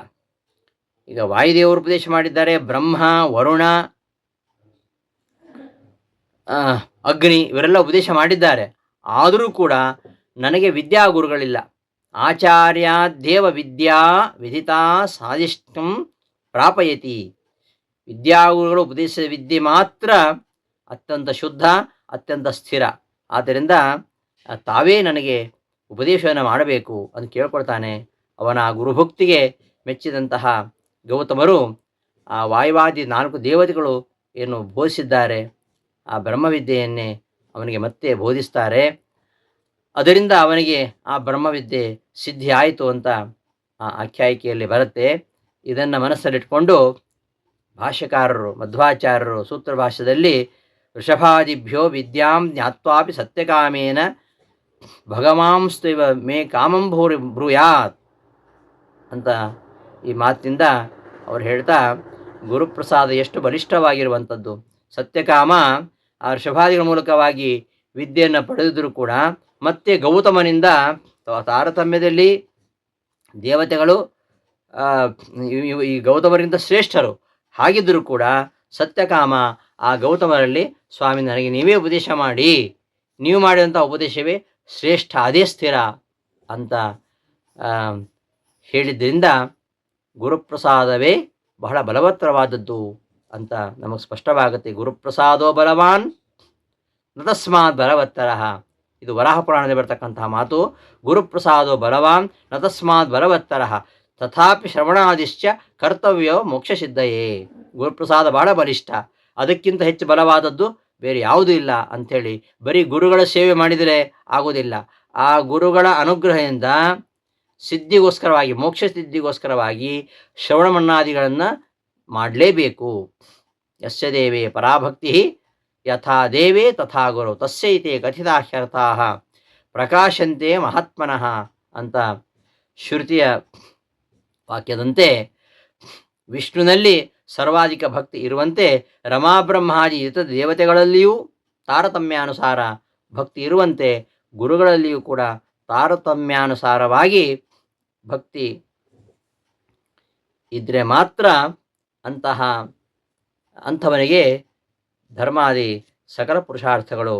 ಈಗ ವಾಯುದೇವರು ಉಪದೇಶ ಮಾಡಿದ್ದಾರೆ, ಬ್ರಹ್ಮ, ವರುಣ, ಅಗ್ನಿ ಇವರೆಲ್ಲ ಉಪದೇಶ ಮಾಡಿದ್ದಾರೆ. ಆದರೂ ಕೂಡ ನನಗೆ ವಿದ್ಯಾಗುರುಗಳಿಲ್ಲ. ಆಚಾರ್ಯಾದೇವ ವಿದ್ಯಾ ವಿದಿತಾ ಸಾಧಿಷ್ಟಂ ಪ್ರಾಪಯತಿ. ವಿದ್ಯಾಗುರುಗಳು ಉಪದೇಶಿಸಿದ ವಿದ್ಯೆ ಮಾತ್ರ ಅತ್ಯಂತ ಶುದ್ಧ, ಅತ್ಯಂತ ಸ್ಥಿರ. ಆದ್ದರಿಂದ ತಾವೇ ನನಗೆ ಉಪದೇಶವನ್ನು ಮಾಡಬೇಕು ಅಂತ ಕೇಳ್ಕೊಳ್ತಾನೆ. ಅವನ ಗುರುಭಕ್ತಿಗೆ ಮೆಚ್ಚಿದಂತಹ ಗೌತಮರು ಆ ವಾಯುವಾದಿ 4 ದೇವತೆಗಳು ಏನು ಬೋಧಿಸಿದ್ದಾರೆ ಆ ಬ್ರಹ್ಮವಿದ್ಯೆಯನ್ನೇ ಅವನಿಗೆ ಮತ್ತೆ ಬೋಧಿಸ್ತಾರೆ. ಅದರಿಂದ ಅವನಿಗೆ ಆ ಬ್ರಹ್ಮವಿದ್ಯೆ ಸಿದ್ಧಿ ಆಯಿತು ಅಂತ ಆ ಆಖ್ಯಾಯಿಕೆಯಲ್ಲಿ ಬರುತ್ತೆ. ಇದನ್ನು ಮನಸ್ಸಲ್ಲಿಟ್ಕೊಂಡು ಭಾಷ್ಯಕಾರರು, ಮಧ್ವಾಚಾರ್ಯರು ಸೂತ್ರ ಭಾಷ್ಯದಲ್ಲಿ ವೃಷಭಾದಿಭ್ಯೋ ವಿದ್ಯಾಂ ಜ್ಞಾತ್ವಾಪಿ ಸತ್ಯಕಾಮೇನ ಭಗವಾಂಸ್ತ್ವ ಮೇ ಕಾಮಂ ಬ್ರೂಯಾತ್ ಅಂತ ಈ ಮಾತಿನಿಂದ ಅವ್ರು ಹೇಳ್ತಾ ಗುರುಪ್ರಸಾದ ಎಷ್ಟು ಬಲಿಷ್ಠವಾಗಿರುವಂಥದ್ದು. ಸತ್ಯಕಾಮ ಆ ವೃಷಭಾದಿಗಳ ಮೂಲಕವಾಗಿ ವಿದ್ಯೆಯನ್ನು ಪಡೆದಿದ್ದರೂ ಕೂಡ ಮತ್ತೆ ಗೌತಮನಿಂದ ತಾರತಮ್ಯದಲ್ಲಿ ದೇವತೆಗಳು ಈ ಗೌತಮರಿಂದ ಶ್ರೇಷ್ಠರು. ಹಾಗಿದ್ದರೂ ಕೂಡ ಸತ್ಯಕಾಮ ಆ ಗೌತಮರಲ್ಲಿ, ಸ್ವಾಮಿ ನನಗೆ ನೀವೇ ಉಪದೇಶ ಮಾಡಿ, ನೀವು ಮಾಡಿದಂಥ ಉಪದೇಶವೇ ಶ್ರೇಷ್ಠ, ಅದೇ ಸ್ಥಿರ ಅಂತ ಹೇಳಿದ್ದರಿಂದ ಗುರುಪ್ರಸಾದವೇ ಬಹಳ ಬಲವತ್ತರವಾದದ್ದು ಅಂತ ನಮಗೆ ಸ್ಪಷ್ಟವಾಗುತ್ತೆ. ಗುರುಪ್ರಸಾದೋ ಬಲವಾನ್ ನತಸ್ಮಾತ್ ಬಲವತ್ತರ. ಇದು ವರಾಹ ಪುರಾಣದಲ್ಲಿ ಬರ್ತಕ್ಕಂತಹ ಮಾತು. ಗುರುಪ್ರಸಾದೋ ಬಲವಾನ್ ನತಸ್ಮಾತ್ ಬಲವತ್ತರ ತಥಾಪಿ ಶ್ರವಣಾದಿಶ್ಚ ಕರ್ತವ್ಯ ಮೋಕ್ಷಸಿದ್ಧಯೇ. ಗುರುಪ್ರಸಾದ ಬಹಳ ಬಲಿಷ್ಠ, ಅದಕ್ಕಿಂತ ಹೆಚ್ಚು ಬಲವಾದದ್ದು ಬೇರೆ ಯಾವುದೂ ಇಲ್ಲ ಅಂಥೇಳಿ ಬರೀ ಗುರುಗಳ ಸೇವೆ ಮಾಡಿದರೆ ಆಗೋದಿಲ್ಲ. ಆ ಗುರುಗಳ ಅನುಗ್ರಹದಿಂದ ಸಿದ್ಧಿಗೋಸ್ಕರವಾಗಿ, ಮೋಕ್ಷ ಸಿದ್ಧಿಗೋಸ್ಕರವಾಗಿ ಶ್ರವಣಮನ್ನಾದಿಗಳನ್ನು ಮಾಡಲೇಬೇಕು. ಯಸ್ಯ ದೇವೇ ಪರಾಭಕ್ತಿ ಯಥಾ ದೇವೇ ತಥಾ ಗುರು ತಸ್ಯೈತೆ ಕಥಿತಾಹ್ಯರ್ಥಾಃ ಪ್ರಕಾಶಂತೆ ಮಹಾತ್ಮನಃ ಅಂತ ಶ್ರುತಿಯ ವಾಕ್ಯದಂತೆ ವಿಷ್ಣುನಲ್ಲಿ ಸರ್ವಾಧಿಕ ಭಕ್ತಿ ಇರುವಂತೆ ರಮಾಬ್ರಹ್ಮಾದಿ ಇತರ ದೇವತೆಗಳಲ್ಲಿಯೂ ತಾರತಮ್ಯಾನುಸಾರ ಭಕ್ತಿ ಇರುವಂತೆ ಗುರುಗಳಲ್ಲಿಯೂ ಕೂಡ ತಾರತಮ್ಯಾನುಸಾರವಾಗಿ ಭಕ್ತಿ ಇದ್ದರೆ ಮಾತ್ರ ಅಂಥವನಿಗೆ ಧರ್ಮಾದಿ ಸಕಲ ಪುರುಷಾರ್ಥಗಳು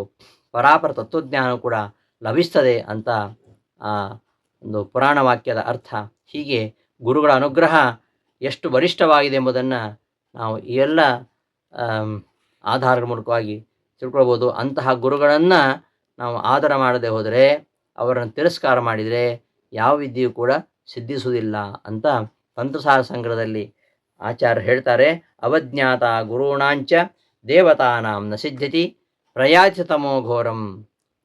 ಪರಾಪರ ತತ್ವಜ್ಞಾನ ಕೂಡ ಲಭಿಸ್ತದೆ ಅಂತ ಒಂದು ಪುರಾಣ ವಾಕ್ಯದ ಅರ್ಥ. ಹೀಗೆ ಗುರುಗಳ ಅನುಗ್ರಹ ಎಷ್ಟು ಬಲಿಷ್ಠವಾಗಿದೆ ಎಂಬುದನ್ನು ನಾವು ಈ ಎಲ್ಲ ಆಧಾರಗಳ ಮೂಲಕವಾಗಿ ತಿಳ್ಕೊಳ್ಬೋದು. ಅಂತಹ ಗುರುಗಳನ್ನು ನಾವು ಆದರ ಮಾಡದೆ ಹೋದರೆ, ಅವರನ್ನು ತಿರಸ್ಕಾರ ಮಾಡಿದರೆ ಯಾವ ವಿದ್ಯೆಯೂ ಕೂಡ ಸಿದ್ಧಿಸುವುದಿಲ್ಲ ಅಂತ ತಂತ್ರಸಾರ ಸಂಗ್ರಹದಲ್ಲಿ ಆಚಾರ್ಯರು ಹೇಳ್ತಾರೆ. ಅವಜ್ಞಾತ ಗುರುಣಾಂಚ ದೇವತಾನಾಂ ನ ಸಿದ್ಧತಿ ಪ್ರಯಾತಿ ತಮೋ ಘೋರಂ.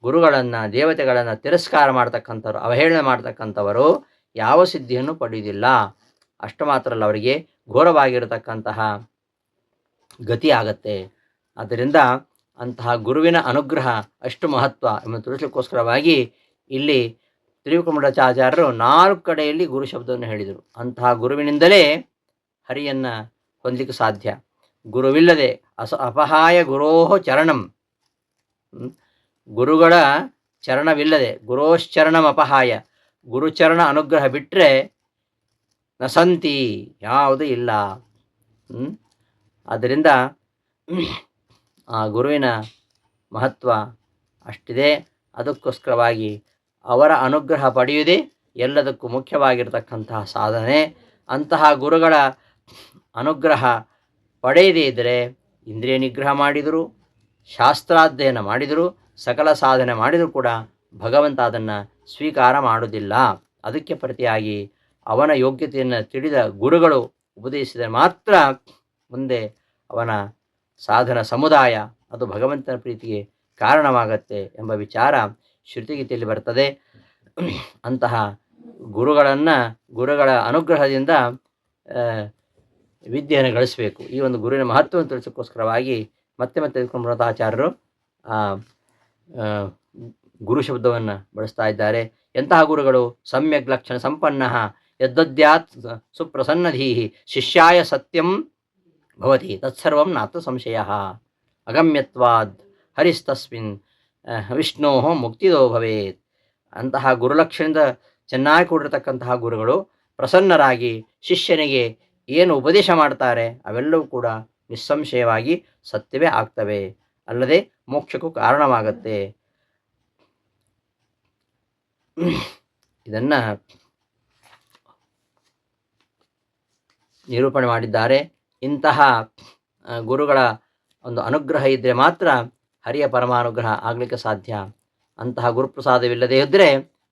ಗುರುಗಳನ್ನು, ದೇವತೆಗಳನ್ನು ತಿರಸ್ಕಾರ ಮಾಡ್ತಕ್ಕಂಥವ್ರು, ಅವಹೇಳನೆ ಮಾಡ್ತಕ್ಕಂಥವರು ಯಾವ ಸಿದ್ಧಿಯನ್ನು ಪಡೆಯುವುದಿಲ್ಲ. ಅಷ್ಟು ಮಾತ್ರ ಅಲ್ಲ, ಅವರಿಗೆ ಘೋರವಾಗಿರತಕ್ಕಂತಹ ಗತಿ ಆಗತ್ತೆ. ಆದ್ದರಿಂದ ಅಂತಹ ಗುರುವಿನ ಅನುಗ್ರಹ ಅಷ್ಟು ಮಹತ್ವ ಎಂಬ ತಿಳಿಸಲಿಕ್ಕೋಸ್ಕರವಾಗಿ ಇಲ್ಲಿ ತ್ರಿವಿಕ್ರಮರಾಚಾರ್ಯರು 4 ಕಡೆಯಲ್ಲಿ ಗುರು ಶಬ್ದವನ್ನು ಹೇಳಿದರು. ಅಂತಹ ಗುರುವಿನಿಂದಲೇ ಹರಿಯನ್ನು ಹೊಂದಲಿಕ್ಕೆ ಸಾಧ್ಯ. ಗುರುವಿಲ್ಲದೆ ಅಪಹಾಯ ಗುರೋಹ ಚರಣಂ, ಗುರುಗಳ ಚರಣವಿಲ್ಲದೆ, ಗುರೋಶ್ಚರಣಂ ಅಪಹಾಯ, ಗುರುಚರಣ ಅನುಗ್ರಹ ಬಿಟ್ಟರೆ ನ ಸಂತಿ, ಯಾವುದೂ ಇಲ್ಲ. ಆದ್ದರಿಂದ ಆ ಗುರುವಿನ ಮಹತ್ವ ಅಷ್ಟಿದೆ. ಅದಕ್ಕೋಸ್ಕರವಾಗಿ ಅವರ ಅನುಗ್ರಹ ಪಡೆಯುವುದೇ ಎಲ್ಲದಕ್ಕೂ ಮುಖ್ಯವಾಗಿರತಕ್ಕಂತಹ ಸಾಧನೆ. ಅಂತಹ ಗುರುಗಳ ಅನುಗ್ರಹ ಪಡೆಯದೇ ಇದ್ದರೆ ಇಂದ್ರಿಯ ನಿಗ್ರಹ ಮಾಡಿದರು, ಶಾಸ್ತ್ರಾಧ್ಯಯನ ಮಾಡಿದರು, ಸಕಲ ಸಾಧನೆ ಮಾಡಿದರೂ ಕೂಡ ಭಗವಂತ ಅದನ್ನು ಸ್ವೀಕಾರ ಮಾಡುವುದಿಲ್ಲ. ಅದಕ್ಕೆ ಪ್ರತಿಯಾಗಿ ಅವನ ಯೋಗ್ಯತೆಯನ್ನು ತಿಳಿದ ಗುರುಗಳು ಉಪದೇಶಿಸಿದರೆ ಮಾತ್ರ ಮುಂದೆ ಅವನ ಸಾಧನ ಸಮುದಾಯ ಅದು ಭಗವಂತನ ಪ್ರೀತಿಗೆ ಕಾರಣವಾಗತ್ತೆ ಎಂಬ ವಿಚಾರ ಶ್ರುತಿಗೀತೆಯಲ್ಲಿ ಬರ್ತದೆ. ಅಂತಹ ಗುರುಗಳ ಅನುಗ್ರಹದಿಂದ ವಿದ್ಯೆಯನ್ನು ಗಳಿಸಬೇಕು. ಈ ಒಂದು ಗುರುವಿನ ಮಹತ್ವವನ್ನು ತಿಳಿಸೋಕ್ಕೋಸ್ಕರವಾಗಿ ಮತ್ತೆ ತ್ರಿವಿಕ್ರಮರಾಚಾರ್ಯರು ಗುರು ಶಬ್ದವನ್ನು ಬಳಸ್ತಾ ಇದ್ದಾರೆ. ಎಂತಹ ಗುರುಗಳು? ಸಮ್ಯಕ್ ಲಕ್ಷಣ ಸಂಪನ್ನ ಯದ್ದದ್ಯಾತ್ ಸುಪ್ರಸನ್ನಧೀಹಿ ಶಿಷ್ಯಾಯ ಸತ್ಯಂ ಭವತಿ ತತ್ಸರ್ವಂ ನಾತ್ರ ಸಂಶಯ ಅಗಮ್ಯತ್ವಾದ್ ಹರಿಸ್ತಸ್ಮಿನ್ ವಿಷ್ಣೋ ಮುಕ್ತಿದೋ ಭವೇತ್. ಅಂತಹ ಗುರುಲಕ್ಷಣದಿಂದ ಚೆನ್ನಾಗಿ ಕೂಡಿರತಕ್ಕಂತಹ ಗುರುಗಳು ಪ್ರಸನ್ನರಾಗಿ ಶಿಷ್ಯನಿಗೆ ಏನು ಉಪದೇಶ ಮಾಡ್ತಾರೆ ಅವೆಲ್ಲವೂ ಕೂಡ ನಿಸ್ಸಂಶಯವಾಗಿ ಸತ್ಯವೇ ಆಗ್ತವೆ, ಅಲ್ಲದೆ ಮೋಕ್ಷಕ್ಕೂ ಕಾರಣವಾಗತ್ತೆ. ಇದನ್ನು ನಿರೂಪಣೆ ಮಾಡಿದ್ದಾರೆ. ಇಂತಹ ಗುರುಗಳ ಒಂದು ಅನುಗ್ರಹ ಇದ್ದರೆ ಮಾತ್ರ ಹರಿಯ ಪರಮಾನುಗ್ರಹ ಆಗಲಿಕ್ಕೆ ಸಾಧ್ಯ. ಅಂತಹ ಗುರುಪ್ರಸಾದವಿಲ್ಲದೇ ಇದ್ದರೆ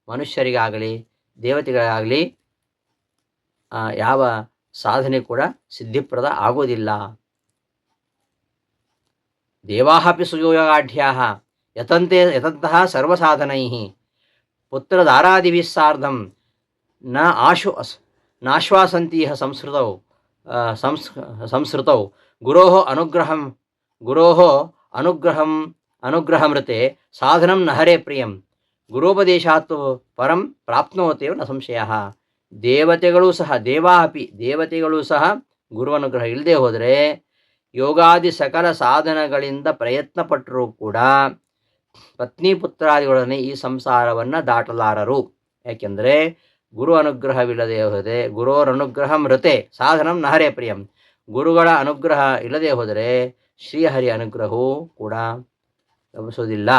ಮನುಷ್ಯರಿಗಾಗಲಿ ದೇವತೆಗಳಿಗಾಗಲಿ ಯಾವ ಸಾಧನೆ ಕೂಡ ಸಿದ್ಧಿಪ್ರದ ಆಗೋದಿಲ್ಲ. ದೇವಾಪಿ ಸುಯೋಗಾಢ್ಯಾಃ ಯತಂತಹ ಸರ್ವಸಾಧನೈಃ ಪುತ್ರದಾರಾದಿಭಿಃ ಸಾರ್ಧಂ ನಾಶ್ವಾಸಂತೀಹ ಸಂಸ್ಕೃತೌ ಗುರೋಃ ಅನುಗ್ರಹಮೃತೆ ಸಾಧನಂ ನ ಹರೇ ಪ್ರಿಯಂ ಗುರೋಪದೇಶಾತ್ ಪರಂ ಪ್ರಾಪ್ನೋತೇವ ನ ಸಂಶಯಃ. ದೇವತೆಗಳೂ ಸಹ ಗುರುವನುಗ್ರಹ ಇಲ್ಲದೆ ಹೋದರೆ ಯೋಗಾದಿ ಸಕಲ ಸಾಧನಗಳಿಂದ ಪ್ರಯತ್ನ ಪಟ್ಟರೂ ಕೂಡ ಪತ್ನಿ ಪುತ್ರಾದಿಗಳನ್ನೇ ಈ ಸಂಸಾರವನ್ನು ದಾಟಲಾರರು. ಯಾಕೆಂದರೆ ಗುರು ಅನುಗ್ರಹವಿಲ್ಲದೆ ಹೋದರೆ ಗುರೋರನುಗ್ರಹ ಮೃತೆ ಸಾಧನಂ ನಹರೇ ಪ್ರಿಯಂ. ಗುರುಗಳ ಅನುಗ್ರಹ ಇಲ್ಲದೆ ಹೋದರೆ ಶ್ರೀಹರಿ ಅನುಗ್ರಹವೂ ಕೂಡ ಲಭಿಸೋದಿಲ್ಲ.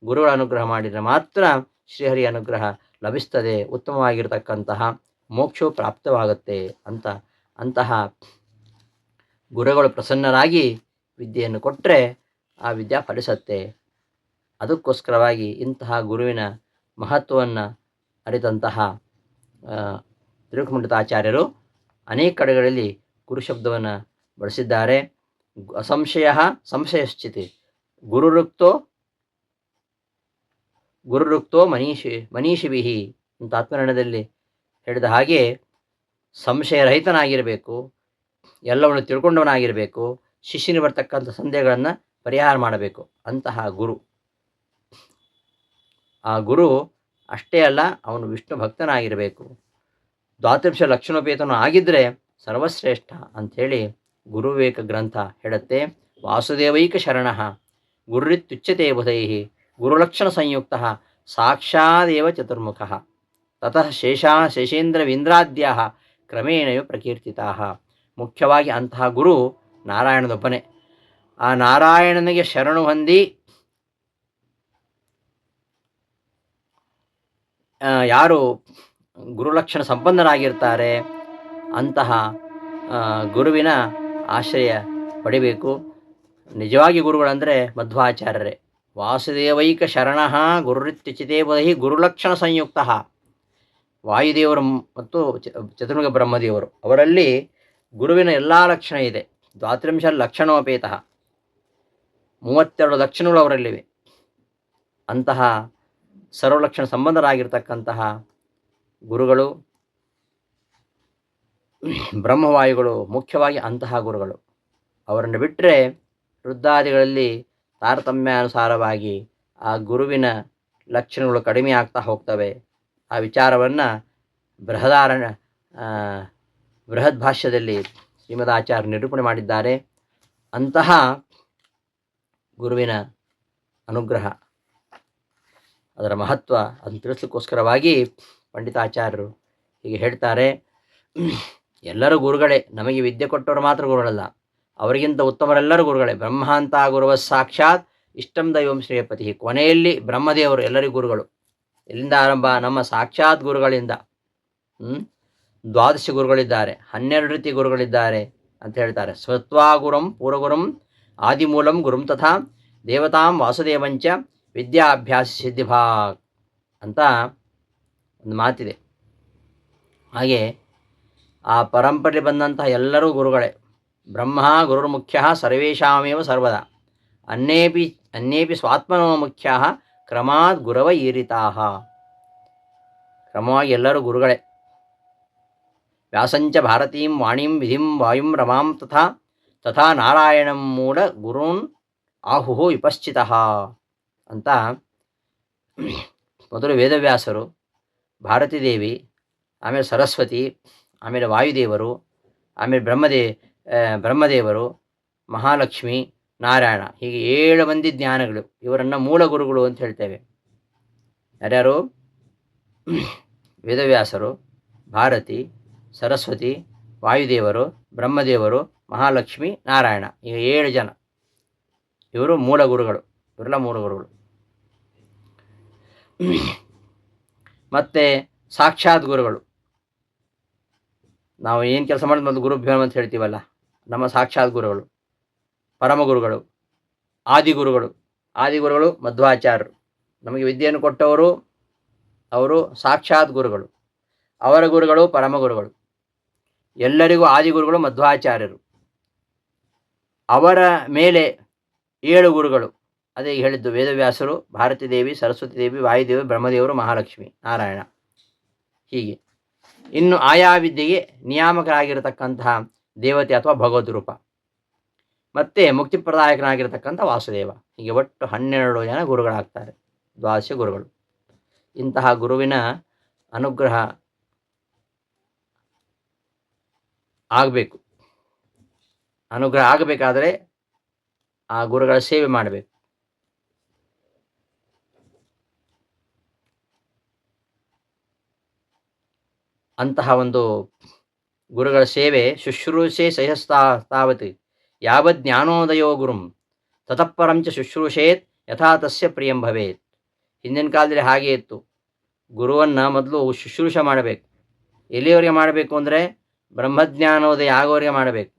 ಗುರುಗಳ ಅನುಗ್ರಹ ಮಾಡಿದರೆ ಮಾತ್ರ ಶ್ರೀಹರಿ ಅನುಗ್ರಹ ಲಭಿಸ್ತದೆ, ಉತ್ತಮವಾಗಿರತಕ್ಕಂತಹ ಮೋಕ್ಷವು ಪ್ರಾಪ್ತವಾಗುತ್ತೆ ಅಂತ. ಅಂತಹ ಗುರುಗಳು ಪ್ರಸನ್ನರಾಗಿ ವಿದ್ಯೆಯನ್ನು ಕೊಟ್ಟರೆ ಆ ವಿದ್ಯಾ ಫಲಿಸತ್ತೆ. ಅದಕ್ಕೋಸ್ಕರವಾಗಿ ಇಂತಹ ಗುರುವಿನ ಮಹತ್ವವನ್ನು ಅರಿತಂತಹ ತ್ರಿವಿಕ್ರಮರಾಚಾರ್ಯರು ಅನೇಕ ಕಡೆಗಳಲ್ಲಿ ಗುರು ಶಬ್ದವನ್ನು ಬಳಸಿದ್ದಾರೆ. ಸಂಶಯಶ್ಚಿತಿ ಗುರುರುಕ್ತೋ ಮನೀಷಿಭಿಃ ಅಂತ ಆತ್ಮರಣದಲ್ಲಿ ಹೇಳಿದ ಹಾಗೆ ಸಂಶಯರಹಿತನಾಗಿರಬೇಕು, ಎಲ್ಲವನ್ನು ತಿಳ್ಕೊಂಡವನಾಗಿರಬೇಕು, ಶಿಷ್ಯನಿಗೆ ಬರ್ತಕ್ಕಂಥ ಸಂದೇಹಗಳನ್ನು ಪರಿಹಾರ ಮಾಡಬೇಕು. ಅಂತಹ ಗುರು. ಆ ಗುರು ಅಷ್ಟೇ ಅಲ್ಲ, ಅವನು ವಿಷ್ಣು ಭಕ್ತನಾಗಿರಬೇಕು, ದ್ವಾತ್ರಿಂಶ ಲಕ್ಷಣೋಪೇತನು ಆಗಿದ್ದರೆ ಸರ್ವಶ್ರೇಷ್ಠ ಅಂಥೇಳಿ ಗುರುವಿವೇಕ ಗ್ರಂಥ ಹೇಳುತ್ತೆ. ವಾಸುದೇವೈಕ ಶರಣ ಗುರುರಿತ್ಯುಚ್ಯತೆ ಬುಧೈ ಗುರುಲಕ್ಷಣ ಸಂಯುಕ್ತ ಸಾಕ್ಷಾದೇವ ಚತುರ್ಮುಖ ತತಃ ಶೇಷೇಂದ್ರವೀಂದ್ರಾದ್ಯ ಕ್ರಮೇಣಯೋ ಪ್ರಕೀರ್ತಿತಾ. ಮುಖ್ಯವಾಗಿ ಅಂತಹ ಗುರು ನಾರಾಯಣನೊಬ್ಬನೇ. ಆ ನಾರಾಯಣನಿಗೆ ಶರಣು ಹೊಂದಿ ಯಾರು ಗುರುಲಕ್ಷಣ ಸಂಪನ್ನರಾಗಿರ್ತಾರೆ ಅಂತಹ ಗುರುವಿನ ಆಶ್ರಯ ಪಡಿಬೇಕು. ನಿಜವಾಗಿ ಗುರುಗಳಂದರೆ ಮಧ್ವಾಚಾರ್ಯರೇ. ವಾಸುದೇವೈಕ ಶರಣ ಗುರುರಿತ್ಯುಚಿತೆ ಬುಧೈ ಗುರುಲಕ್ಷಣ ಸಂಯುಕ್ತ. ವಾಯುದೇವರು ಮತ್ತು ಚತುರ್ಮುಖ ಬ್ರಹ್ಮದೇವರು, ಅವರಲ್ಲಿ ಗುರುವಿನ ಎಲ್ಲ ಲಕ್ಷಣ ಇದೆ. ದ್ವಾತ್ರಿಂಶ ಲಕ್ಷಣೋಪೇತಃ, 32 ಲಕ್ಷಣಗಳು ಅವರಲ್ಲಿವೆ. ಅಂತಹ ಸರ್ವಲಕ್ಷಣ ಸಂಬಂಧರಾಗಿರ್ತಕ್ಕಂತಹ ಗುರುಗಳು ಬ್ರಹ್ಮವಾಯುಗಳು, ಮುಖ್ಯವಾಗಿ ಅಂತಹ ಗುರುಗಳು. ಅವರನ್ನು ಬಿಟ್ಟರೆ ವೃದ್ಧಾದಿಗಳಲ್ಲಿ ತಾರತಮ್ಯಾನುಸಾರವಾಗಿ ಆ ಗುರುವಿನ ಲಕ್ಷಣಗಳು ಕಡಿಮೆ ಆಗ್ತಾ ಹೋಗ್ತವೆ. ಆ ವಿಚಾರವನ್ನು ಬೃಹದ್ ಭಾಷ್ಯದಲ್ಲಿ ಶ್ರೀಮದಾಚಾರ್ಯ ನಿರೂಪಣೆ ಮಾಡಿದ್ದಾರೆ. ಅಂತಹ ಗುರುವಿನ ಅನುಗ್ರಹ, ಅದರ ಮಹತ್ವ ಅದನ್ನು ತಿಳಿಸಲಿಕ್ಕೋಸ್ಕರವಾಗಿ ಪಂಡಿತಾಚಾರ್ಯರು ಹೀಗೆ ಹೇಳ್ತಾರೆ. ಎಲ್ಲರೂ ಗುರುಗಳೇ, ನಮಗೆ ವಿದ್ಯೆ ಕೊಟ್ಟವರು ಮಾತ್ರ ಗುರುಗಳಲ್ಲ, ಅವರಿಗಿಂತ ಉತ್ತಮರೆಲ್ಲರೂ ಗುರುಗಳೇ. ಬ್ರಹ್ಮಾಂತ ಗುರುವ ಸಾಕ್ಷಾತ್ ಇಷ್ಟಂ ದೈವಂ ಶ್ರೇಯಪತಿ. ಕೊನೆಯಲ್ಲಿ ಬ್ರಹ್ಮದೇವರು ಎಲ್ಲರಿಗೂ ಗುರುಗಳು. ಎಲ್ಲಿಂದ ಆರಂಭ? ನಮ್ಮ ಸಾಕ್ಷಾತ್ ಗುರುಗಳಿಂದ. 12 ಗುರುಗಳಿದ್ದಾರೆ, 12 ರೀತಿ ಗುರುಗಳಿದ್ದಾರೆ ಅಂತ ಹೇಳ್ತಾರೆ. ಸ್ವತ್ವಾ ಗುರುಂ ಪೂರ್ವಗುರುಂ ಆದಿಮೂಲಂ ಗುರುಂ ತಥಾ ದೇವತಾಂ ವಾಸುದೇವಂಚ ವಿದ್ಯಾಭ್ಯಾಸ ಸಿದ್ಧಿಭಾಗ್ ಅಂತ ಒಂದು ಮಾತಿದೆ. ಹಾಗೆ ಆ ಪರಂಪರೆ ಬಂದಂತಹ ಎಲ್ಲರೂ ಗುರುಗಳೇ. ಬ್ರಹ್ಮ ಗುರುರ್ಮುಖ್ಯ ಸರ್ವೇಷಾಮೇವ ಸರ್ವದಾ ಅನ್ಯೇಪಿ ಸ್ವಾತ್ಮನೋ ಮುಖ್ಯ ಕ್ರಮಾತ್ ಗುರವ ಈರಿತಾ. ಕ್ರಮವಾಗಿ ಎಲ್ಲರೂ ಗುರುಗಳೇ. ವ್ಯಾಸಂಚ ಭಾರತೀಂ ವಾಣಿಂ ವಿಧಿಂ ವಾಯುಂ ರಮಾಂ ತಥಾ ನಾರಾಯಣಂ ಮೂಢ ಗುರೂನ್ ಆಹುಹು ವಿಪಶ್ಚಿತಃ ಅಂತ ಮೊದಲು ವೇದವ್ಯಾಸರು, ಭಾರತೀ ದೇವಿ, ಆಮೇಲೆ ಸರಸ್ವತಿ, ಆಮೇಲೆ ವಾಯುದೇವರು, ಆಮೇಲೆ ಬ್ರಹ್ಮದೇವರು, ಮಹಾಲಕ್ಷ್ಮಿ, ನಾರಾಯಣ, ಹೀಗೆ 7 ಮಂದಿ ಜ್ಞಾನಗಳು. ಇವರನ್ನು ಮೂಲ ಗುರುಗಳು ಅಂತ ಹೇಳ್ತೇವೆ. ಯಾರ್ಯಾರು? ವೇದವ್ಯಾಸರು, ಭಾರತಿ, ಸರಸ್ವತಿ, ವಾಯುದೇವರು, ಬ್ರಹ್ಮದೇವರು, ಮಹಾಲಕ್ಷ್ಮಿ, ನಾರಾಯಣ, ಈಗ 7 ಜನ. ಇವರು ಮೂಲ ಗುರುಗಳು. ಇವರೆಲ್ಲ ಮೂಲ ಗುರುಗಳು. ಮತ್ತು ಸಾಕ್ಷಾತ್ ಗುರುಗಳು. ನಾವು ಏನು ಕೆಲಸ ಮಾಡೋದು ಮೊದಲು ಗುರುಭ್ಯೋ ಅಂತ ಹೇಳ್ತೀವಲ್ಲ, ನಮ್ಮ ಸಾಕ್ಷಾತ್ ಗುರುಗಳು, ಪರಮಗುರುಗಳು, ಆದಿಗುರುಗಳು. ಆದಿಗುರುಗಳು ಮಧ್ವಾಚಾರ್ಯರು, ನಮಗೆ ವಿದ್ಯೆಯನ್ನು ಕೊಟ್ಟವರು. ಅವರು ಸಾಕ್ಷಾತ್ ಗುರುಗಳು. ಅವರ ಗುರುಗಳು ಪರಮಗುರುಗಳು. ಎಲ್ಲರಿಗೂ ಆದಿಗುರುಗಳು ಮಧ್ವಾಚಾರ್ಯರು. ಅವರ ಮೇಲೆ 7 ಗುರುಗಳು. ಅದೇ ಹೇಳಿದ್ದು ವೇದವ್ಯಾಸರು, ಭಾರತೀ ದೇವಿ, ಸರಸ್ವತಿ ದೇವಿ, ವಾಯುದೇವಿ, ಬ್ರಹ್ಮದೇವರು, ಮಹಾಲಕ್ಷ್ಮಿ, ನಾರಾಯಣ. ಹೀಗೆ ಇನ್ನು ಆಯಾ ವಿದ್ಯೆಗೆ ನಿಯಾಮಕರಾಗಿರತಕ್ಕಂತಹ ದೇವತೆ ಅಥವಾ ಭಗವದ್ ರೂಪ, ಮತ್ತು ಮುಕ್ತಿಪ್ರದಾಯಕನಾಗಿರತಕ್ಕಂಥ ವಾಸುದೇವ. ಹೀಗೆ ಒಟ್ಟು 12 ಜನ ಗುರುಗಳಾಗ್ತಾರೆ, 12 ಗುರುಗಳು. ಇಂತಹ ಗುರುವಿನ ಅನುಗ್ರಹ ಆಗಬೇಕು. ಅನುಗ್ರಹ ಆಗಬೇಕಾದರೆ ಆ ಗುರುಗಳ ಸೇವೆ ಮಾಡಬೇಕು. ಅಂತಹ ಒಂದು ಗುರುಗಳ ಸೇವೆ ಶುಶ್ರೂಷೆ ಸಹಸ್ತಾವತ್ ಯಾವದ್ ಜ್ಞಾನೋದಯೋ ಗುರುಂ ತತಃಪರಂಚ ಶುಶ್ರೂಷೇತ್ ಯಥಾ ತಸ್ಯ ಪ್ರಿಯಂ ಭವೇತ್. ಹಿಂದಿನ ಕಾಲದಲ್ಲಿ ಹಾಗೆ ಇತ್ತು. ಗುರುವನ್ನು ಮೊದಲು ಶುಶ್ರೂಷೆ ಮಾಡಬೇಕು. ಎಲ್ಲಿಯವರೆಗೆ ಮಾಡಬೇಕು ಅಂದರೆ ಬ್ರಹ್ಮಜ್ಞಾನೋದಯ ಆಗೋವರೆಗೆ ಮಾಡಬೇಕು.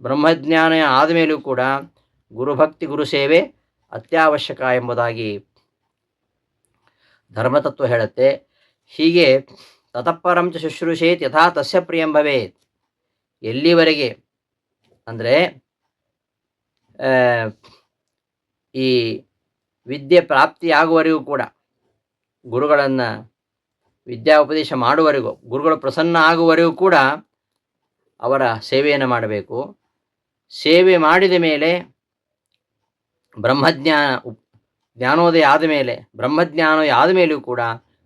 ಬ್ರಹ್ಮಜ್ಞಾನ ಆದಮೇಲೂ ಕೂಡ ಗುರುಭಕ್ತಿ ಗುರು ಸೇವೆ ಅತ್ಯವಶ್ಯಕ ಎಂಬುದಾಗಿ ಧರ್ಮತತ್ವ ಹೇಳುತ್ತೆ. ಹೀಗೆ ತತಃಪರಂಚ ಶುಶ್ರೂಷೇತ್ ಯಥಾ ತಸ್ಯ ಪ್ರಿಯಂ ಭವೇತ್. ಎಲ್ಲಿವರೆಗೆ ಅಂದರೆ ಈ ವಿದ್ಯೆ ಪ್ರಾಪ್ತಿಯಾಗುವವರೆಗೂ ಕೂಡ ಗುರುಗಳನ್ನು ವಿದ್ಯಾ ಉಪದೇಶ ಮಾಡುವವರೆಗೂ, ಗುರುಗಳು ಪ್ರಸನ್ನ ಆಗುವವರೆಗೂ ಕೂಡ ಅವರ ಸೇವೆಯನ್ನು ಮಾಡಬೇಕು. ಸೇವೆ ಮಾಡಿದ ಮೇಲೆ ಜ್ಞಾನೋದಯ ಆದ ಮೇಲೆ, ಬ್ರಹ್ಮಜ್ಞಾನೋದಯ ಆದ ಮೇಲೂ ಕೂಡ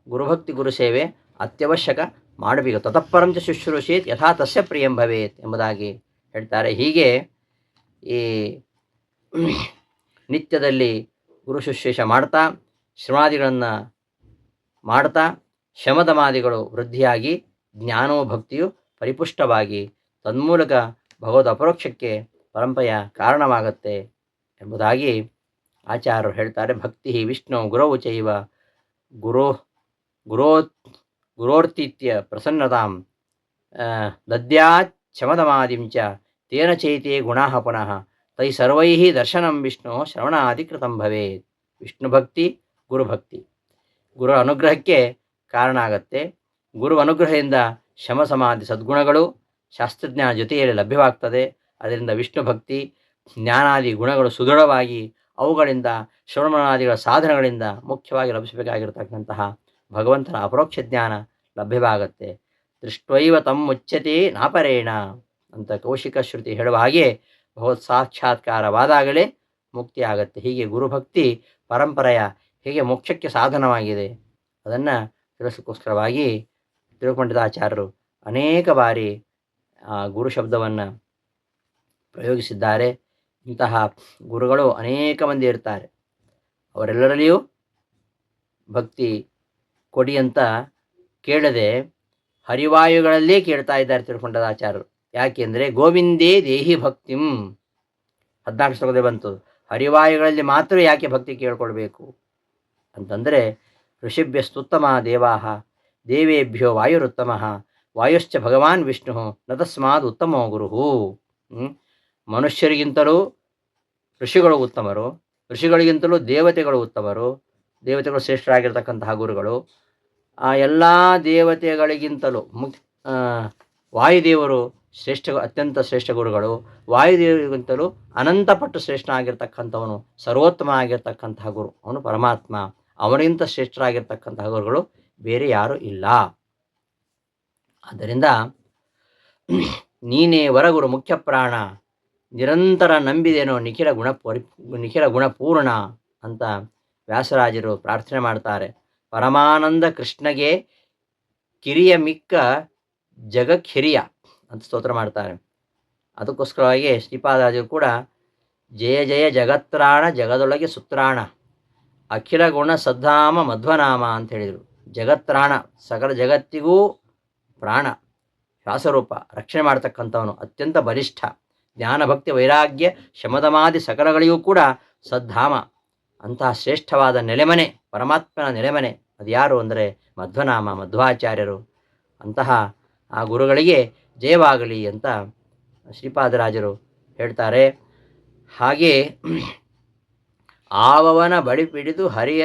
ಗುರುಭಕ್ತಿ ಗುರು ಸೇವೆ ಅತ್ಯವಶ್ಯಕ ಮಾಡಬೇಕು. ತತಃಪರಂಚ ಶುಶ್ರೂಷೇತ್ ಯಥಾ ತಸ್ಯ ಪ್ರಿಯಂ ಭವೇತ್ ಎಂಬುದಾಗಿ ಹೇಳ್ತಾರೆ. ಹೀಗೆ ಈ ನಿತ್ಯದಲ್ಲಿ ಗುರು ಶುಶ್ರೂಷೆ ಮಾಡ್ತಾ, ಶ್ರವಣಾದಿಗಳನ್ನು ಮಾಡ್ತಾ, ಶಮದಮಾದಿಗಳು ವೃದ್ಧಿಯಾಗಿ ಜ್ಞಾನವೂ ಭಕ್ತಿಯು ಪರಿಪುಷ್ಟವಾಗಿ ತನ್ಮೂಲಕ ಭಗವದ್ ಅಪರೋಕ್ಷಕ್ಕೆ ಪರಂಪರೆಯ ಕಾರಣವಾಗುತ್ತೆ ಎಂಬುದಾಗಿ ಆಚಾರ್ಯರು ಹೇಳ್ತಾರೆ. ಭಕ್ತಿ ವಿಷ್ಣು ಗುರವು ಚೈವ ಗುರೋರ್ತಿತ್ಯ ಪ್ರಸನ್ನತಾಂ ದದ್ಯಾತ್ ಶಮದಮಾದಿಂಚ ತೇನ ಚೈತೆ ಗುಣಾಃ ಪುನಃ ತೈ ಸರ್ವೈಃ ದರ್ಶನಂ ವಿಷ್ಣು ಶ್ರವಣಾಧಿಕೃತಂ ಭವೇತ್. ವಿಷ್ಣು ಭಕ್ತಿ ಗುರುಭಕ್ತಿ ಗುರು ಅನುಗ್ರಹಕ್ಕೆ ಕಾರಣ ಆಗತ್ತೆ. ಗುರು ಅನುಗ್ರಹದಿಂದ ಶಮ ಸಮಾಧಿ ಸದ್ಗುಣಗಳು ಶಾಸ್ತ್ರಜ್ಞಾನ ಜೊತೆಯಲ್ಲಿ ಲಭ್ಯವಾಗ್ತದೆ. ಅದರಿಂದ ವಿಷ್ಣು ಭಕ್ತಿ ಜ್ಞಾನಾದಿ ಗುಣಗಳು ಸುದೃಢವಾಗಿ ಅವುಗಳಿಂದ ಶ್ರವಣಾದಿಗಳ ಸಾಧನಗಳಿಂದ ಮುಖ್ಯವಾಗಿ ಲಭಿಸಬೇಕಾಗಿರತಕ್ಕಂತಹ ಭಗವಂತನ ಅಪರೋಕ್ಷ ಜ್ಞಾನ ಲಭ್ಯವಾಗುತ್ತೆ. ದೃಷ್ಟ್ವೈವ ತಮ್ಮುಚ್ಯತೆ ನಾಪರೇಣ ಅಂತ ಕೌಶಿಕ ಶ್ರುತಿ ಹೇಳುವ ಹಾಗೆ ಭಗವತ್ ಸಾಕ್ಷಾತ್ಕಾರವಾದಾಗಲೇ ಮುಕ್ತಿ ಆಗುತ್ತೆ. ಹೀಗೆ ಗುರುಭಕ್ತಿ ಪರಂಪರೆಯ ಹೇಗೆ ಮೋಕ್ಷಕ್ಕೆ ಸಾಧನವಾಗಿದೆ ಅದನ್ನು ತಿಳಿಸೋಕ್ಕೋಸ್ಕರವಾಗಿ ತಿರುಪಂಡಿತಾಚಾರ್ಯರು ಅನೇಕ ಬಾರಿ ಗುರು ಶಬ್ದವನ್ನು ಪ್ರಯೋಗಿಸಿದ್ದಾರೆ. ಇಂತಹ ಗುರುಗಳು ಅನೇಕ ಮಂದಿ ಇರ್ತಾರೆ. ಅವರೆಲ್ಲರಲ್ಲಿಯೂ ಭಕ್ತಿ ಕೊಡಿ ಅಂತ ಕೇಳದೆ ಹರಿವಾಯುಗಳಲ್ಲೇ ಕೇಳ್ತಾ ಇದ್ದಾರೆ ತಿರುಪಂಡಿತಾಚಾರ್ಯರು. ಯಾಕೆಂದರೆ ಗೋವಿಂದೇ ದೇಹಿ ಭಕ್ತಿಂ 14 ಶ್ಲೋಕದಲ್ಲಿ ಬಂತು. ಹರಿವಾಯುಗಳಲ್ಲಿ ಮಾತ್ರ ಯಾಕೆ ಭಕ್ತಿ ಕೇಳ್ಕೊಳ್ಬೇಕು ಅಂತಂದರೆ ಋಷಿಭ್ಯಸ್ತುತ್ತಮ ದೇವಾಃ ದೇವೇಭ್ಯೋ ವಾಯುರುತ್ತಮಃ ವಾಯುಶ್ಚ ಭಗವಾನ್ ವಿಷ್ಣು ನ ತಸ್ಮಾದ್ ಉತ್ತಮೋ ಗುರುಹು. ಮನುಷ್ಯರಿಗಿಂತಲೂ ಋಷಿಗಳು ಉತ್ತಮರು, ಋಷಿಗಳಿಗಿಂತಲೂ ದೇವತೆಗಳು ಉತ್ತಮರು, ದೇವತೆಗಳು ಶ್ರೇಷ್ಠರಾಗಿರ್ತಕ್ಕಂತಹ ಗುರುಗಳು. ಆ ಎಲ್ಲ ದೇವತೆಗಳಿಗಿಂತಲೂ ವಾಯುದೇವರು ಅತ್ಯಂತ ಶ್ರೇಷ್ಠ ಗುರುಗಳು. ವಾಯುದೇವರಿಗಿಂತಲೂ ಅನಂತಪಟ್ಟು ಶ್ರೇಷ್ಠನಾಗಿರ್ತಕ್ಕಂಥವನು, ಸರ್ವೋತ್ತಮ ಆಗಿರ್ತಕ್ಕಂತಹ ಗುರು ಅವನು ಪರಮಾತ್ಮ. ಅವನಿಗಿಂತ ಶ್ರೇಷ್ಠರಾಗಿರ್ತಕ್ಕಂತಹ ಗುರುಗಳು ಬೇರೆ ಯಾರೂ ಇಲ್ಲ. ಆದ್ದರಿಂದ ನೀನೇ ವರಗುರು ಮುಖ್ಯ ಪ್ರಾಣ, ನಿರಂತರ ನಂಬಿದೇನೋ ನಿಖಿಲ ಗುಣಪೂರ್ಣ ಅಂತ ವ್ಯಾಸರಾಜರು ಪ್ರಾರ್ಥನೆ ಮಾಡ್ತಾರೆ. ಪರಮಾನಂದ ಕೃಷ್ಣಗೆ ಕಿರಿಯ ಮಿಕ್ಕ ಜಗಕ್ಕಿರಿಯ ಅಂತ ಸ್ತೋತ್ರ ಮಾಡ್ತಾರೆ. ಅದಕ್ಕೋಸ್ಕರವಾಗಿ ಶ್ರೀಪಾದರಾಜರು ಕೂಡ ಜಯ ಜಯ ಜಗತ್ರಾಣ ಜಗದೊಳಗೆ ಸುತ್ರಾಣ ಅಖಿಲ ಗುಣ ಸದ್ಧಾಮ ಮಧ್ವನಾಮ ಅಂತ ಹೇಳಿದರು. ಜಗತ್ರಾಣ ಸಕಲ ಜಗತ್ತಿಗೂ ಪ್ರಾಣ, ಶ್ವಾಸರೂಪ, ರಕ್ಷಣೆ ಮಾಡ್ತಕ್ಕಂಥವನು, ಅತ್ಯಂತ ಬಲಿಷ್ಠ, ಜ್ಞಾನಭಕ್ತಿ ವೈರಾಗ್ಯ ಶಮದಮಾದಿ ಸಕಲಗಳಿಗೂ ಕೂಡ ಸದ್ಧಾಮ, ಅಂತಹ ಶ್ರೇಷ್ಠವಾದ ನೆಲೆಮನೆ, ಪರಮಾತ್ಮನ ನೆಲೆಮನೆ ಅದು ಯಾರು ಅಂದರೆ ಮಧ್ವನಾಮ, ಮಧ್ವಾಚಾರ್ಯರು. ಅಂತಹ ಆ ಗುರುಗಳಿಗೆ ಜಯವಾಗಲಿ ಅಂತ ಶ್ರೀಪಾದರಾಜರು ಹೇಳ್ತಾರೆ. ಹಾಗೆ ಆವವನ ಬಳಿ ಪಿಡಿದು ಹರಿಯ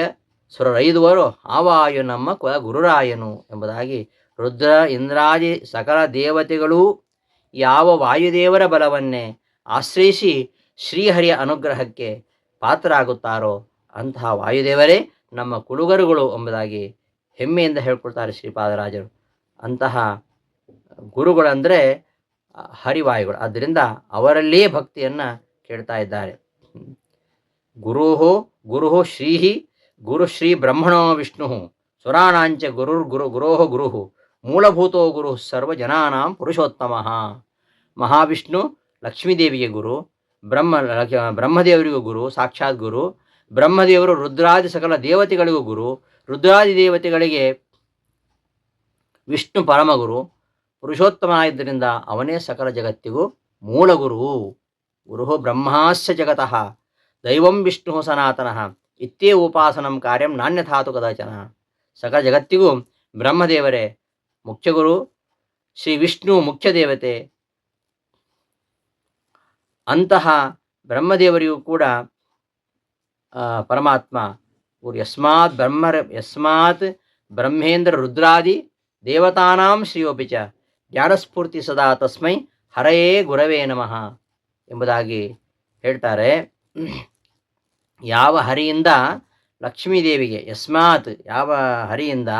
ಸುರರೈದುವರು ಆವಾಯು ನಮ್ಮ ಗುರುರಾಯನು ಎಂಬುದಾಗಿ ರುದ್ರ ಇಂದ್ರಾದಿ ಸಕಲ ದೇವತೆಗಳೂ ಯಾವ ವಾಯುದೇವರ ಬಲವನ್ನೇ ಆಶ್ರಯಿಸಿ ಶ್ರೀಹರಿಯ ಅನುಗ್ರಹಕ್ಕೆ ಪಾತ್ರರಾಗುತ್ತಾರೋ ಅಂತಹ ವಾಯುದೇವರೇ ನಮ್ಮ ಕುಲುಗರುಗಳು ಎಂಬುದಾಗಿ ಹೆಮ್ಮೆಯಿಂದ ಹೇಳ್ಕೊಳ್ತಾರೆ ಶ್ರೀಪಾದರಾಜರು. ಅಂತಹ ಗುರುಗಳಂದರೆ ಹರಿವಾಯುಗಳು. ಆದ್ದರಿಂದ ಅವರಲ್ಲೇ ಭಕ್ತಿಯನ್ನು ಕೇಳ್ತಾ ಇದ್ದಾರೆ. ಗುರು ಶ್ರೀ ಬ್ರಹ್ಮಣೋ ವಿಷ್ಣು ಸುರಾಣಾಂಚ ಗುರು ಮೂಲಭೂತೋ ಗುರು ಸರ್ವಜನಾನಾಂ ಪುರುಷೋತ್ತಮ. ಮಹಾವಿಷ್ಣು ಲಕ್ಷ್ಮೀದೇವಿಗೆ ಗುರು, ಬ್ರಹ್ಮದೇವರಿಗೂ ಗುರು, ಸಾಕ್ಷಾತ್ ಗುರು. ಬ್ರಹ್ಮದೇವರು ರುದ್ರಾದಿ ಸಕಲ ದೇವತೆಗಳಿಗೂ ಗುರು, ರುದ್ರಾದಿ ದೇವತೆಗಳಿಗೆ ವಿಷ್ಣು ಪರಮಗುರು, ಪುರುಷೋತ್ತಮ ಆದ್ದರಿಂದ ಅವನೇ ಸಕಲ ಜಗತ್ತಿಗೂ ಮೂಲಗುರು. ಗುರು ಬ್ರಹ್ಮಾಸ್ಯ ಜಗತಃ ದೈವಂ ವಿಷ್ಣು ಸನಾತನಃ ಇತ್ತೇ ಉಪಾಸನಂ ಕಾರ್ಯಂ ನಾಣ್ಯಥಾತು ಕದಾಚನ. ಸಕಲ ಜಗತ್ತಿಗೂ ಬ್ರಹ್ಮದೇವರೇ ಮುಖ್ಯಗುರು, ಶ್ರೀ ವಿಷ್ಣು ಮುಖ್ಯ ದೇವತೆ. ಅಂತಹ ಬ್ರಹ್ಮದೇವರಿಗೂ ಕೂಡ ಪರಮಾತ್ಮ ಗುರು. ಯಸ್ಮಾತ್ ಬ್ರಹ್ಮೇಂದ್ರ ರುದ್ರಾದಿ ದೇವತಾನಾಂ ಶ್ರೀಯೋಪಿ ಚ ಜ್ಞಾನಸ್ಫೂರ್ತಿ ಸದಾ ತಸ್ಮೈ ಹರಯೇ ಗುರವೇ ನಮಃ ಎಂಬುದಾಗಿ ಹೇಳ್ತಾರೆ. ಯಾವ ಹರಿಯಿಂದ ಲಕ್ಷ್ಮೀದೇವಿಗೆ, ಯಸ್ಮಾತ್ ಯಾವ ಹರಿಯಿಂದ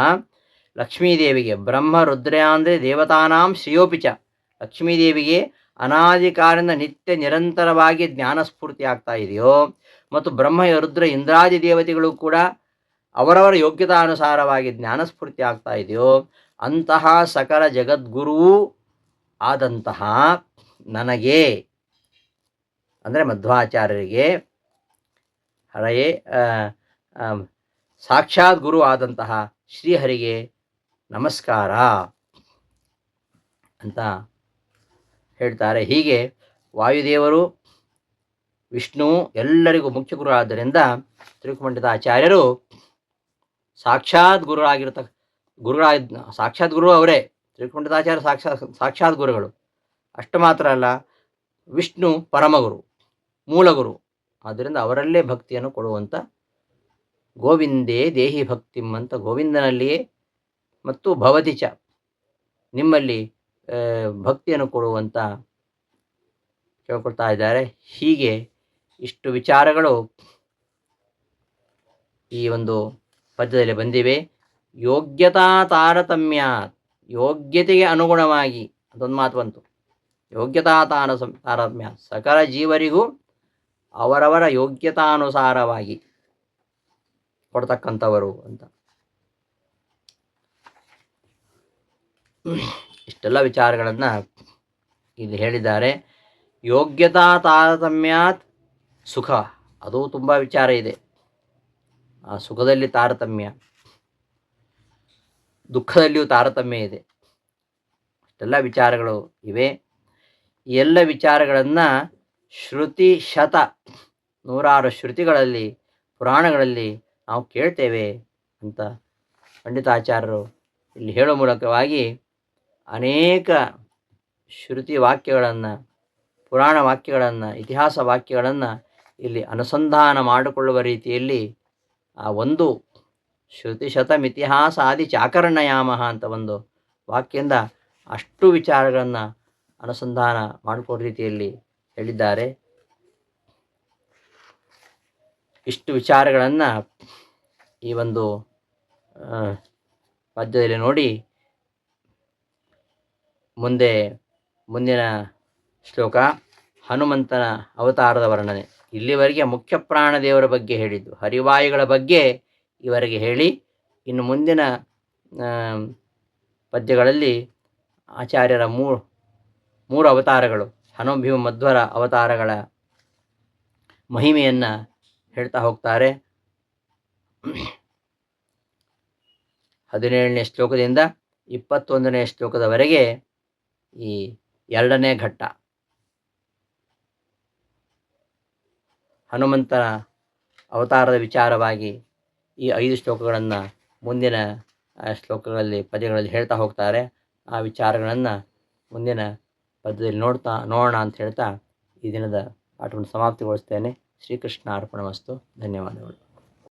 ಲಕ್ಷ್ಮೀದೇವಿಗೆ ಬ್ರಹ್ಮ ರುದ್ರಾಂದ್ರೆ ದೇವತಾನಾಂ ಶ್ರೇಯೋಪಿಚ ಲಕ್ಷ್ಮೀದೇವಿಗೆ ಅನಾದಿ ಕಾಲದಿಂದ ನಿತ್ಯ ನಿರಂತರವಾಗಿ ಜ್ಞಾನಸ್ಫೂರ್ತಿ ಆಗ್ತಾ ಇದೆಯೋ, ಮತ್ತು ಬ್ರಹ್ಮ ರುದ್ರ ಇಂದ್ರಾದಿ ದೇವತೆಗಳು ಕೂಡ ಅವರವರ ಯೋಗ್ಯತಾನುಸಾರವಾಗಿ ಜ್ಞಾನಸ್ಫೂರ್ತಿ ಆಗ್ತಾ ಇದೆಯೋ, ಅಂತಹ ಸಕಲ ಜಗದ್ಗುರುವೂ ಆದಂತಹ ನನಗೆ ಅಂದರೆ ಮಧ್ವಾಚಾರ್ಯರಿಗೆ ಹರೆಯೇ ಸಾಕ್ಷಾತ್ ಗುರು ಆದಂತಹ ಶ್ರೀಹರಿಗೆ ನಮಸ್ಕಾರ ಅಂತ ಹೇಳ್ತಾರೆ. ಹೀಗೆ ವಾಯುದೇವರು ವಿಷ್ಣು ಎಲ್ಲರಿಗೂ ಮುಖ್ಯ ಗುರು ಆದ್ದರಿಂದ ತ್ರಿಕುಮಂಡಿತಾಚಾರ್ಯರು ಸಾಕ್ಷಾತ್ ಸಾಕ್ಷಾತ್ ಗುರು ಅವರೇ. ತ್ರಿಕುಮಂಡಿತಾಚಾರ್ಯ ಸಾಕ್ಷಾತ್ ಗುರುಗಳು. ಅಷ್ಟು ಮಾತ್ರ ಅಲ್ಲ, ವಿಷ್ಣು ಪರಮಗುರು, ಮೂಲಗುರು. ಆದ್ದರಿಂದ ಅವರಲ್ಲೇ ಭಕ್ತಿಯನ್ನು ಕೊಡುವಂಥ ಗೋವಿಂದೇ ದೇಹಿ ಭಕ್ತಿಂ ಅಂತ ಗೋವಿಂದನಲ್ಲಿಯೇ ಮತ್ತು ಭವತಿ ಚ ನಿಮ್ಮಲ್ಲಿ ಭಕ್ತಿಯನ್ನು ಕೊಡುವಂಥ ಕೇಳ್ಕೊಳ್ತಾ ಇದ್ದಾರೆ. ಹೀಗೆ ಇಷ್ಟು ವಿಚಾರಗಳು ಈ ಒಂದು ಪದ್ಯದಲ್ಲಿ ಬಂದಿವೆ. ಯೋಗ್ಯತಾ ತಾರತಮ್ಯ, ಯೋಗ್ಯತೆಗೆ ಅನುಗುಣವಾಗಿ ಅದೊಂದು ಮಾತು ಬಂತು. ಯೋಗ್ಯತಾ ತಾರತಮ್ಯ, ಸಕಲ ಜೀವರಿಗೂ ಅವರವರ ಯೋಗ್ಯತಾನುಸಾರವಾಗಿ ಕೊಡ್ತಕ್ಕಂಥವರು ಅಂತ ಇಷ್ಟೆಲ್ಲ ವಿಚಾರಗಳನ್ನು ಇಲ್ಲಿ ಹೇಳಿದ್ದಾರೆ. ಯೋಗ್ಯತಾ ತಾರತಮ್ಯಾತ್ ಸುಖ, ಅದು ತುಂಬ ವಿಚಾರ ಇದೆ. ಆ ಸುಖದಲ್ಲಿ ತಾರತಮ್ಯ, ದುಃಖದಲ್ಲಿಯೂ ತಾರತಮ್ಯ ಇದೆ. ಇಷ್ಟೆಲ್ಲ ವಿಚಾರಗಳು ಇವೆ. ಈ ಎಲ್ಲ ವಿಚಾರಗಳನ್ನು ಶ್ರುತಿ ಶತ ನೂರಾರು ಶ್ರುತಿಗಳಲ್ಲಿ ಪುರಾಣಗಳಲ್ಲಿ ನಾವು ಕೇಳ್ತೇವೆ ಅಂತ ಪಂಡಿತಾಚಾರ್ಯರು ಇಲ್ಲಿ ಹೇಳೋ ಮೂಲಕವಾಗಿ ಅನೇಕ ಶ್ರುತಿ ವಾಕ್ಯಗಳನ್ನು, ಪುರಾಣ ವಾಕ್ಯಗಳನ್ನು, ಇತಿಹಾಸ ವಾಕ್ಯಗಳನ್ನು ಇಲ್ಲಿ ಅನುಸಂಧಾನ ಮಾಡಿಕೊಳ್ಳುವ ರೀತಿಯಲ್ಲಿ ಆ ಒಂದು ಶ್ರುತಿ ಶತಮಿತಿಹಾಸ ಆದಿ ಚಾಕರ್ಣಯಾಮ ಅಂತ ಒಂದು ವಾಕ್ಯದಿಂದ ಅಷ್ಟು ವಿಚಾರಗಳನ್ನು ಅನುಸಂಧಾನ ಮಾಡಿಕೊಳ್ಳೋ ರೀತಿಯಲ್ಲಿ ಹೇಳಿದ್ದಾರೆ. ಇಷ್ಟು ವಿಚಾರಗಳನ್ನು ಈ ಒಂದು ಪದ್ಯದಲ್ಲಿ ನೋಡಿ ಮುಂದಿನ ಶ್ಲೋಕ ಹನುಮಂತನ ಅವತಾರದ ವರ್ಣನೆ. ಇಲ್ಲಿವರೆಗೆ ಮುಖ್ಯ ಪ್ರಾಣದೇವರ ಬಗ್ಗೆ ಹೇಳಿದ್ದು, ಹರಿವಾಯುಗಳ ಬಗ್ಗೆ ಇವರೆಗೆ ಹೇಳಿ, ಇನ್ನು ಮುಂದಿನ ಪದ್ಯಗಳಲ್ಲಿ ಆಚಾರ್ಯರ ಮೂರು ಅವತಾರಗಳು, ಹನುಮ ಮಧ್ವರ ಅವತಾರಗಳ ಮಹಿಮೆಯನ್ನು ಹೇಳ್ತಾ ಹೋಗ್ತಾರೆ. 17ನೇ ಶ್ಲೋಕದಿಂದ 21ನೇ ಶ್ಲೋಕದವರೆಗೆ ಈ 2ನೇ ಘಟ್ಟ ಹನುಮಂತನ ಅವತಾರದ ವಿಚಾರವಾಗಿ ಈ 5 ಶ್ಲೋಕಗಳನ್ನು ಮುಂದಿನ ಶ್ಲೋಕಗಳಲ್ಲಿ ಪದ್ಯಗಳಲ್ಲಿ ಹೇಳ್ತಾ ಹೋಗ್ತಾರೆ. ಆ ವಿಚಾರಗಳನ್ನು ಮುಂದಿನ ಪದ್ಯದಲ್ಲಿ ನೋಡೋಣ ಅಂತ ಹೇಳ್ತಾ ಈ ದಿನದ ಪಾಠವನ್ನು ಸಮಾಪ್ತಿಗೊಳಿಸ್ತೇನೆ. ಶ್ರೀಕೃಷ್ಣ ಅರ್ಪಣಮಸ್ತು. ಧನ್ಯವಾದಗಳು.